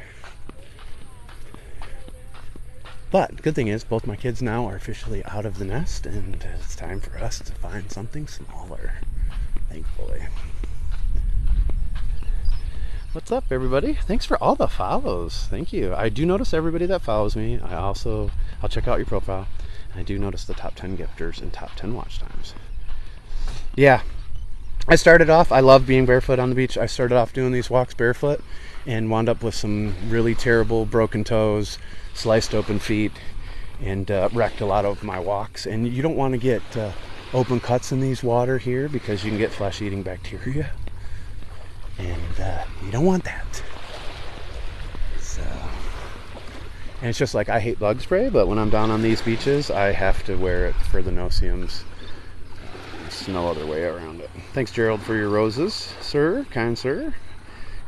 But good thing is both my kids now are officially out of the nest, and it's time for us to find something smaller, thankfully. What's up, everybody? Thanks for all the follows. Thank you. I do notice everybody that follows me. I'll check out your profile. I do notice the top 10 gifters and top 10 watch times. Yeah, I started off, I love being barefoot on the beach. I started off doing these walks barefoot and wound up with some really terrible broken toes, sliced open feet, and wrecked a lot of my walks. And you don't want to get open cuts in these water here because you can get flesh-eating bacteria. And you don't want that. So, and it's just like, I hate bug spray, but when I'm down on these beaches, I have to wear it for the no-see-ums. There's no other way around it. Thanks, Gerald, for your roses, sir. Kind sir.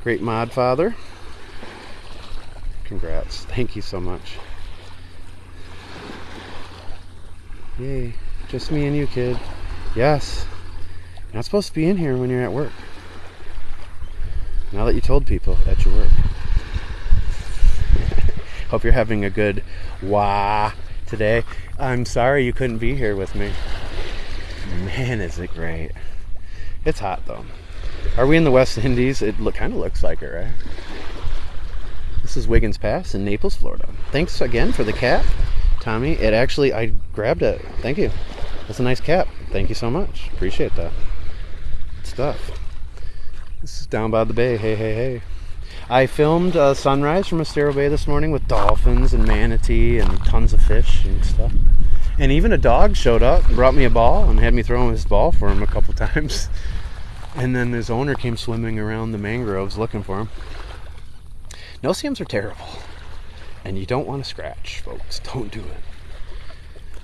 Great mod father. Congrats. Thank you so much. Yay. Just me and you, kid. Yes. You're not supposed to be in here when you're at work. Now that you told people at your work. Hope you're having a good wah today. I'm sorry you couldn't be here with me. Man, is it great. It's hot though. Are we in the West Indies? It kind of looks like it, right? This is Wiggins Pass in Naples, Florida. Thanks again for the cap, Tommy. I grabbed it. Thank you. That's a nice cap. Thank you so much. Appreciate that. Good stuff. This is down by the bay. Hey, hey, hey. I filmed sunrise from Estero Bay this morning with dolphins and manatee and tons of fish and stuff. And even a dog showed up and brought me a ball and had me throw his ball for him a couple times. And then his owner came swimming around the mangroves looking for him. No-see-ums are terrible. And you don't want to scratch, folks. Don't do it.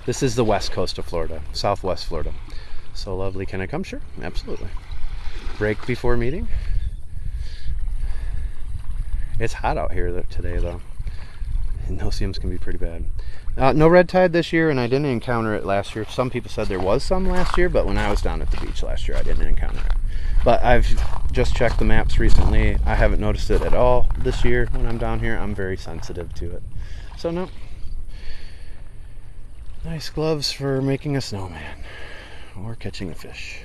This is the west coast of Florida, southwest Florida. So lovely. Can I come? Sure, absolutely. Break before meeting. It's hot out here today, though. No-see-ums can be pretty bad. No red tide this year, and I didn't encounter it last year. Some people said there was some last year, but when I was down at the beach last year, I didn't encounter it. But I've just checked the maps recently. I haven't noticed it at all this year when I'm down here. I'm very sensitive to it. So, no. Nice gloves for making a snowman or catching a fish.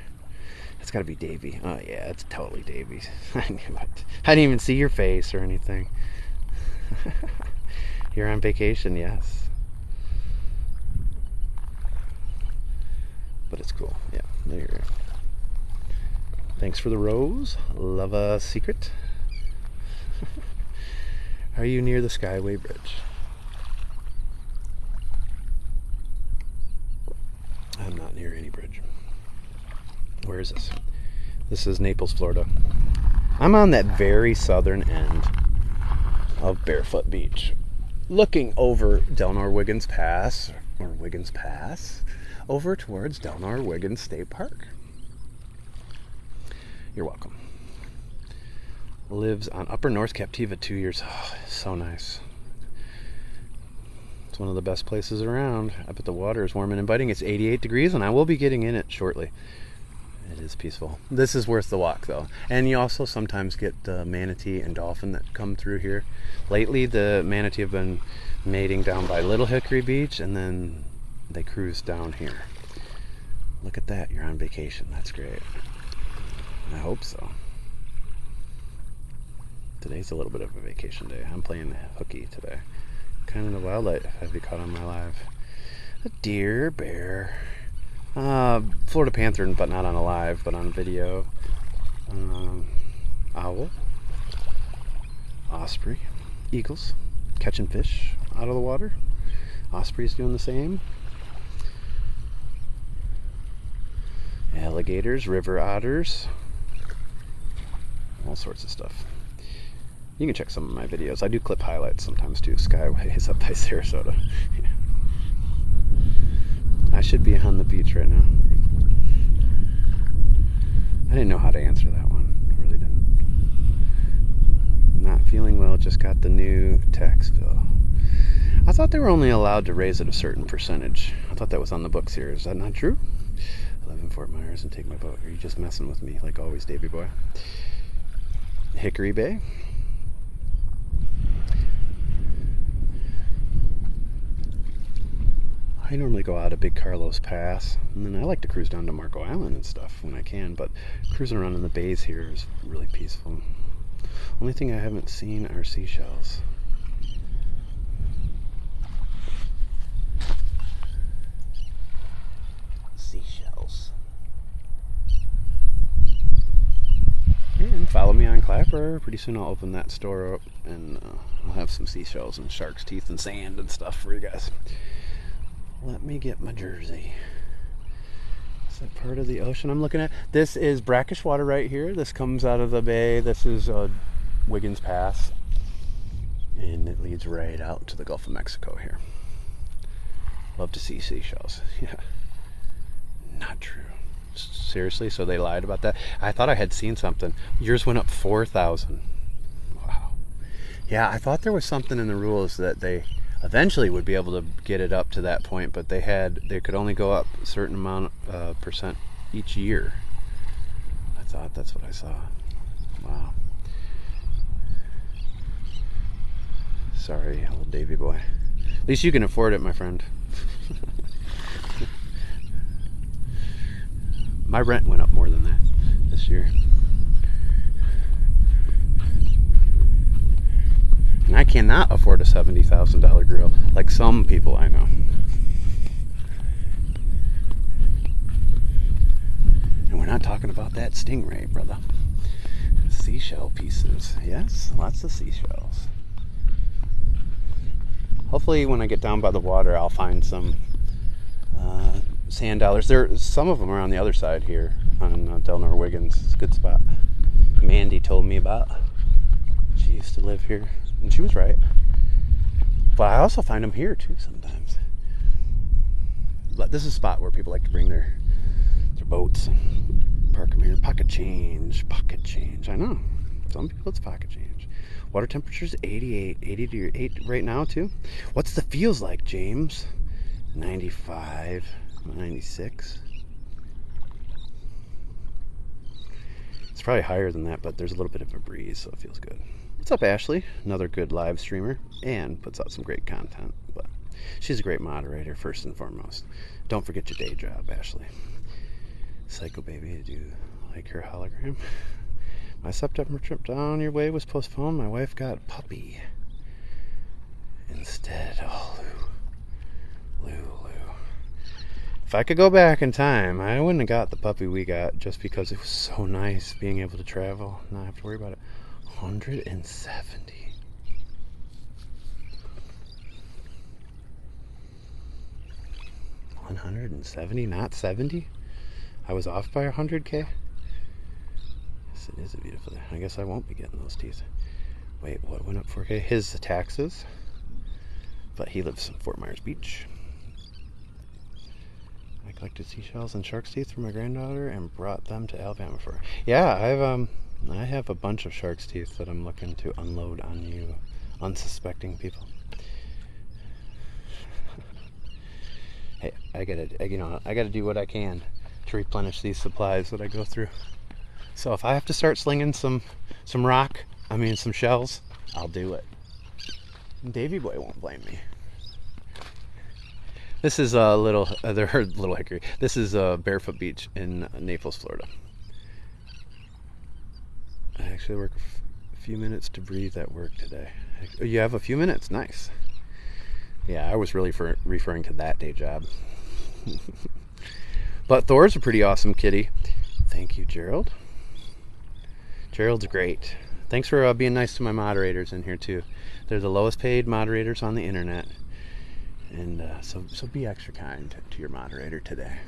It's got to be Davy. Oh, yeah, it's totally Davy's. I knew it. I didn't even see your face or anything. You're on vacation, yes. But it's cool. Yeah, there you go. Thanks for the rose. Love a secret. Are you near the Skyway Bridge? I'm not near any bridge. Where is this? This is Naples, Florida. I'm on that very southern end of Barefoot Beach, looking over Wiggins Pass, or Wiggins Pass, over towards Wiggins State Park. You're welcome. Lives on Upper North Captiva 2 years. Oh, so nice. It's one of the best places around. I bet the water is warm and inviting. It's 88 degrees, and I will be getting in it shortly. It is peaceful. This is worth the walk, though. And you also sometimes get manatee and dolphin that come through here. Lately, the manatee have been mating down by Little Hickory Beach, and then they cruise down here. Look at that. You're on vacation. That's great. I hope so. Today's a little bit of a vacation day. I'm playing hooky today. Kind of wildlife have you caught on my live? A deer, bear, Florida panther, but not on a live, but on video. Owl, osprey, eagles, catching fish out of the water. Osprey's doing the same. Alligators, river otters, all sorts of stuff. You can check some of my videos. I do clip highlights sometimes too. Skyways up by Sarasota. Yeah. I should be on the beach right now. I didn't know how to answer that one. I really didn't. Not feeling well, just got the new tax bill. I thought they were only allowed to raise it a certain percentage. I thought that was on the books here. Is that not true? I live in Fort Myers and take my boat. Are you just messing with me like always, Davy boy? Hickory Bay. I normally go out of Big Carlos Pass, and then I like to cruise down to Marco Island and stuff when I can, but cruising around in the bays here is really peaceful. Only thing I haven't seen are seashells. Seashells. And follow me on Clapper. Pretty soon I'll open that store up, and I'll have some seashells and shark's teeth and sand and stuff for you guys. Let me get my jersey. Is that part of the ocean I'm looking at? This is brackish water right here. This comes out of the bay. This is Wiggins Pass. And it leads right out to the Gulf of Mexico here. Love to see seashells. Yeah. Not true. Seriously? So they lied about that? I thought I had seen something. Yours went up 4,000. Wow. Yeah, I thought there was something in the rules that they eventually would be able to get it up to that point, but they could only go up a certain amount percent each year. I thought that's what I saw. Wow. Sorry, old Davy boy. At least you can afford it, my friend. My rent went up more than that this year. And I cannot afford a $70,000 grill like some people I know. And we're not talking about that stingray, brother. Seashell pieces. Yes, lots of seashells. Hopefully when I get down by the water, I'll find some sand dollars. Some of them are on the other side here on Wiggins. It's a good spot. Mandy told me about. She used to live here. And she was right. But I also find them here too sometimes. But this is a spot where people like to bring their boats. Park them here. Pocket change. Pocket change. I know. Some people it's pocket change. Water temperature's 88. 88 right now too. What's the feels like, James? 95. 96. It's probably higher than that, but there's a little bit of a breeze, so it feels good. What's up, Ashley? Another good live streamer and puts out some great content. But she's a great moderator, first and foremost. Don't forget your day job, Ashley. Psycho baby, do you like her hologram? My September trip down your way was postponed. My wife got a puppy instead. Oh, Lou. If I could go back in time, I wouldn't have got the puppy we got just because it was so nice being able to travel, not have to worry about it. 170. $170, not 70? I was off by 100K? Yes, it is a beautiful day. I guess I won't be getting those teeth. Wait, what went up 4K? His taxes. But he lives in Fort Myers Beach. I collected seashells and shark's teeth for my granddaughter and brought them to Alabama for her. Yeah, I have a bunch of shark's teeth that I'm looking to unload on you unsuspecting people. Hey, I gotta do what I can to replenish these supplies that I go through. So if I have to start slinging some shells, I'll do it. And Davy Boy won't blame me. This is Little Hickory. This is Barefoot Beach in Naples, Florida. I actually work a few minutes to breathe at work today. You have a few minutes? Nice. Yeah, I was really referring to that day job. But Thor's a pretty awesome kitty. Thank you, Gerald. Gerald's great. Thanks for being nice to my moderators in here, too. They're the lowest paid moderators on the internet. And so be extra kind to your moderator today.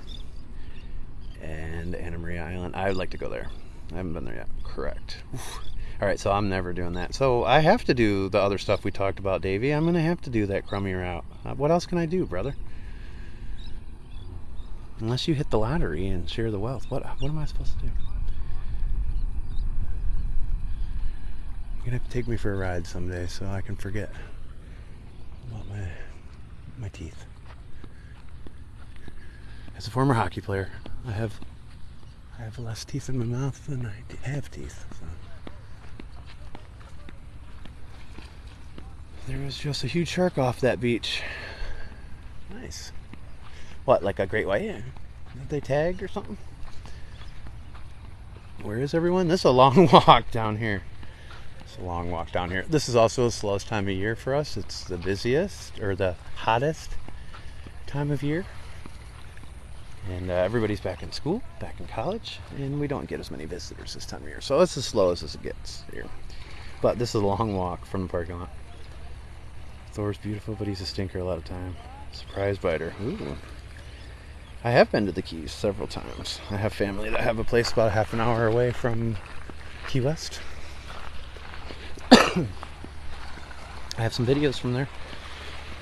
And Anna Maria Island. I would like to go there. I haven't been there yet. Correct. Oof. All right, so I'm never doing that. So I have to do the other stuff we talked about, Davey. I'm going to have to do that crummy route. What else can I do, brother? Unless you hit the lottery and share the wealth. What am I supposed to do? You're going to have to take me for a ride someday so I can forget about my teeth. As a former hockey player, I have less teeth in my mouth than I have teeth. So. There was just a huge shark off that beach. Nice. What, like a great white? Yeah. Did they tagged or something? Where is everyone? This is a long walk down here. It's a long walk down here. This is also the slowest time of year for us. It's the busiest or the hottest time of year. And everybody's back in school, back in college, and we don't get as many visitors this time of year. So it's as slow as it gets here. But this is a long walk from the parking lot. Thor's beautiful, but he's a stinker a lot of time. Surprise biter. Ooh. I have been to the Keys several times. I have family that have a place about a half an hour away from Key West. I have some videos from there.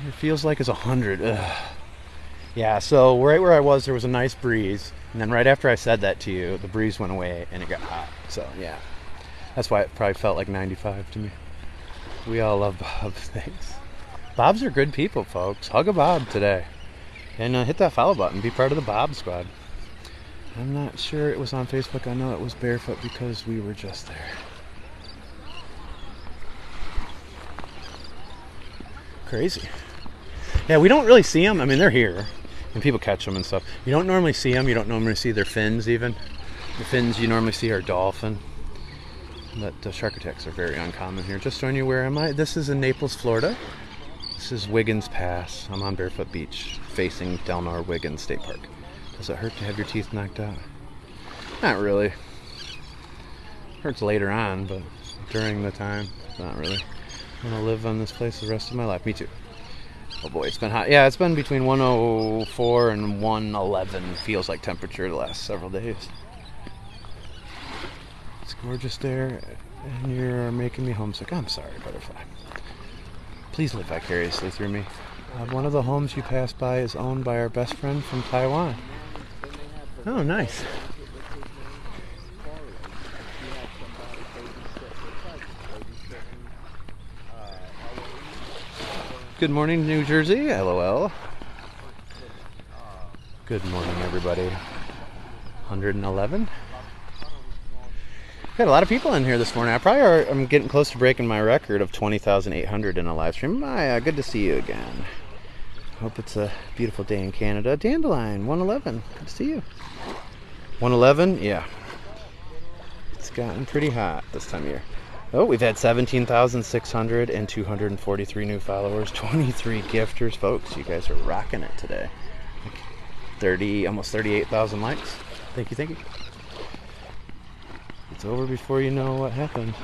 It feels like it's 100. Ugh. Yeah, so right where I was, there was a nice breeze. And then right after I said that to you, the breeze went away and it got hot. So, yeah. That's why it probably felt like 95 to me. We all love Bob. Thanks. Bobs are good people, folks. Hug a Bob today. And hit that follow button. Be part of the Bob squad. I'm not sure it was on Facebook. I know it was Barefoot because we were just there. Crazy. Yeah, we don't really see them. I mean, they're here. And people catch them and stuff. You don't normally see them. You don't normally see their fins even. The fins you normally see are dolphin. But shark attacks are very uncommon here. Just showing you where am I. This is in Naples, Florida. This is Wiggins Pass. I'm on Barefoot Beach, facing Del Mar Wiggins State Park. Does it hurt to have your teeth knocked out? Not really. Hurts later on, but during the time, not really. I'm gonna live on this place the rest of my life. Me too. Oh boy, it's been hot. Yeah, it's been between 104 and 111 feels like temperature the last several days. It's gorgeous there, and you're making me homesick. I'm sorry, butterfly. Please live vicariously through me. One of the homes you passed by is owned by our best friend from Taiwan. Oh, nice. Good morning, New Jersey. LOL. Good morning, everybody. 111. Got a lot of people in here this morning. I'm getting close to breaking my record of 20,800 in a live stream. Good to see you again. Hope it's a beautiful day in Canada. Dandelion, 111. Good to see you. 111? Yeah. It's gotten pretty hot this time of year. Oh, we've had 17,600 and 243 new followers. 23 gifters. Folks, you guys are rocking it today. almost 38,000 likes. Thank you. It's over before you know what happened.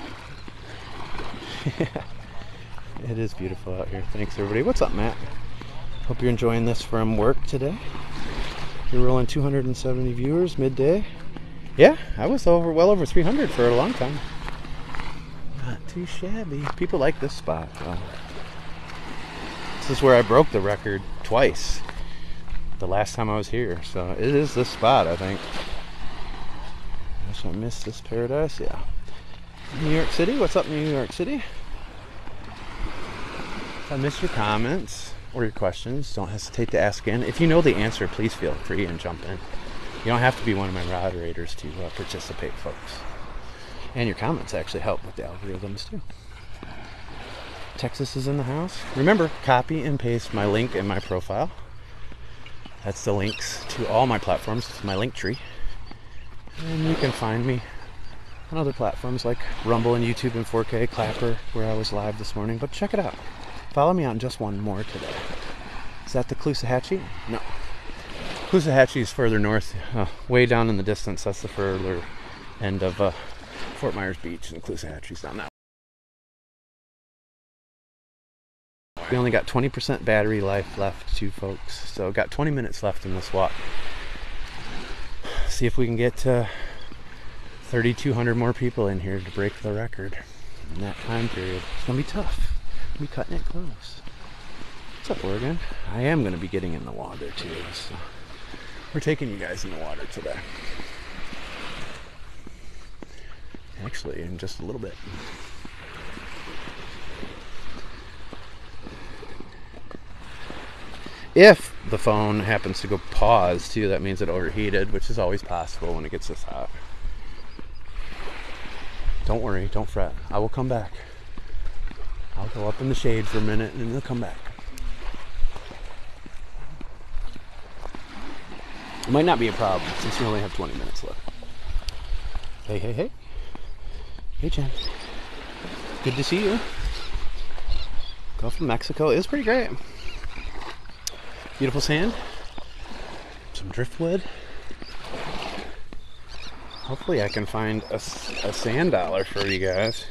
It is beautiful out here. Thanks, everybody. What's up, Matt? Hope you're enjoying this from work today. You're rolling 270 viewers midday. Yeah, I was well over 300 for a long time. Not too shabby. People like this spot, though. This is where I broke the record twice. The last time I was here, so it is this spot, I think. I missed this paradise. Yeah. New York City. What's up, New York City? If I missed your comments or your questions, don't hesitate to ask in. If you know the answer, please feel free and jump in. You don't have to be one of my moderators to participate, folks. And your comments actually help with the algorithms too. Texas is in the house. Remember, copy and paste my link in my profile. That's the links to all my platforms. It's my link tree. And you can find me on other platforms like Rumble and YouTube in 4K, Clapper, where I was live this morning. But check it out. Follow me on just one more today. Is that the Caloosahatchee? No. Caloosahatchee is further north, way down in the distance. That's the further end of Fort Myers Beach, and Caloosahatchee's down that way. We only got 20% battery life left, too, folks. So got 20 minutes left in this walk. See if we can get 3,200 more people in here to break the record in that time period. It's gonna be tough. We'll be cutting it close. What's up, Oregon? I am gonna be getting in the water too. So we're taking you guys in the water today. Actually, in just a little bit. If the phone happens to go pause too, that means it overheated, which is always possible when it gets this hot. Don't worry, don't fret. I will come back. I'll go up in the shade for a minute and then it'll come back. It might not be a problem since we only have 20 minutes left. Hey. Hey, Jen. Good to see you. Gulf of Mexico is pretty great. Beautiful sand, some driftwood. Hopefully I can find a sand dollar for you guys.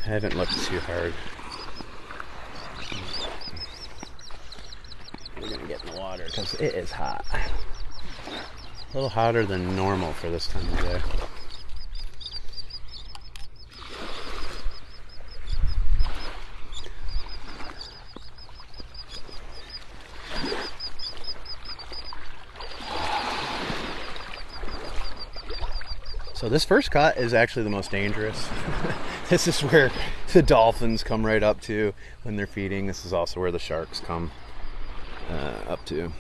I haven't looked too hard. We're gonna get in the water because it is hot. A little hotter than normal for this time of day. So this first cut is actually the most dangerous. This is where the dolphins come right up to when they're feeding. This is also where the sharks come up to.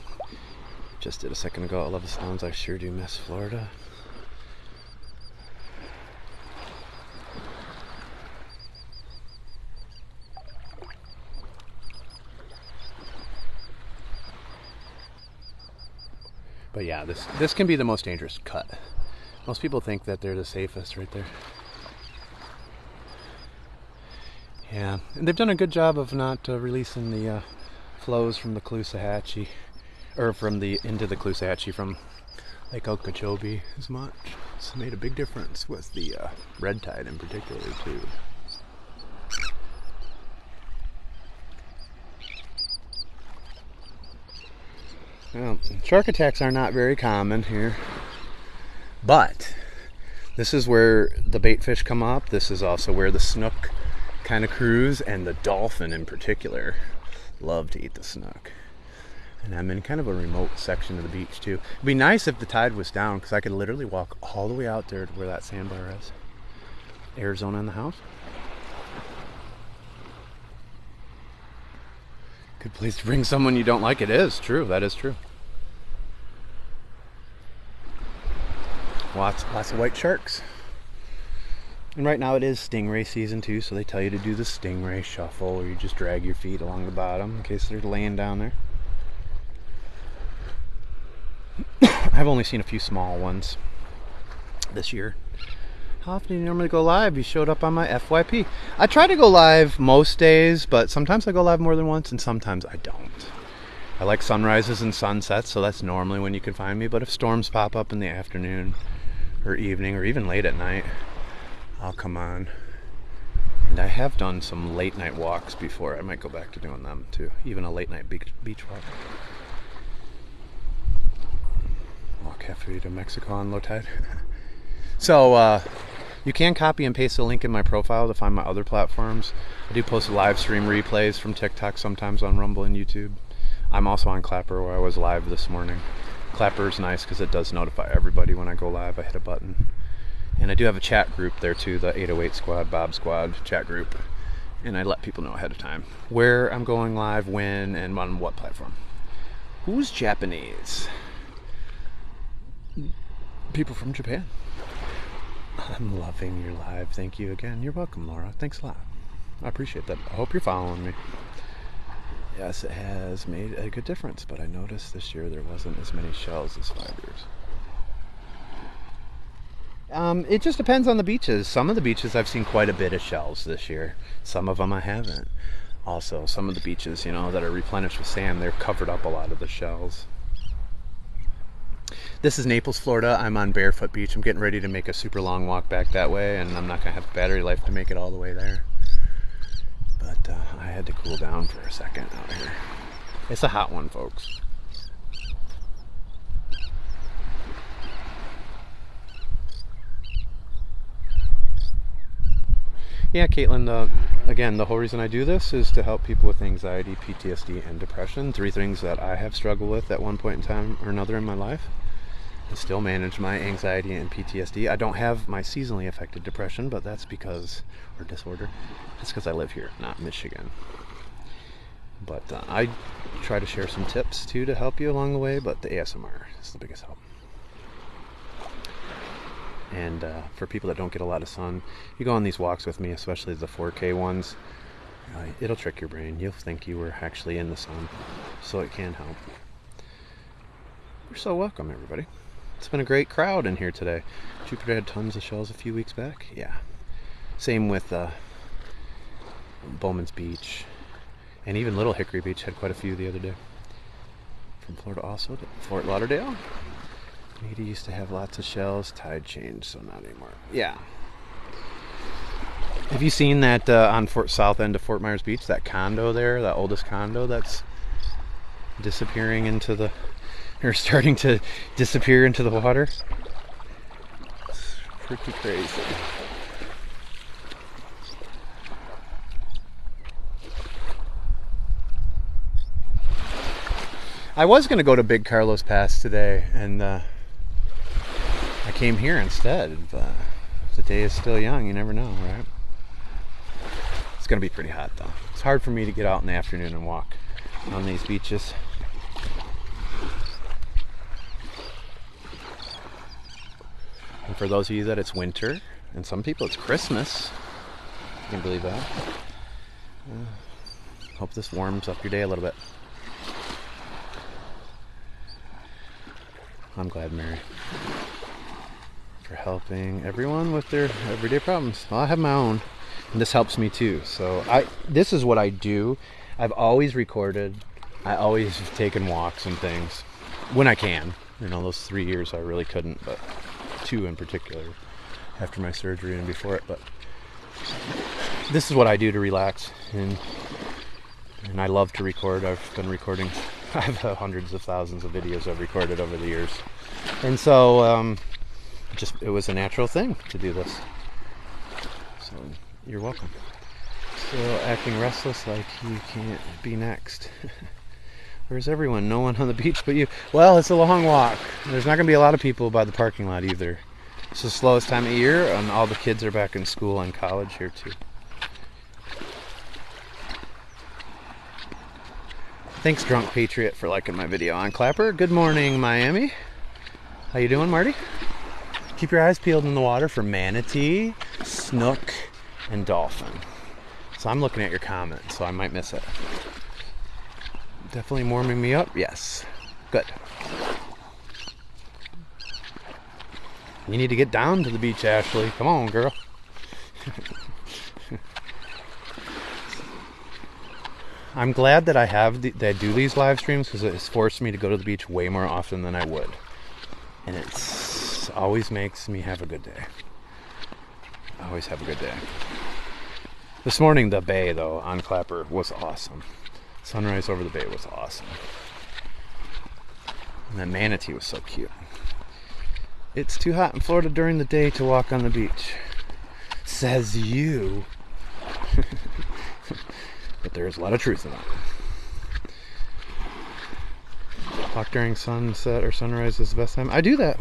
Just did a second ago. I love the stones. I sure do miss Florida. But yeah, this can be the most dangerous cut. Most people think that they're the safest right there. Yeah, and they've done a good job of not releasing the flows from the Caloosahatchee, or into the Caloosahatchee from Lake Okeechobee as much. It's made a big difference with the red tide in particular too. Well, shark attacks are not very common here. But this is where the bait fish come up. This is also where the snook kind of cruise, and the dolphin in particular love to eat the snook. And I'm in kind of a remote section of the beach too. It'd be nice if the tide was down, because I could literally walk all the way out there to where that sandbar is. Arizona in the house. Good place to bring someone you don't like. It is true. That is true. Lots of white sharks. And right now it is stingray season too, so they tell you to do the stingray shuffle, where you just drag your feet along the bottom in case they're laying down there. I've only seen a few small ones this year. How often do you normally go live? You showed up on my FYP. I try to go live most days, but sometimes I go live more than once, and sometimes I don't. I like sunrises and sunsets, so that's normally when you can find me. But if storms pop up in the afternoon or evening or even late at night, I'll come on. And I have done some late night walks before. I might go back to doing them too. Even a late night beach walk. Walk halfway to Mexico on low tide. So you can copy and paste the link in my profile to find my other platforms. I do post live stream replays from TikTok sometimes on Rumble and YouTube. I'm also on Clapper, where I was live this morning. Clapper is nice because it does notify everybody when I go live. I hit a button. And I do have a chat group there too, the 808 Squad, Bob Squad chat group. And I let people know ahead of time where I'm going live, when, and on what platform. Who's Japanese? People from Japan. I'm loving your live. Thank you again. You're welcome, Laura. Thanks a lot. I appreciate that. I hope you're following me. Yes, it has made a good difference, but I noticed this year there wasn't as many shells as 5 years. It just depends on the beaches. Some of the beaches I've seen quite a bit of shells this year. Some of them I haven't. Also, some of the beaches, you know, that are replenished with sand, they've covered up a lot of the shells. This is Naples, Florida. I'm on Barefoot Beach. I'm getting ready to make a super long walk back that way, and I'm not going to have battery life to make it all the way there. But I had to cool down for a second out here. It's a hot one, folks. Yeah, Caitlin, again, the whole reason I do this is to help people with anxiety, PTSD, and depression. 3 things that I have struggled with at one point in time or another in my life. I still manage my anxiety and PTSD. I don't have my seasonally affected depression, but that's because, or disorder, that's because I live here, not Michigan. But I try to share some tips too to help you along the way, but the ASMR is the biggest help. And for people that don't get a lot of sun, you go on these walks with me, especially the 4K ones, it'll trick your brain. You'll think you were actually in the sun, so it can help. You're so welcome, everybody. It's been a great crowd in here today. Jupiter had tons of shells a few weeks back. Yeah. Same with Bowman's Beach. And even Little Hickory Beach had quite a few the other day. From Florida also to Fort Lauderdale. Bonita used to have lots of shells. Tide changed, so not anymore. Yeah. Have you seen that on south end of Fort Myers Beach, that condo there, that oldest condo that's disappearing into the, or starting to disappear into the water? It's pretty crazy. I was going to go to Big Carlos Pass today, and I came here instead. But the day is still young, you never know, right? It's going to be pretty hot though. It's hard for me to get out in the afternoon and walk on these beaches. And for those of you that it's winter, and some people it's Christmas, you can believe that. Hope this warms up your day a little bit. I'm glad, Mary, for helping everyone with their everyday problems. Well, I have my own, and this helps me too. So this is what I do. I've always recorded. I always have taken walks and things when I can. You know, those 3 years I really couldn't, but 2 in particular after my surgery and before it. But this is what I do to relax, and I love to record. I've been recording. I have hundreds of thousands of videos I've recorded over the years. And so it was a natural thing to do this. So you're welcome. Still acting restless like you can't be next. Where's everyone? No one on the beach but you. Well, it's a long walk. There's not going to be a lot of people by the parking lot either. It's the slowest time of year, and all the kids are back in school and college here too. Thanks, Drunk Patriot, for liking my video on Clapper. Good morning, Miami. How you doing, Marty? Keep your eyes peeled in the water for manatee, snook, and dolphin. So I'm looking at your comments, so I might miss it. Definitely warming me up? Yes. Good. You need to get down to the beach, Ashley. Come on, girl. I'm glad that I do these live streams, because it's forced me to go to the beach way more often than I would. And it's always makes me have a good day. I always have a good day. This morning, the bay, though, on Clapper was awesome. Sunrise over the bay was awesome. And that manatee was so cute. It's too hot in Florida during the day to walk on the beach. Says you. But there's a lot of truth in it. Walk during sunset or sunrise is the best time. I do that.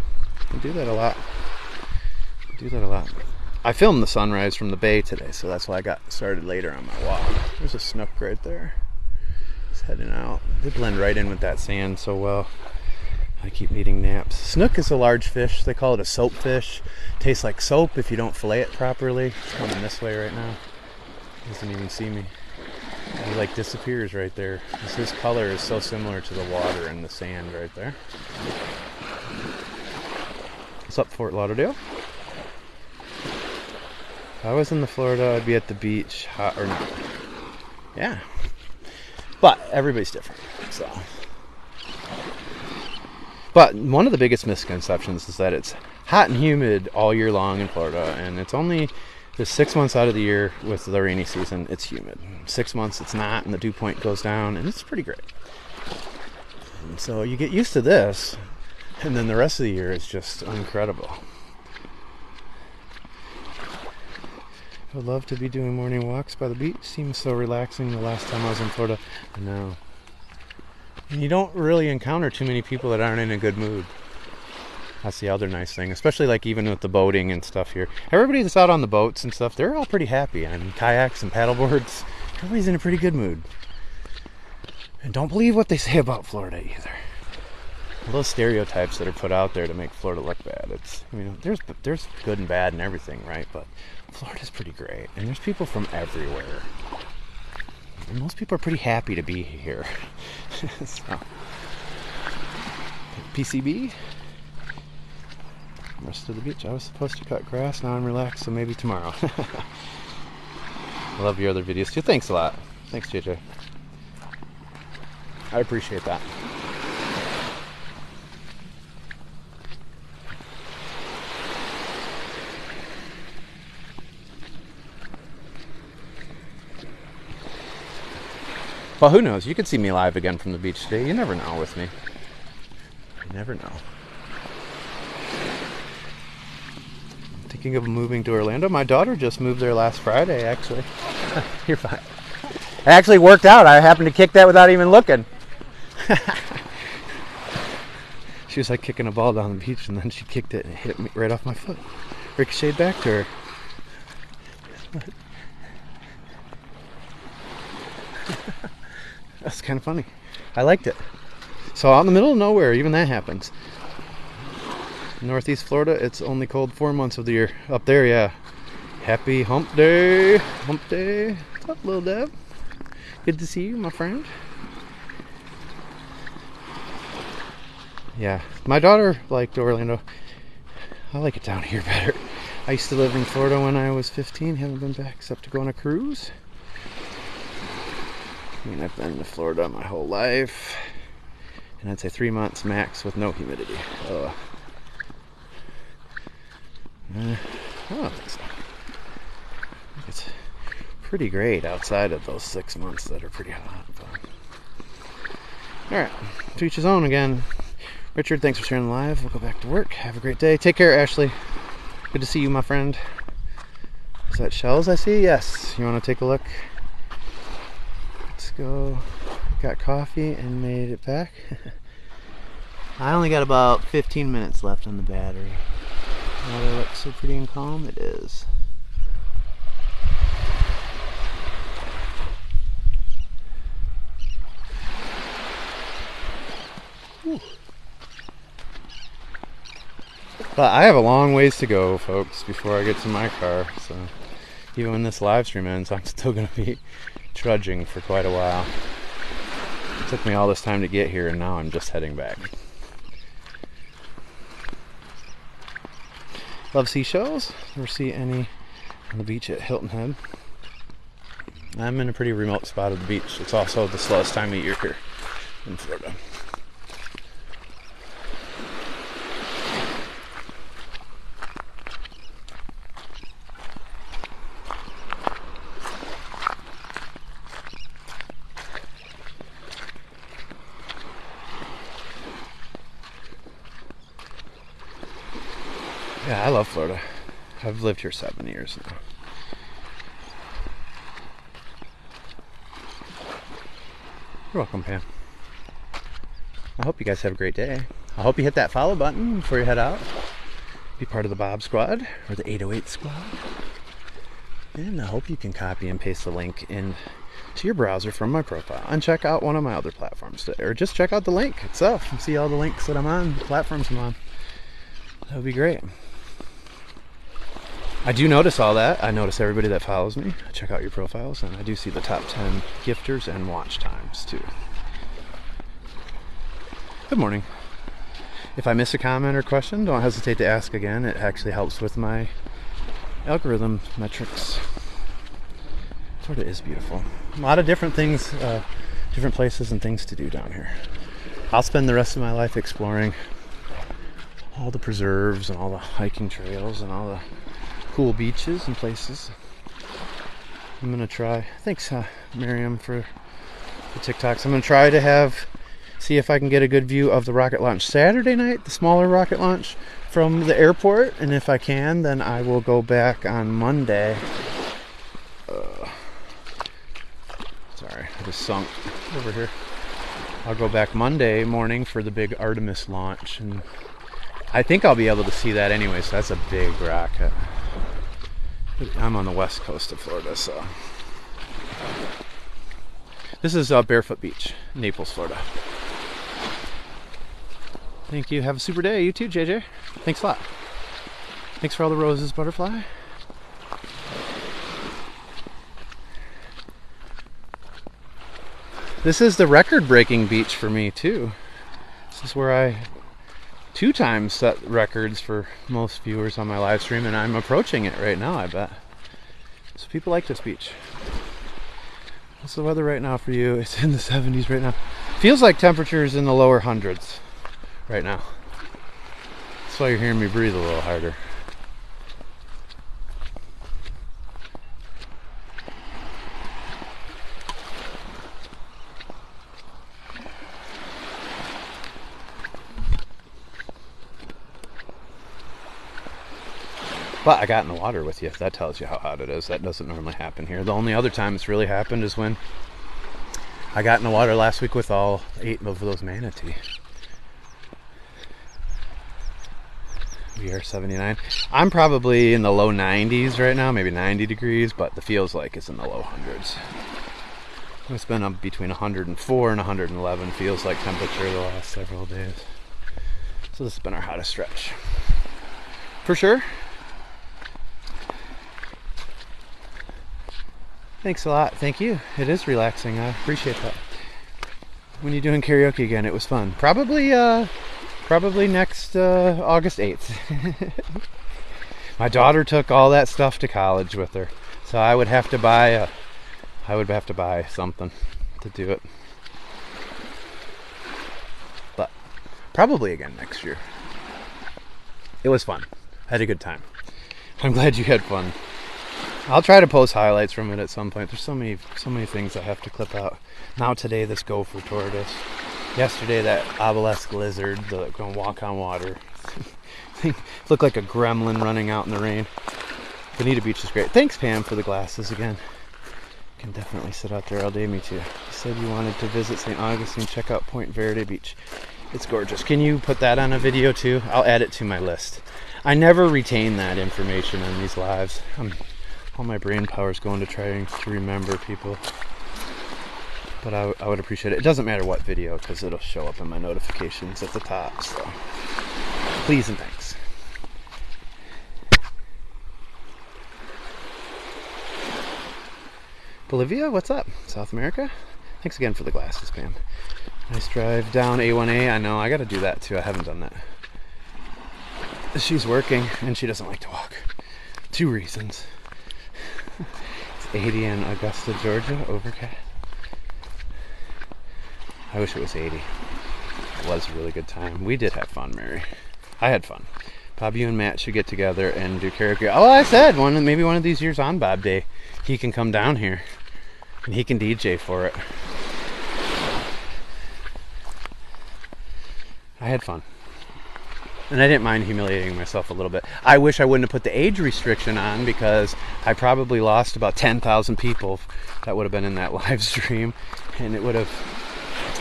I do that a lot. I filmed the sunrise from the bay today, so that's why I got started later on my walk. There's a snook right there. He's heading out. They blend right in with that sand so well. I keep needing naps. Snook is a large fish. They call it a soap fish. Tastes like soap if you don't fillet it properly. It's coming this way right now. He doesn't even see me. He like disappears right there. His color is so similar to the water and the sand right there. What's up, Fort Lauderdale? If I was in Florida, I'd be at the beach, hot or not. Yeah. But everybody's different, so. But one of the biggest misconceptions is that it's hot and humid all year long in Florida, and it's only the 6 months out of the year with the rainy season it's humid. 6 months it's not, and the dew point goes down, and it's pretty great. And so you get used to this, and then the rest of the year is just incredible. I would love to be doing morning walks by the beach. Seems so relaxing the last time I was in Florida. I know. And you don't really encounter too many people that aren't in a good mood. That's the other nice thing, especially like even with the boating and stuff here. Everybody that's out on the boats and stuff, they're all pretty happy. I mean, kayaks and paddleboards, everybody's in a pretty good mood. And don't believe what they say about Florida either. All those stereotypes that are put out there to make Florida look bad. It's, you know, there's good and bad and everything, right? But Florida's pretty great, and there's people from everywhere. And most people are pretty happy to be here. So, PCB. Rest of the beach. I was supposed to cut grass. Now I'm relaxed, so maybe tomorrow. I love your other videos too. Thanks a lot. Thanks, JJ. I appreciate that. Well, who knows? You could see me live again from the beach today. You never know with me. You never know. I'm thinking of moving to Orlando. My daughter just moved there last Friday, actually. You're fine. It actually worked out. I happened to kick that without even looking. She was like kicking a ball down the beach, and then she kicked it and it hit me right off my foot. Ricocheted back to her. That's kind of funny. I liked it. So out in the middle of nowhere, even that happens. Northeast Florida, it's only cold 4 months of the year. Up there, yeah. Happy hump day. Hump day. What's up, little Deb? Good to see you, my friend. Yeah, my daughter liked Orlando. I like it down here better. I used to live in Florida when I was 15. Haven't been back except to go on a cruise. I mean, I've been to Florida my whole life, and I'd say 3 months max with no humidity. I don't think so. I think it's pretty great outside of those 6 months that are pretty hot. Alright, to each his own again. Richard, thanks for sharing the live. We'll go back to work. Have a great day. Take care, Ashley. Good to see you, my friend. Is that shells I see? Yes. You want to take a look? Let's go got coffee and made it back. I only got about 15 minutes left on the battery. Water looks so pretty and calm. It is. Whew. But I have a long ways to go, folks, before I get to my car. So even when this live stream ends, I'm still going to be trudging for quite a while. It took me all this time to get here, and now I'm just heading back. Love seashells. Never see any on the beach at Hilton Head. I'm in a pretty remote spot of the beach. It's also the slowest time of year here in Florida. Yeah, I love Florida. I've lived here 7 years now. You're welcome, Pam. I hope you guys have a great day. I hope you hit that follow button before you head out. Be part of the Bob Squad or the 808 Squad. And I hope you can copy and paste the link into your browser from my profile and check out one of my other platforms today. Or just check out the link itself and see all the links that I'm on, the platforms I'm on. That would be great. I do notice all that. I notice everybody that follows me. I check out your profiles, and I do see the top 10 gifters and watch times too. Good morning. If I miss a comment or question, don't hesitate to ask again. It actually helps with my algorithm metrics. Florida is beautiful. A lot of different things, different places and things to do down here. I'll spend the rest of my life exploring all the preserves and all the hiking trails and all the cool beaches and places. I'm gonna try, thanks Miriam for the TikToks. I'm gonna try to see if I can get a good view of the rocket launch Saturday night, the smaller rocket launch from the airport, and if I can, then I will go back on Monday. Sorry, I just sunk over here. I'll go back Monday morning for the big Artemis launch, and I think I'll be able to see that anyway, so that's a big rocket. I'm on the west coast of Florida, so. This is Barefoot Beach, Naples, Florida. Thank you. Have a super day. You too, JJ. Thanks a lot. Thanks for all the roses, butterfly. This is the record-breaking beach for me, too. This is where I 2 times set records for most viewers on my live stream, and I'm approaching it right now, I bet. So people like this beach. What's the weather right now for you? It's in the 70s right now. Feels like temperatures in the lower hundreds right now. That's why you're hearing me breathe a little harder. But I got in the water with you. That tells you how hot it is. That doesn't normally happen here. The only other time it's really happened is when I got in the water last week with all 8 of those manatee. We are 79. I'm probably in the low 90s right now, maybe 90 degrees, but the feels like it's in the low hundreds. It's been up between 104 and 111 feels like temperature the last several days. So this has been our hottest stretch. For sure. Thanks a lot. Thank you. It is relaxing. I appreciate that. When you're doing karaoke again, it was fun. Probably next August 8th. My daughter took all that stuff to college with her, so I would have to buy something to do it. But probably again next year. It was fun. I had a good time. I'm glad you had fun. I'll try to post highlights from it at some point. There's so many things I have to clip out. Now today, this Gopher tortoise. Yesterday, that obelisk lizard that's gonna walk on water. Looked like a gremlin running out in the rain. Bonita Beach is great. Thanks, Pam, for the glasses again. Can definitely sit out there all day. Me too. You said you wanted to visit St. Augustine, check out Point Verde Beach. It's gorgeous. Can you put that on a video too? I'll add it to my list. I never retain that information on these lives. All my brain power is going to trying to remember people. But I would appreciate it. It doesn't matter what video, because it'll show up in my notifications at the top. So please and thanks. Bolivia, what's up? South America? Thanks again for the glasses, Pam. Nice drive down A1A. I know, I gotta do that too. I haven't done that. She's working and she doesn't like to walk. 2 reasons. It's 80 in Augusta, Georgia, overcast. I wish it was 80. It was a really good time. We did have fun, Mary. I had fun. Bob, you and Matt should get together and do karaoke. Oh, I said maybe one of these years on Bob Day, he can come down here and he can DJ for it. I had fun. And I didn't mind humiliating myself a little bit. I wish I wouldn't have put the age restriction on, because I probably lost about 10,000 people that would have been in that live stream, and it would have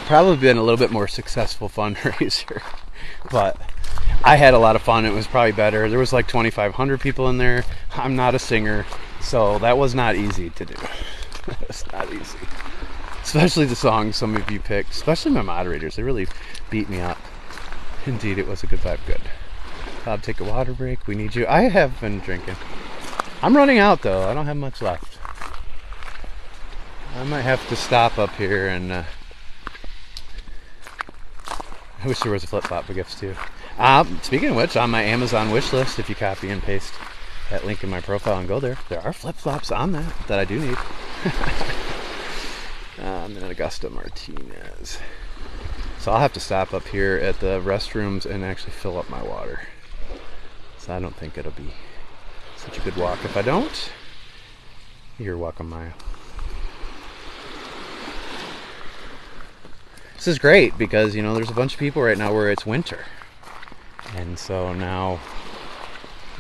probably been a little bit more successful fundraiser. But I had a lot of fun. It was probably better. There was like 2,500 people in there. I'm not a singer, so that was not easy to do. It's not easy. Especially the songs some of you picked, especially my moderators. They really beat me up. Indeed, it was a good vibe. Good. Bob, take a water break. We need you. I have been drinking. I'm running out, though. I don't have much left. I might have to stop up here and... I wish there was a flip-flop for gifts, too. Speaking of which, on my Amazon wish list, if you copy and paste that link in my profile and go there are flip-flops on that I do need. I'm in Augusta Martinez. So I'll have to stop up here at the restrooms and actually fill up my water. So I don't think it'll be such a good walk. If I don't, you're welcome, Maya. This is great because, you know, there's a bunch of people right now where it's winter. And so now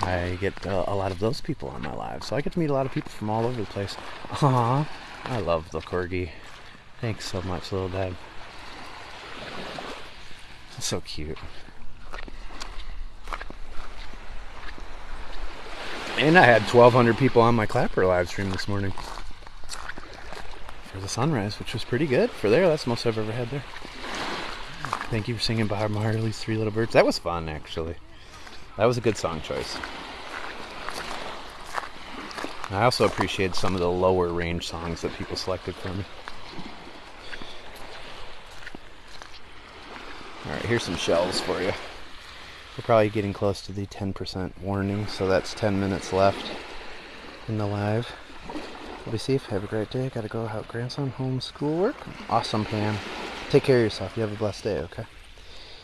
I get a lot of those people on my live. So I get to meet a lot of people from all over the place. Aww, I love the corgi. Thanks so much, little dad. It's so cute. And I had 1,200 people on my Clapper live stream this morning for the sunrise, which was pretty good for there. That's the most I've ever had there. Thank you for singing Bob Marley's 3 Little Birds. That was fun, actually. That was a good song choice. I also appreciated some of the lower range songs that people selected for me. Alright, here's some shells for you. We're probably getting close to the 10% warning, so that's 10 minutes left in the live. Be safe, have a great day. Gotta go help grandson home schoolwork. Awesome, Pam. Take care of yourself. You have a blessed day, okay?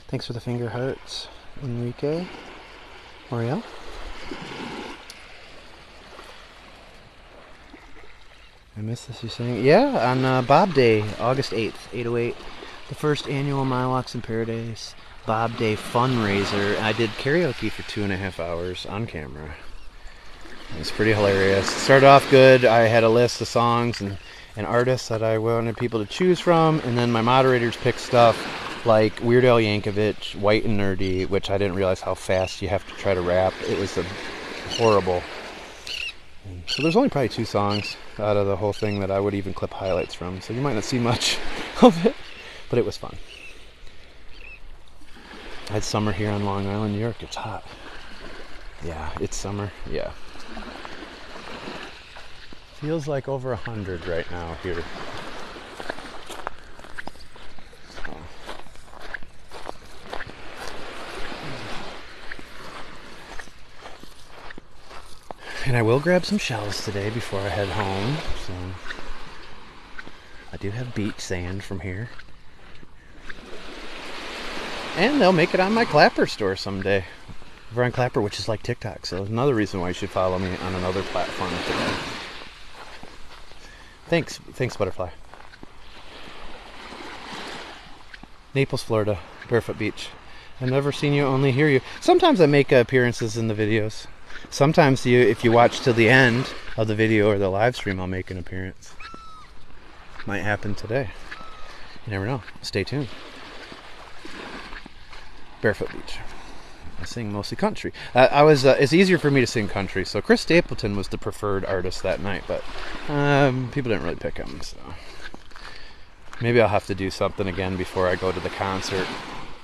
Thanks for the finger hearts, Enrique. Oriel. I missed this, you saying? Yeah, on Bob Day, August 8th, 808. The first annual My Walks in Paradise Bob Day fundraiser. I did karaoke for 2.5 hours on camera. It was pretty hilarious. It started off good. I had a list of songs and artists that I wanted people to choose from, and then my moderators picked stuff like Weird Al Yankovic, White and Nerdy, which I didn't realize how fast you have to try to rap. It was horrible. So there's only probably 2 songs out of the whole thing that I would even clip highlights from, so you might not see much of it, but it was fun. I had summer here on Long Island, New York. It's hot. Yeah, it's summer. Yeah. Feels like over 100 right now here. So. And I will grab some shells today before I head home. So I do have beach sand from here. And they'll make it on my Clapper store someday. Over on Clapper, which is like TikTok. So another reason why you should follow me on another platform today. Thanks, Butterfly. Naples, Florida, Barefoot Beach. I've never seen you, only hear you. Sometimes I make appearances in the videos. Sometimes if you watch till the end of the video or the live stream, I'll make an appearance. Might happen today. You never know. Stay tuned. Barefoot Beach. I sing mostly country. It's easier for me to sing country, so Chris Stapleton was the preferred artist that night, but people didn't really pick him, so maybe I'll have to do something again before I go to the concert,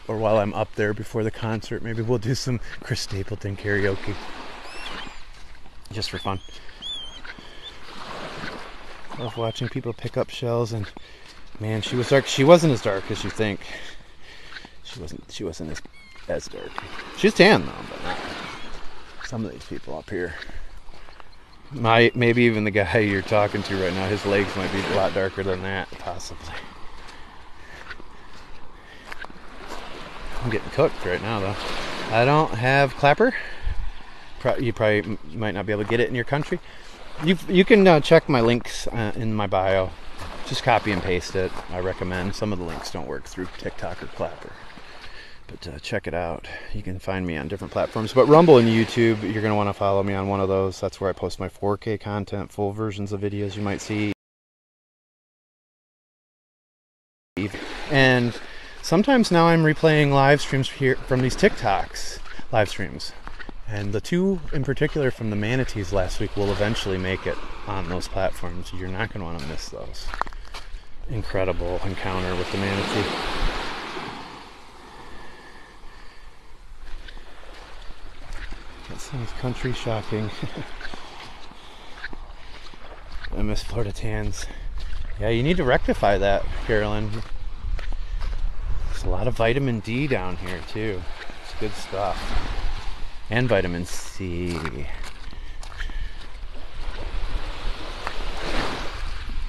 or while I'm up there before the concert. Maybe we'll do some Chris Stapleton karaoke, just for fun. I love watching people pick up shells, and man, she was dark. She wasn't as dark as you think. She wasn't as dark. She's tan though, but not some of these people up here. Maybe even the guy you're talking to right now, his legs might be a lot darker than that, possibly. I'm getting cooked right now though. I don't have clapper. You probably might not be able to get it in your country. You can check my links in my bio. Just copy and paste it. I recommend. Some of the links don't work through TikTok or Clapper, but check it out. You can find me on different platforms, but Rumble and YouTube, you're going to want to follow me on one of those. That's where I post my 4K content, full versions of videos you might see. And sometimes now I'm replaying live streams here from these TikToks live streams. And the two in particular from the manatees last week will eventually make it on those platforms. You're not going to want to miss those. Incredible encounter with the manatee. That sounds country shocking. I miss Florida tans. Yeah, you need to rectify that, Carolyn. There's a lot of vitamin D down here too. It's good stuff. And vitamin C.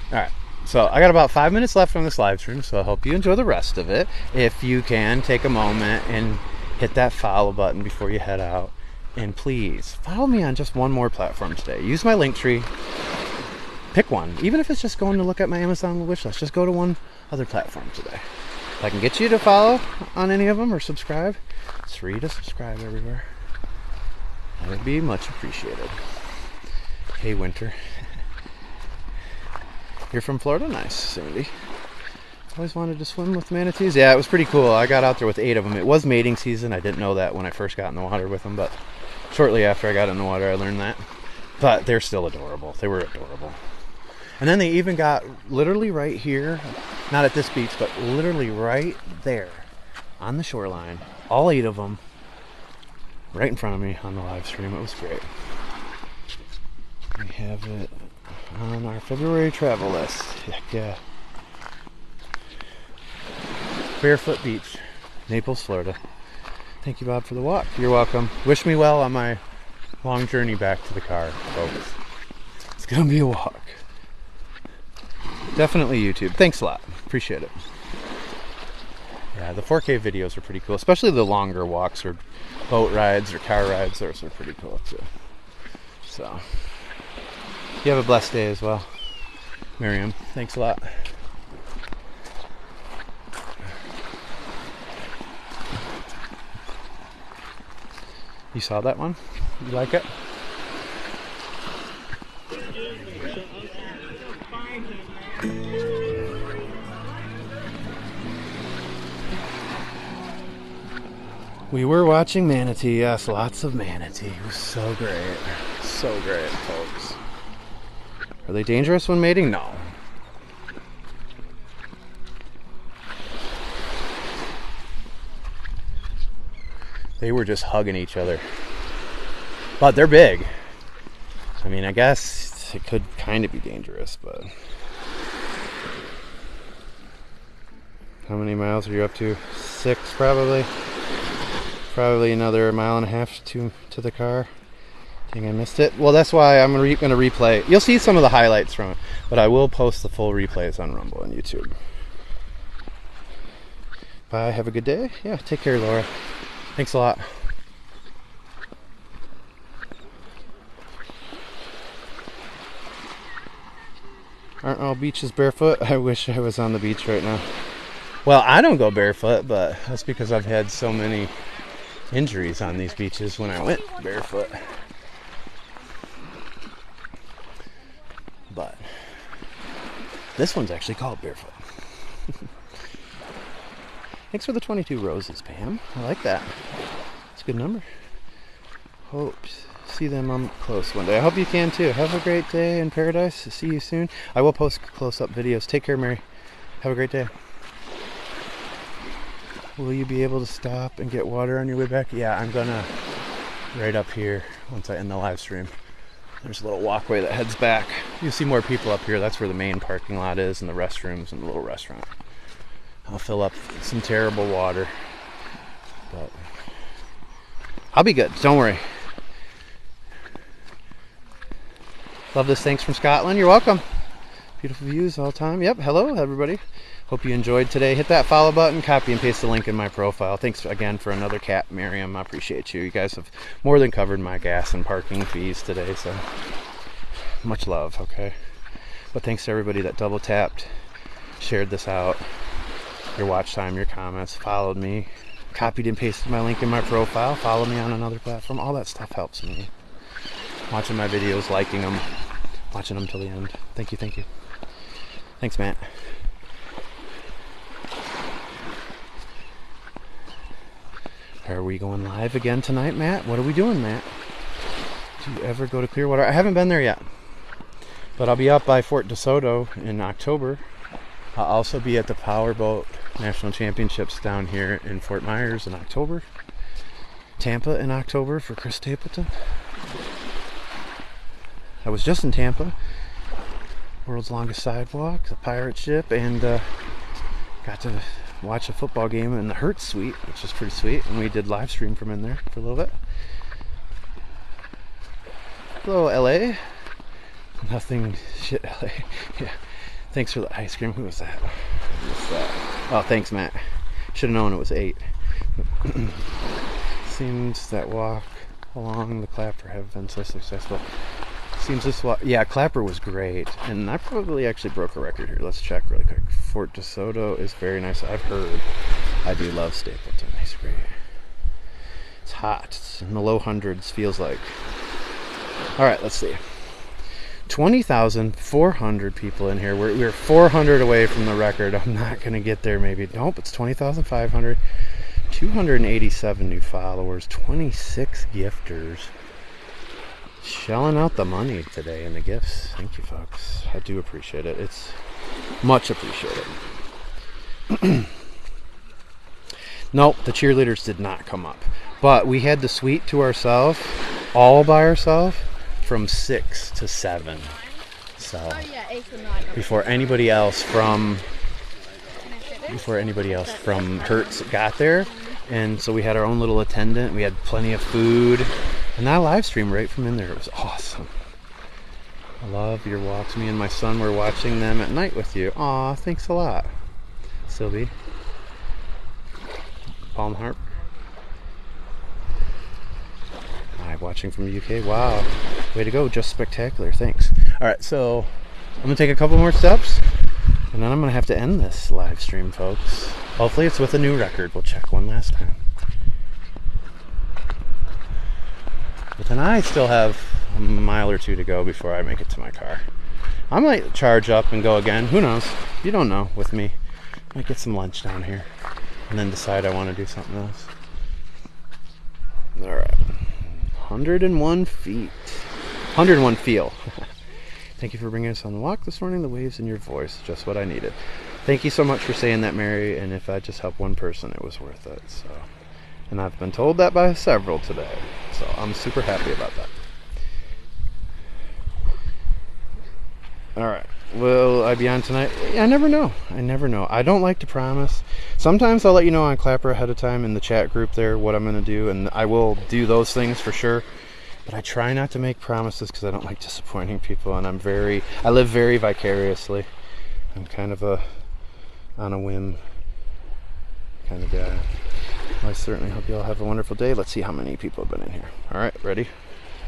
Alright, so I got about 5 minutes left on this live stream, so I hope you enjoy the rest of it. If you can, take a moment and hit that follow button before you head out. And please, follow me on just one more platform today. Use my link tree. Pick one. Even if it's just going to look at my Amazon wish list, just go to one other platform today. If I can get you to follow on any of them or subscribe, it's free to subscribe everywhere. That would be much appreciated. Hey, Winter. You're from Florida? Nice, Sandy. Always wanted to swim with manatees. Yeah, it was pretty cool. I got out there with 8 of them. It was mating season. I didn't know that when I first got in the water with them, but shortly after I got in the water, I learned that. But they're still adorable. They were adorable. And then they even got literally right here, not at this beach, but literally right there on the shoreline, all 8 of them, right in front of me on the live stream. It was great. We have it on our February travel list. Heck yeah. Barefoot Beach, Naples, Florida. Thank you, Bob, for the walk. You're welcome. Wish me well on my long journey back to the car, folks. It's gonna be a walk. Definitely YouTube. Thanks a lot. Appreciate it. Yeah, the 4K videos are pretty cool, especially the longer walks or boat rides or car rides. Those are pretty cool too. So, you have a blessed day as well, Miriam. Thanks a lot. You saw that one? You like it? We were watching manatee, yes, lots of manatee. It was so great. So great, folks. Are they dangerous when mating? No. They were just hugging each other. But they're big. I mean, I guess it could kind of be dangerous, but... How many miles are you up to? 6, probably. Probably another 1.5 miles to the car. I think I missed it. Well, that's why I'm going to replay. You'll see some of the highlights from it, but I will post the full replays on Rumble and YouTube. Bye. Have a good day. Yeah, take care, Laura. Thanks a lot. Aren't all beaches barefoot? I wish I was on the beach right now. Well, I don't go barefoot, but that's because I've had so many injuries on these beaches when I went barefoot. But This one's actually called Barefoot. Thanks for the 22 roses, Pam. I like that. It's a good number. Hope see them up close one day. I hope you can too. Have a great day in paradise. See you soon. I will post close-up videos. Take care, Mary. Have a great day. Will you be able to stop and get water on your way back? Yeah, I'm gonna right up here once I end the live stream. There's a little walkway that heads back. You'll see more people up here. That's where the main parking lot is and the restrooms and the little restaurant. I'll fill up some terrible water, but I'll be good. Don't worry. Love this. Thanks from Scotland. You're welcome. Beautiful views all the time. Yep. Hello, everybody. Hope you enjoyed today. Hit that follow button. Copy and paste the link in my profile. Thanks again for another cat, Miriam. I appreciate you. You guys have more than covered my gas and parking fees today, so much love, okay? But thanks to everybody that double tapped, shared this out, your watch time, your comments, followed me, copied and pasted my link in my profile, follow me on another platform. All that stuff helps me. Watching my videos, liking them, watching them till the end. Thank you, thank you. Thanks, Matt. Are we going live again tonight, Matt? What are we doing, Matt? Do you ever go to Clearwater? I haven't been there yet, but I'll be up by Fort DeSoto in October. I'll also be at the Powerboat National Championships down here in Fort Myers in October. Tampa in October for Chris Stapleton. I was just in Tampa, world's longest sidewalk, the pirate ship, and got to watch a football game in the Hertz suite, which is pretty sweet, and we did live stream from in there for a little bit. Hello, LA. Nothing shit, LA. Yeah. Thanks for the ice cream. Who was that? Oh, thanks, Matt. Should have known it was 8. Seems that walk along the Clapper have been so successful. Seems this walk, yeah, Clapper was great, and I probably actually broke a record here. Let's check really quick. Fort DeSoto is very nice. I've heard. I do love Stapleton. He's great. It's hot. It's in the low hundreds, feels like. All right, let's see. 20,400 people in here. We're 400 away from the record. I'm not going to get there maybe. Nope, it's 20,500. 287 new followers. 26 gifters. Shelling out the money today in the gifts. Thank you, folks. I do appreciate it. It's much appreciated. Nope, the cheerleaders did not come up. But we had the suite to ourselves, all by ourselves, from 6 to 7. So before anybody else from Hertz got there. And so we had our own little attendant. We had plenty of food. And that live stream right from in there, it was awesome. I love your walks. Me and my son were watching them at night with you. Aw, thanks a lot, Sylvie. Palm Harp. Hi, watching from the UK. Wow, way to go, just spectacular. Thanks. All right, so I'm gonna take a couple more steps, and then I'm gonna have to end this live stream, folks. Hopefully it's with a new record. We'll check one last time. But then I still have a mile or two to go before I make it to my car. I might charge up and go again. Who knows? You don't know with me. I might get some lunch down here and then decide I want to do something else. All right. 101 feet. 101 feel. Thank you for bringing us on the walk this morning. The waves in your voice, just what I needed. Thank you so much for saying that, Mary. And if I just helped one person, it was worth it. So. And I've been told that by several today. So I'm super happy about that. Alright. Will I be on tonight? I never know. I never know. I don't like to promise. Sometimes I'll let you know on Clapper ahead of time in the chat group there what I'm going to do. And I will do those things for sure. But I try not to make promises because I don't like disappointing people. And I live very vicariously. I'm kind of on a whim kind of guy. Well, I certainly hope you all have a wonderful day. Let's see how many people have been in here. All right, ready?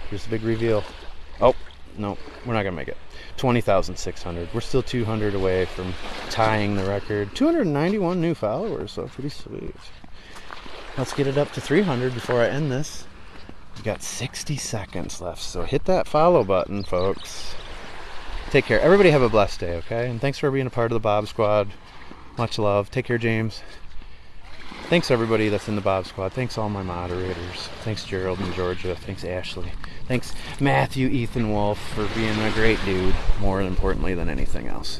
Here's the big reveal. Oh, no, we're not going to make it. 20,600. We're still 200 away from tying the record. 291 new followers, so pretty sweet. Let's get it up to 300 before I end this. We've got 60 seconds left, so hit that follow button, folks. Take care. Everybody have a blessed day, okay? And thanks for being a part of the Bob Squad. Much love. Take care, James. Thanks everybody that's in the Bob Squad. Thanks all my moderators. Thanks Gerald and Georgia. Thanks Ashley. Thanks Matthew, Ethan Wolf for being a great dude, more importantly than anything else.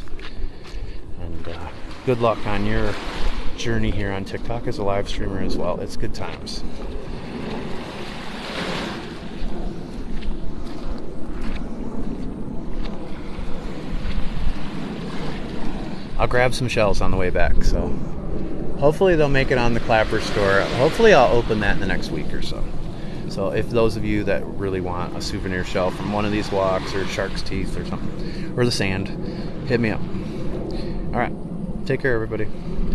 And good luck on your journey here on TikTok as a live streamer as well. It's good times. I'll grab some shells on the way back, so hopefully they'll make it on the Clapper store. Hopefully I'll open that in the next week or so. So if those of you that really want a souvenir shell from one of these walks or shark's teeth or something, or the sand, hit me up. All right, take care everybody.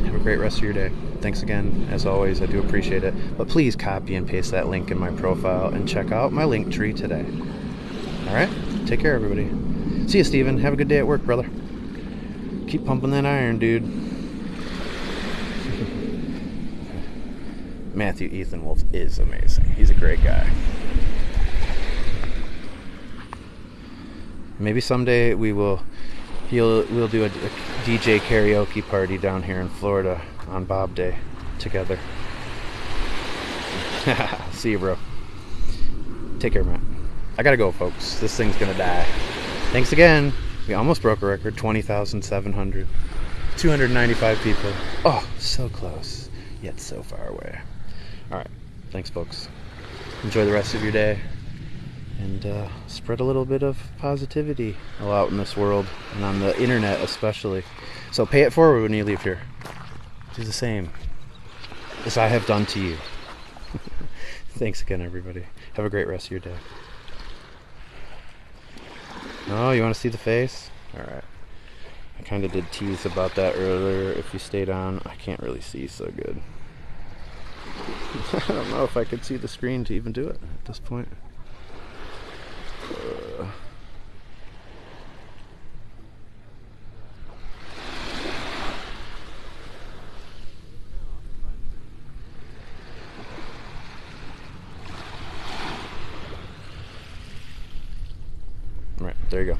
Have a great rest of your day. Thanks again, as always, I do appreciate it. But please copy and paste that link in my profile and check out my link tree today. All right, take care everybody. See you, Steven. Have a good day at work, brother. Keep pumping that iron, dude. Matthew Ethan Wolf is amazing. He's a great guy. Maybe someday we'll do a DJ karaoke party down here in Florida on Bob Day together. See you, bro. Take care, Matt. I gotta go, folks. This thing's gonna die. Thanks again. We almost broke a record, 20,700. 295 people. Oh, so close, yet so far away. All right, thanks, folks. Enjoy the rest of your day. And spread a little bit of positivity out in this world, and on the internet especially. So pay it forward when you leave here. Do the same as I have done to you. Thanks again, everybody. Have a great rest of your day. Oh, you want to see the face? Alright. I kind of did tease about that earlier. If you stayed on, I can't really see so good. I don't know if I could see the screen to even do it at this point. Alright, there you go.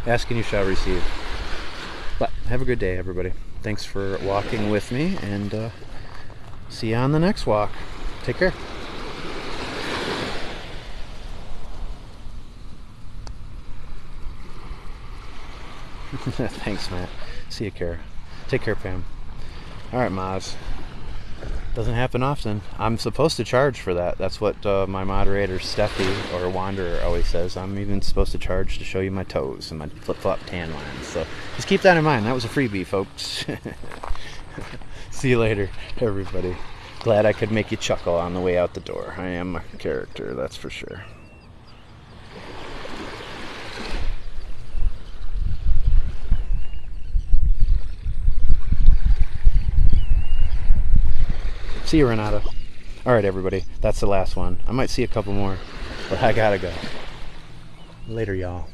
Ask and you shall receive. But have a good day, everybody. Thanks for walking with me, and see you on the next walk. Take care. Thanks, Matt. See you, Kara. Take care, Pam. Alright, Maz. Doesn't happen often. I'm supposed to charge for that. That's what my moderator, Steffi, or Wanderer, always says. I'm even supposed to charge to show you my toes and my flip-flop tan lines. So just keep that in mind. That was a freebie, folks. See you later, everybody. Glad I could make you chuckle on the way out the door. I am a character, that's for sure. See you, Renata. Alright, everybody. That's the last one. I might see a couple more, but I gotta go. Later, y'all.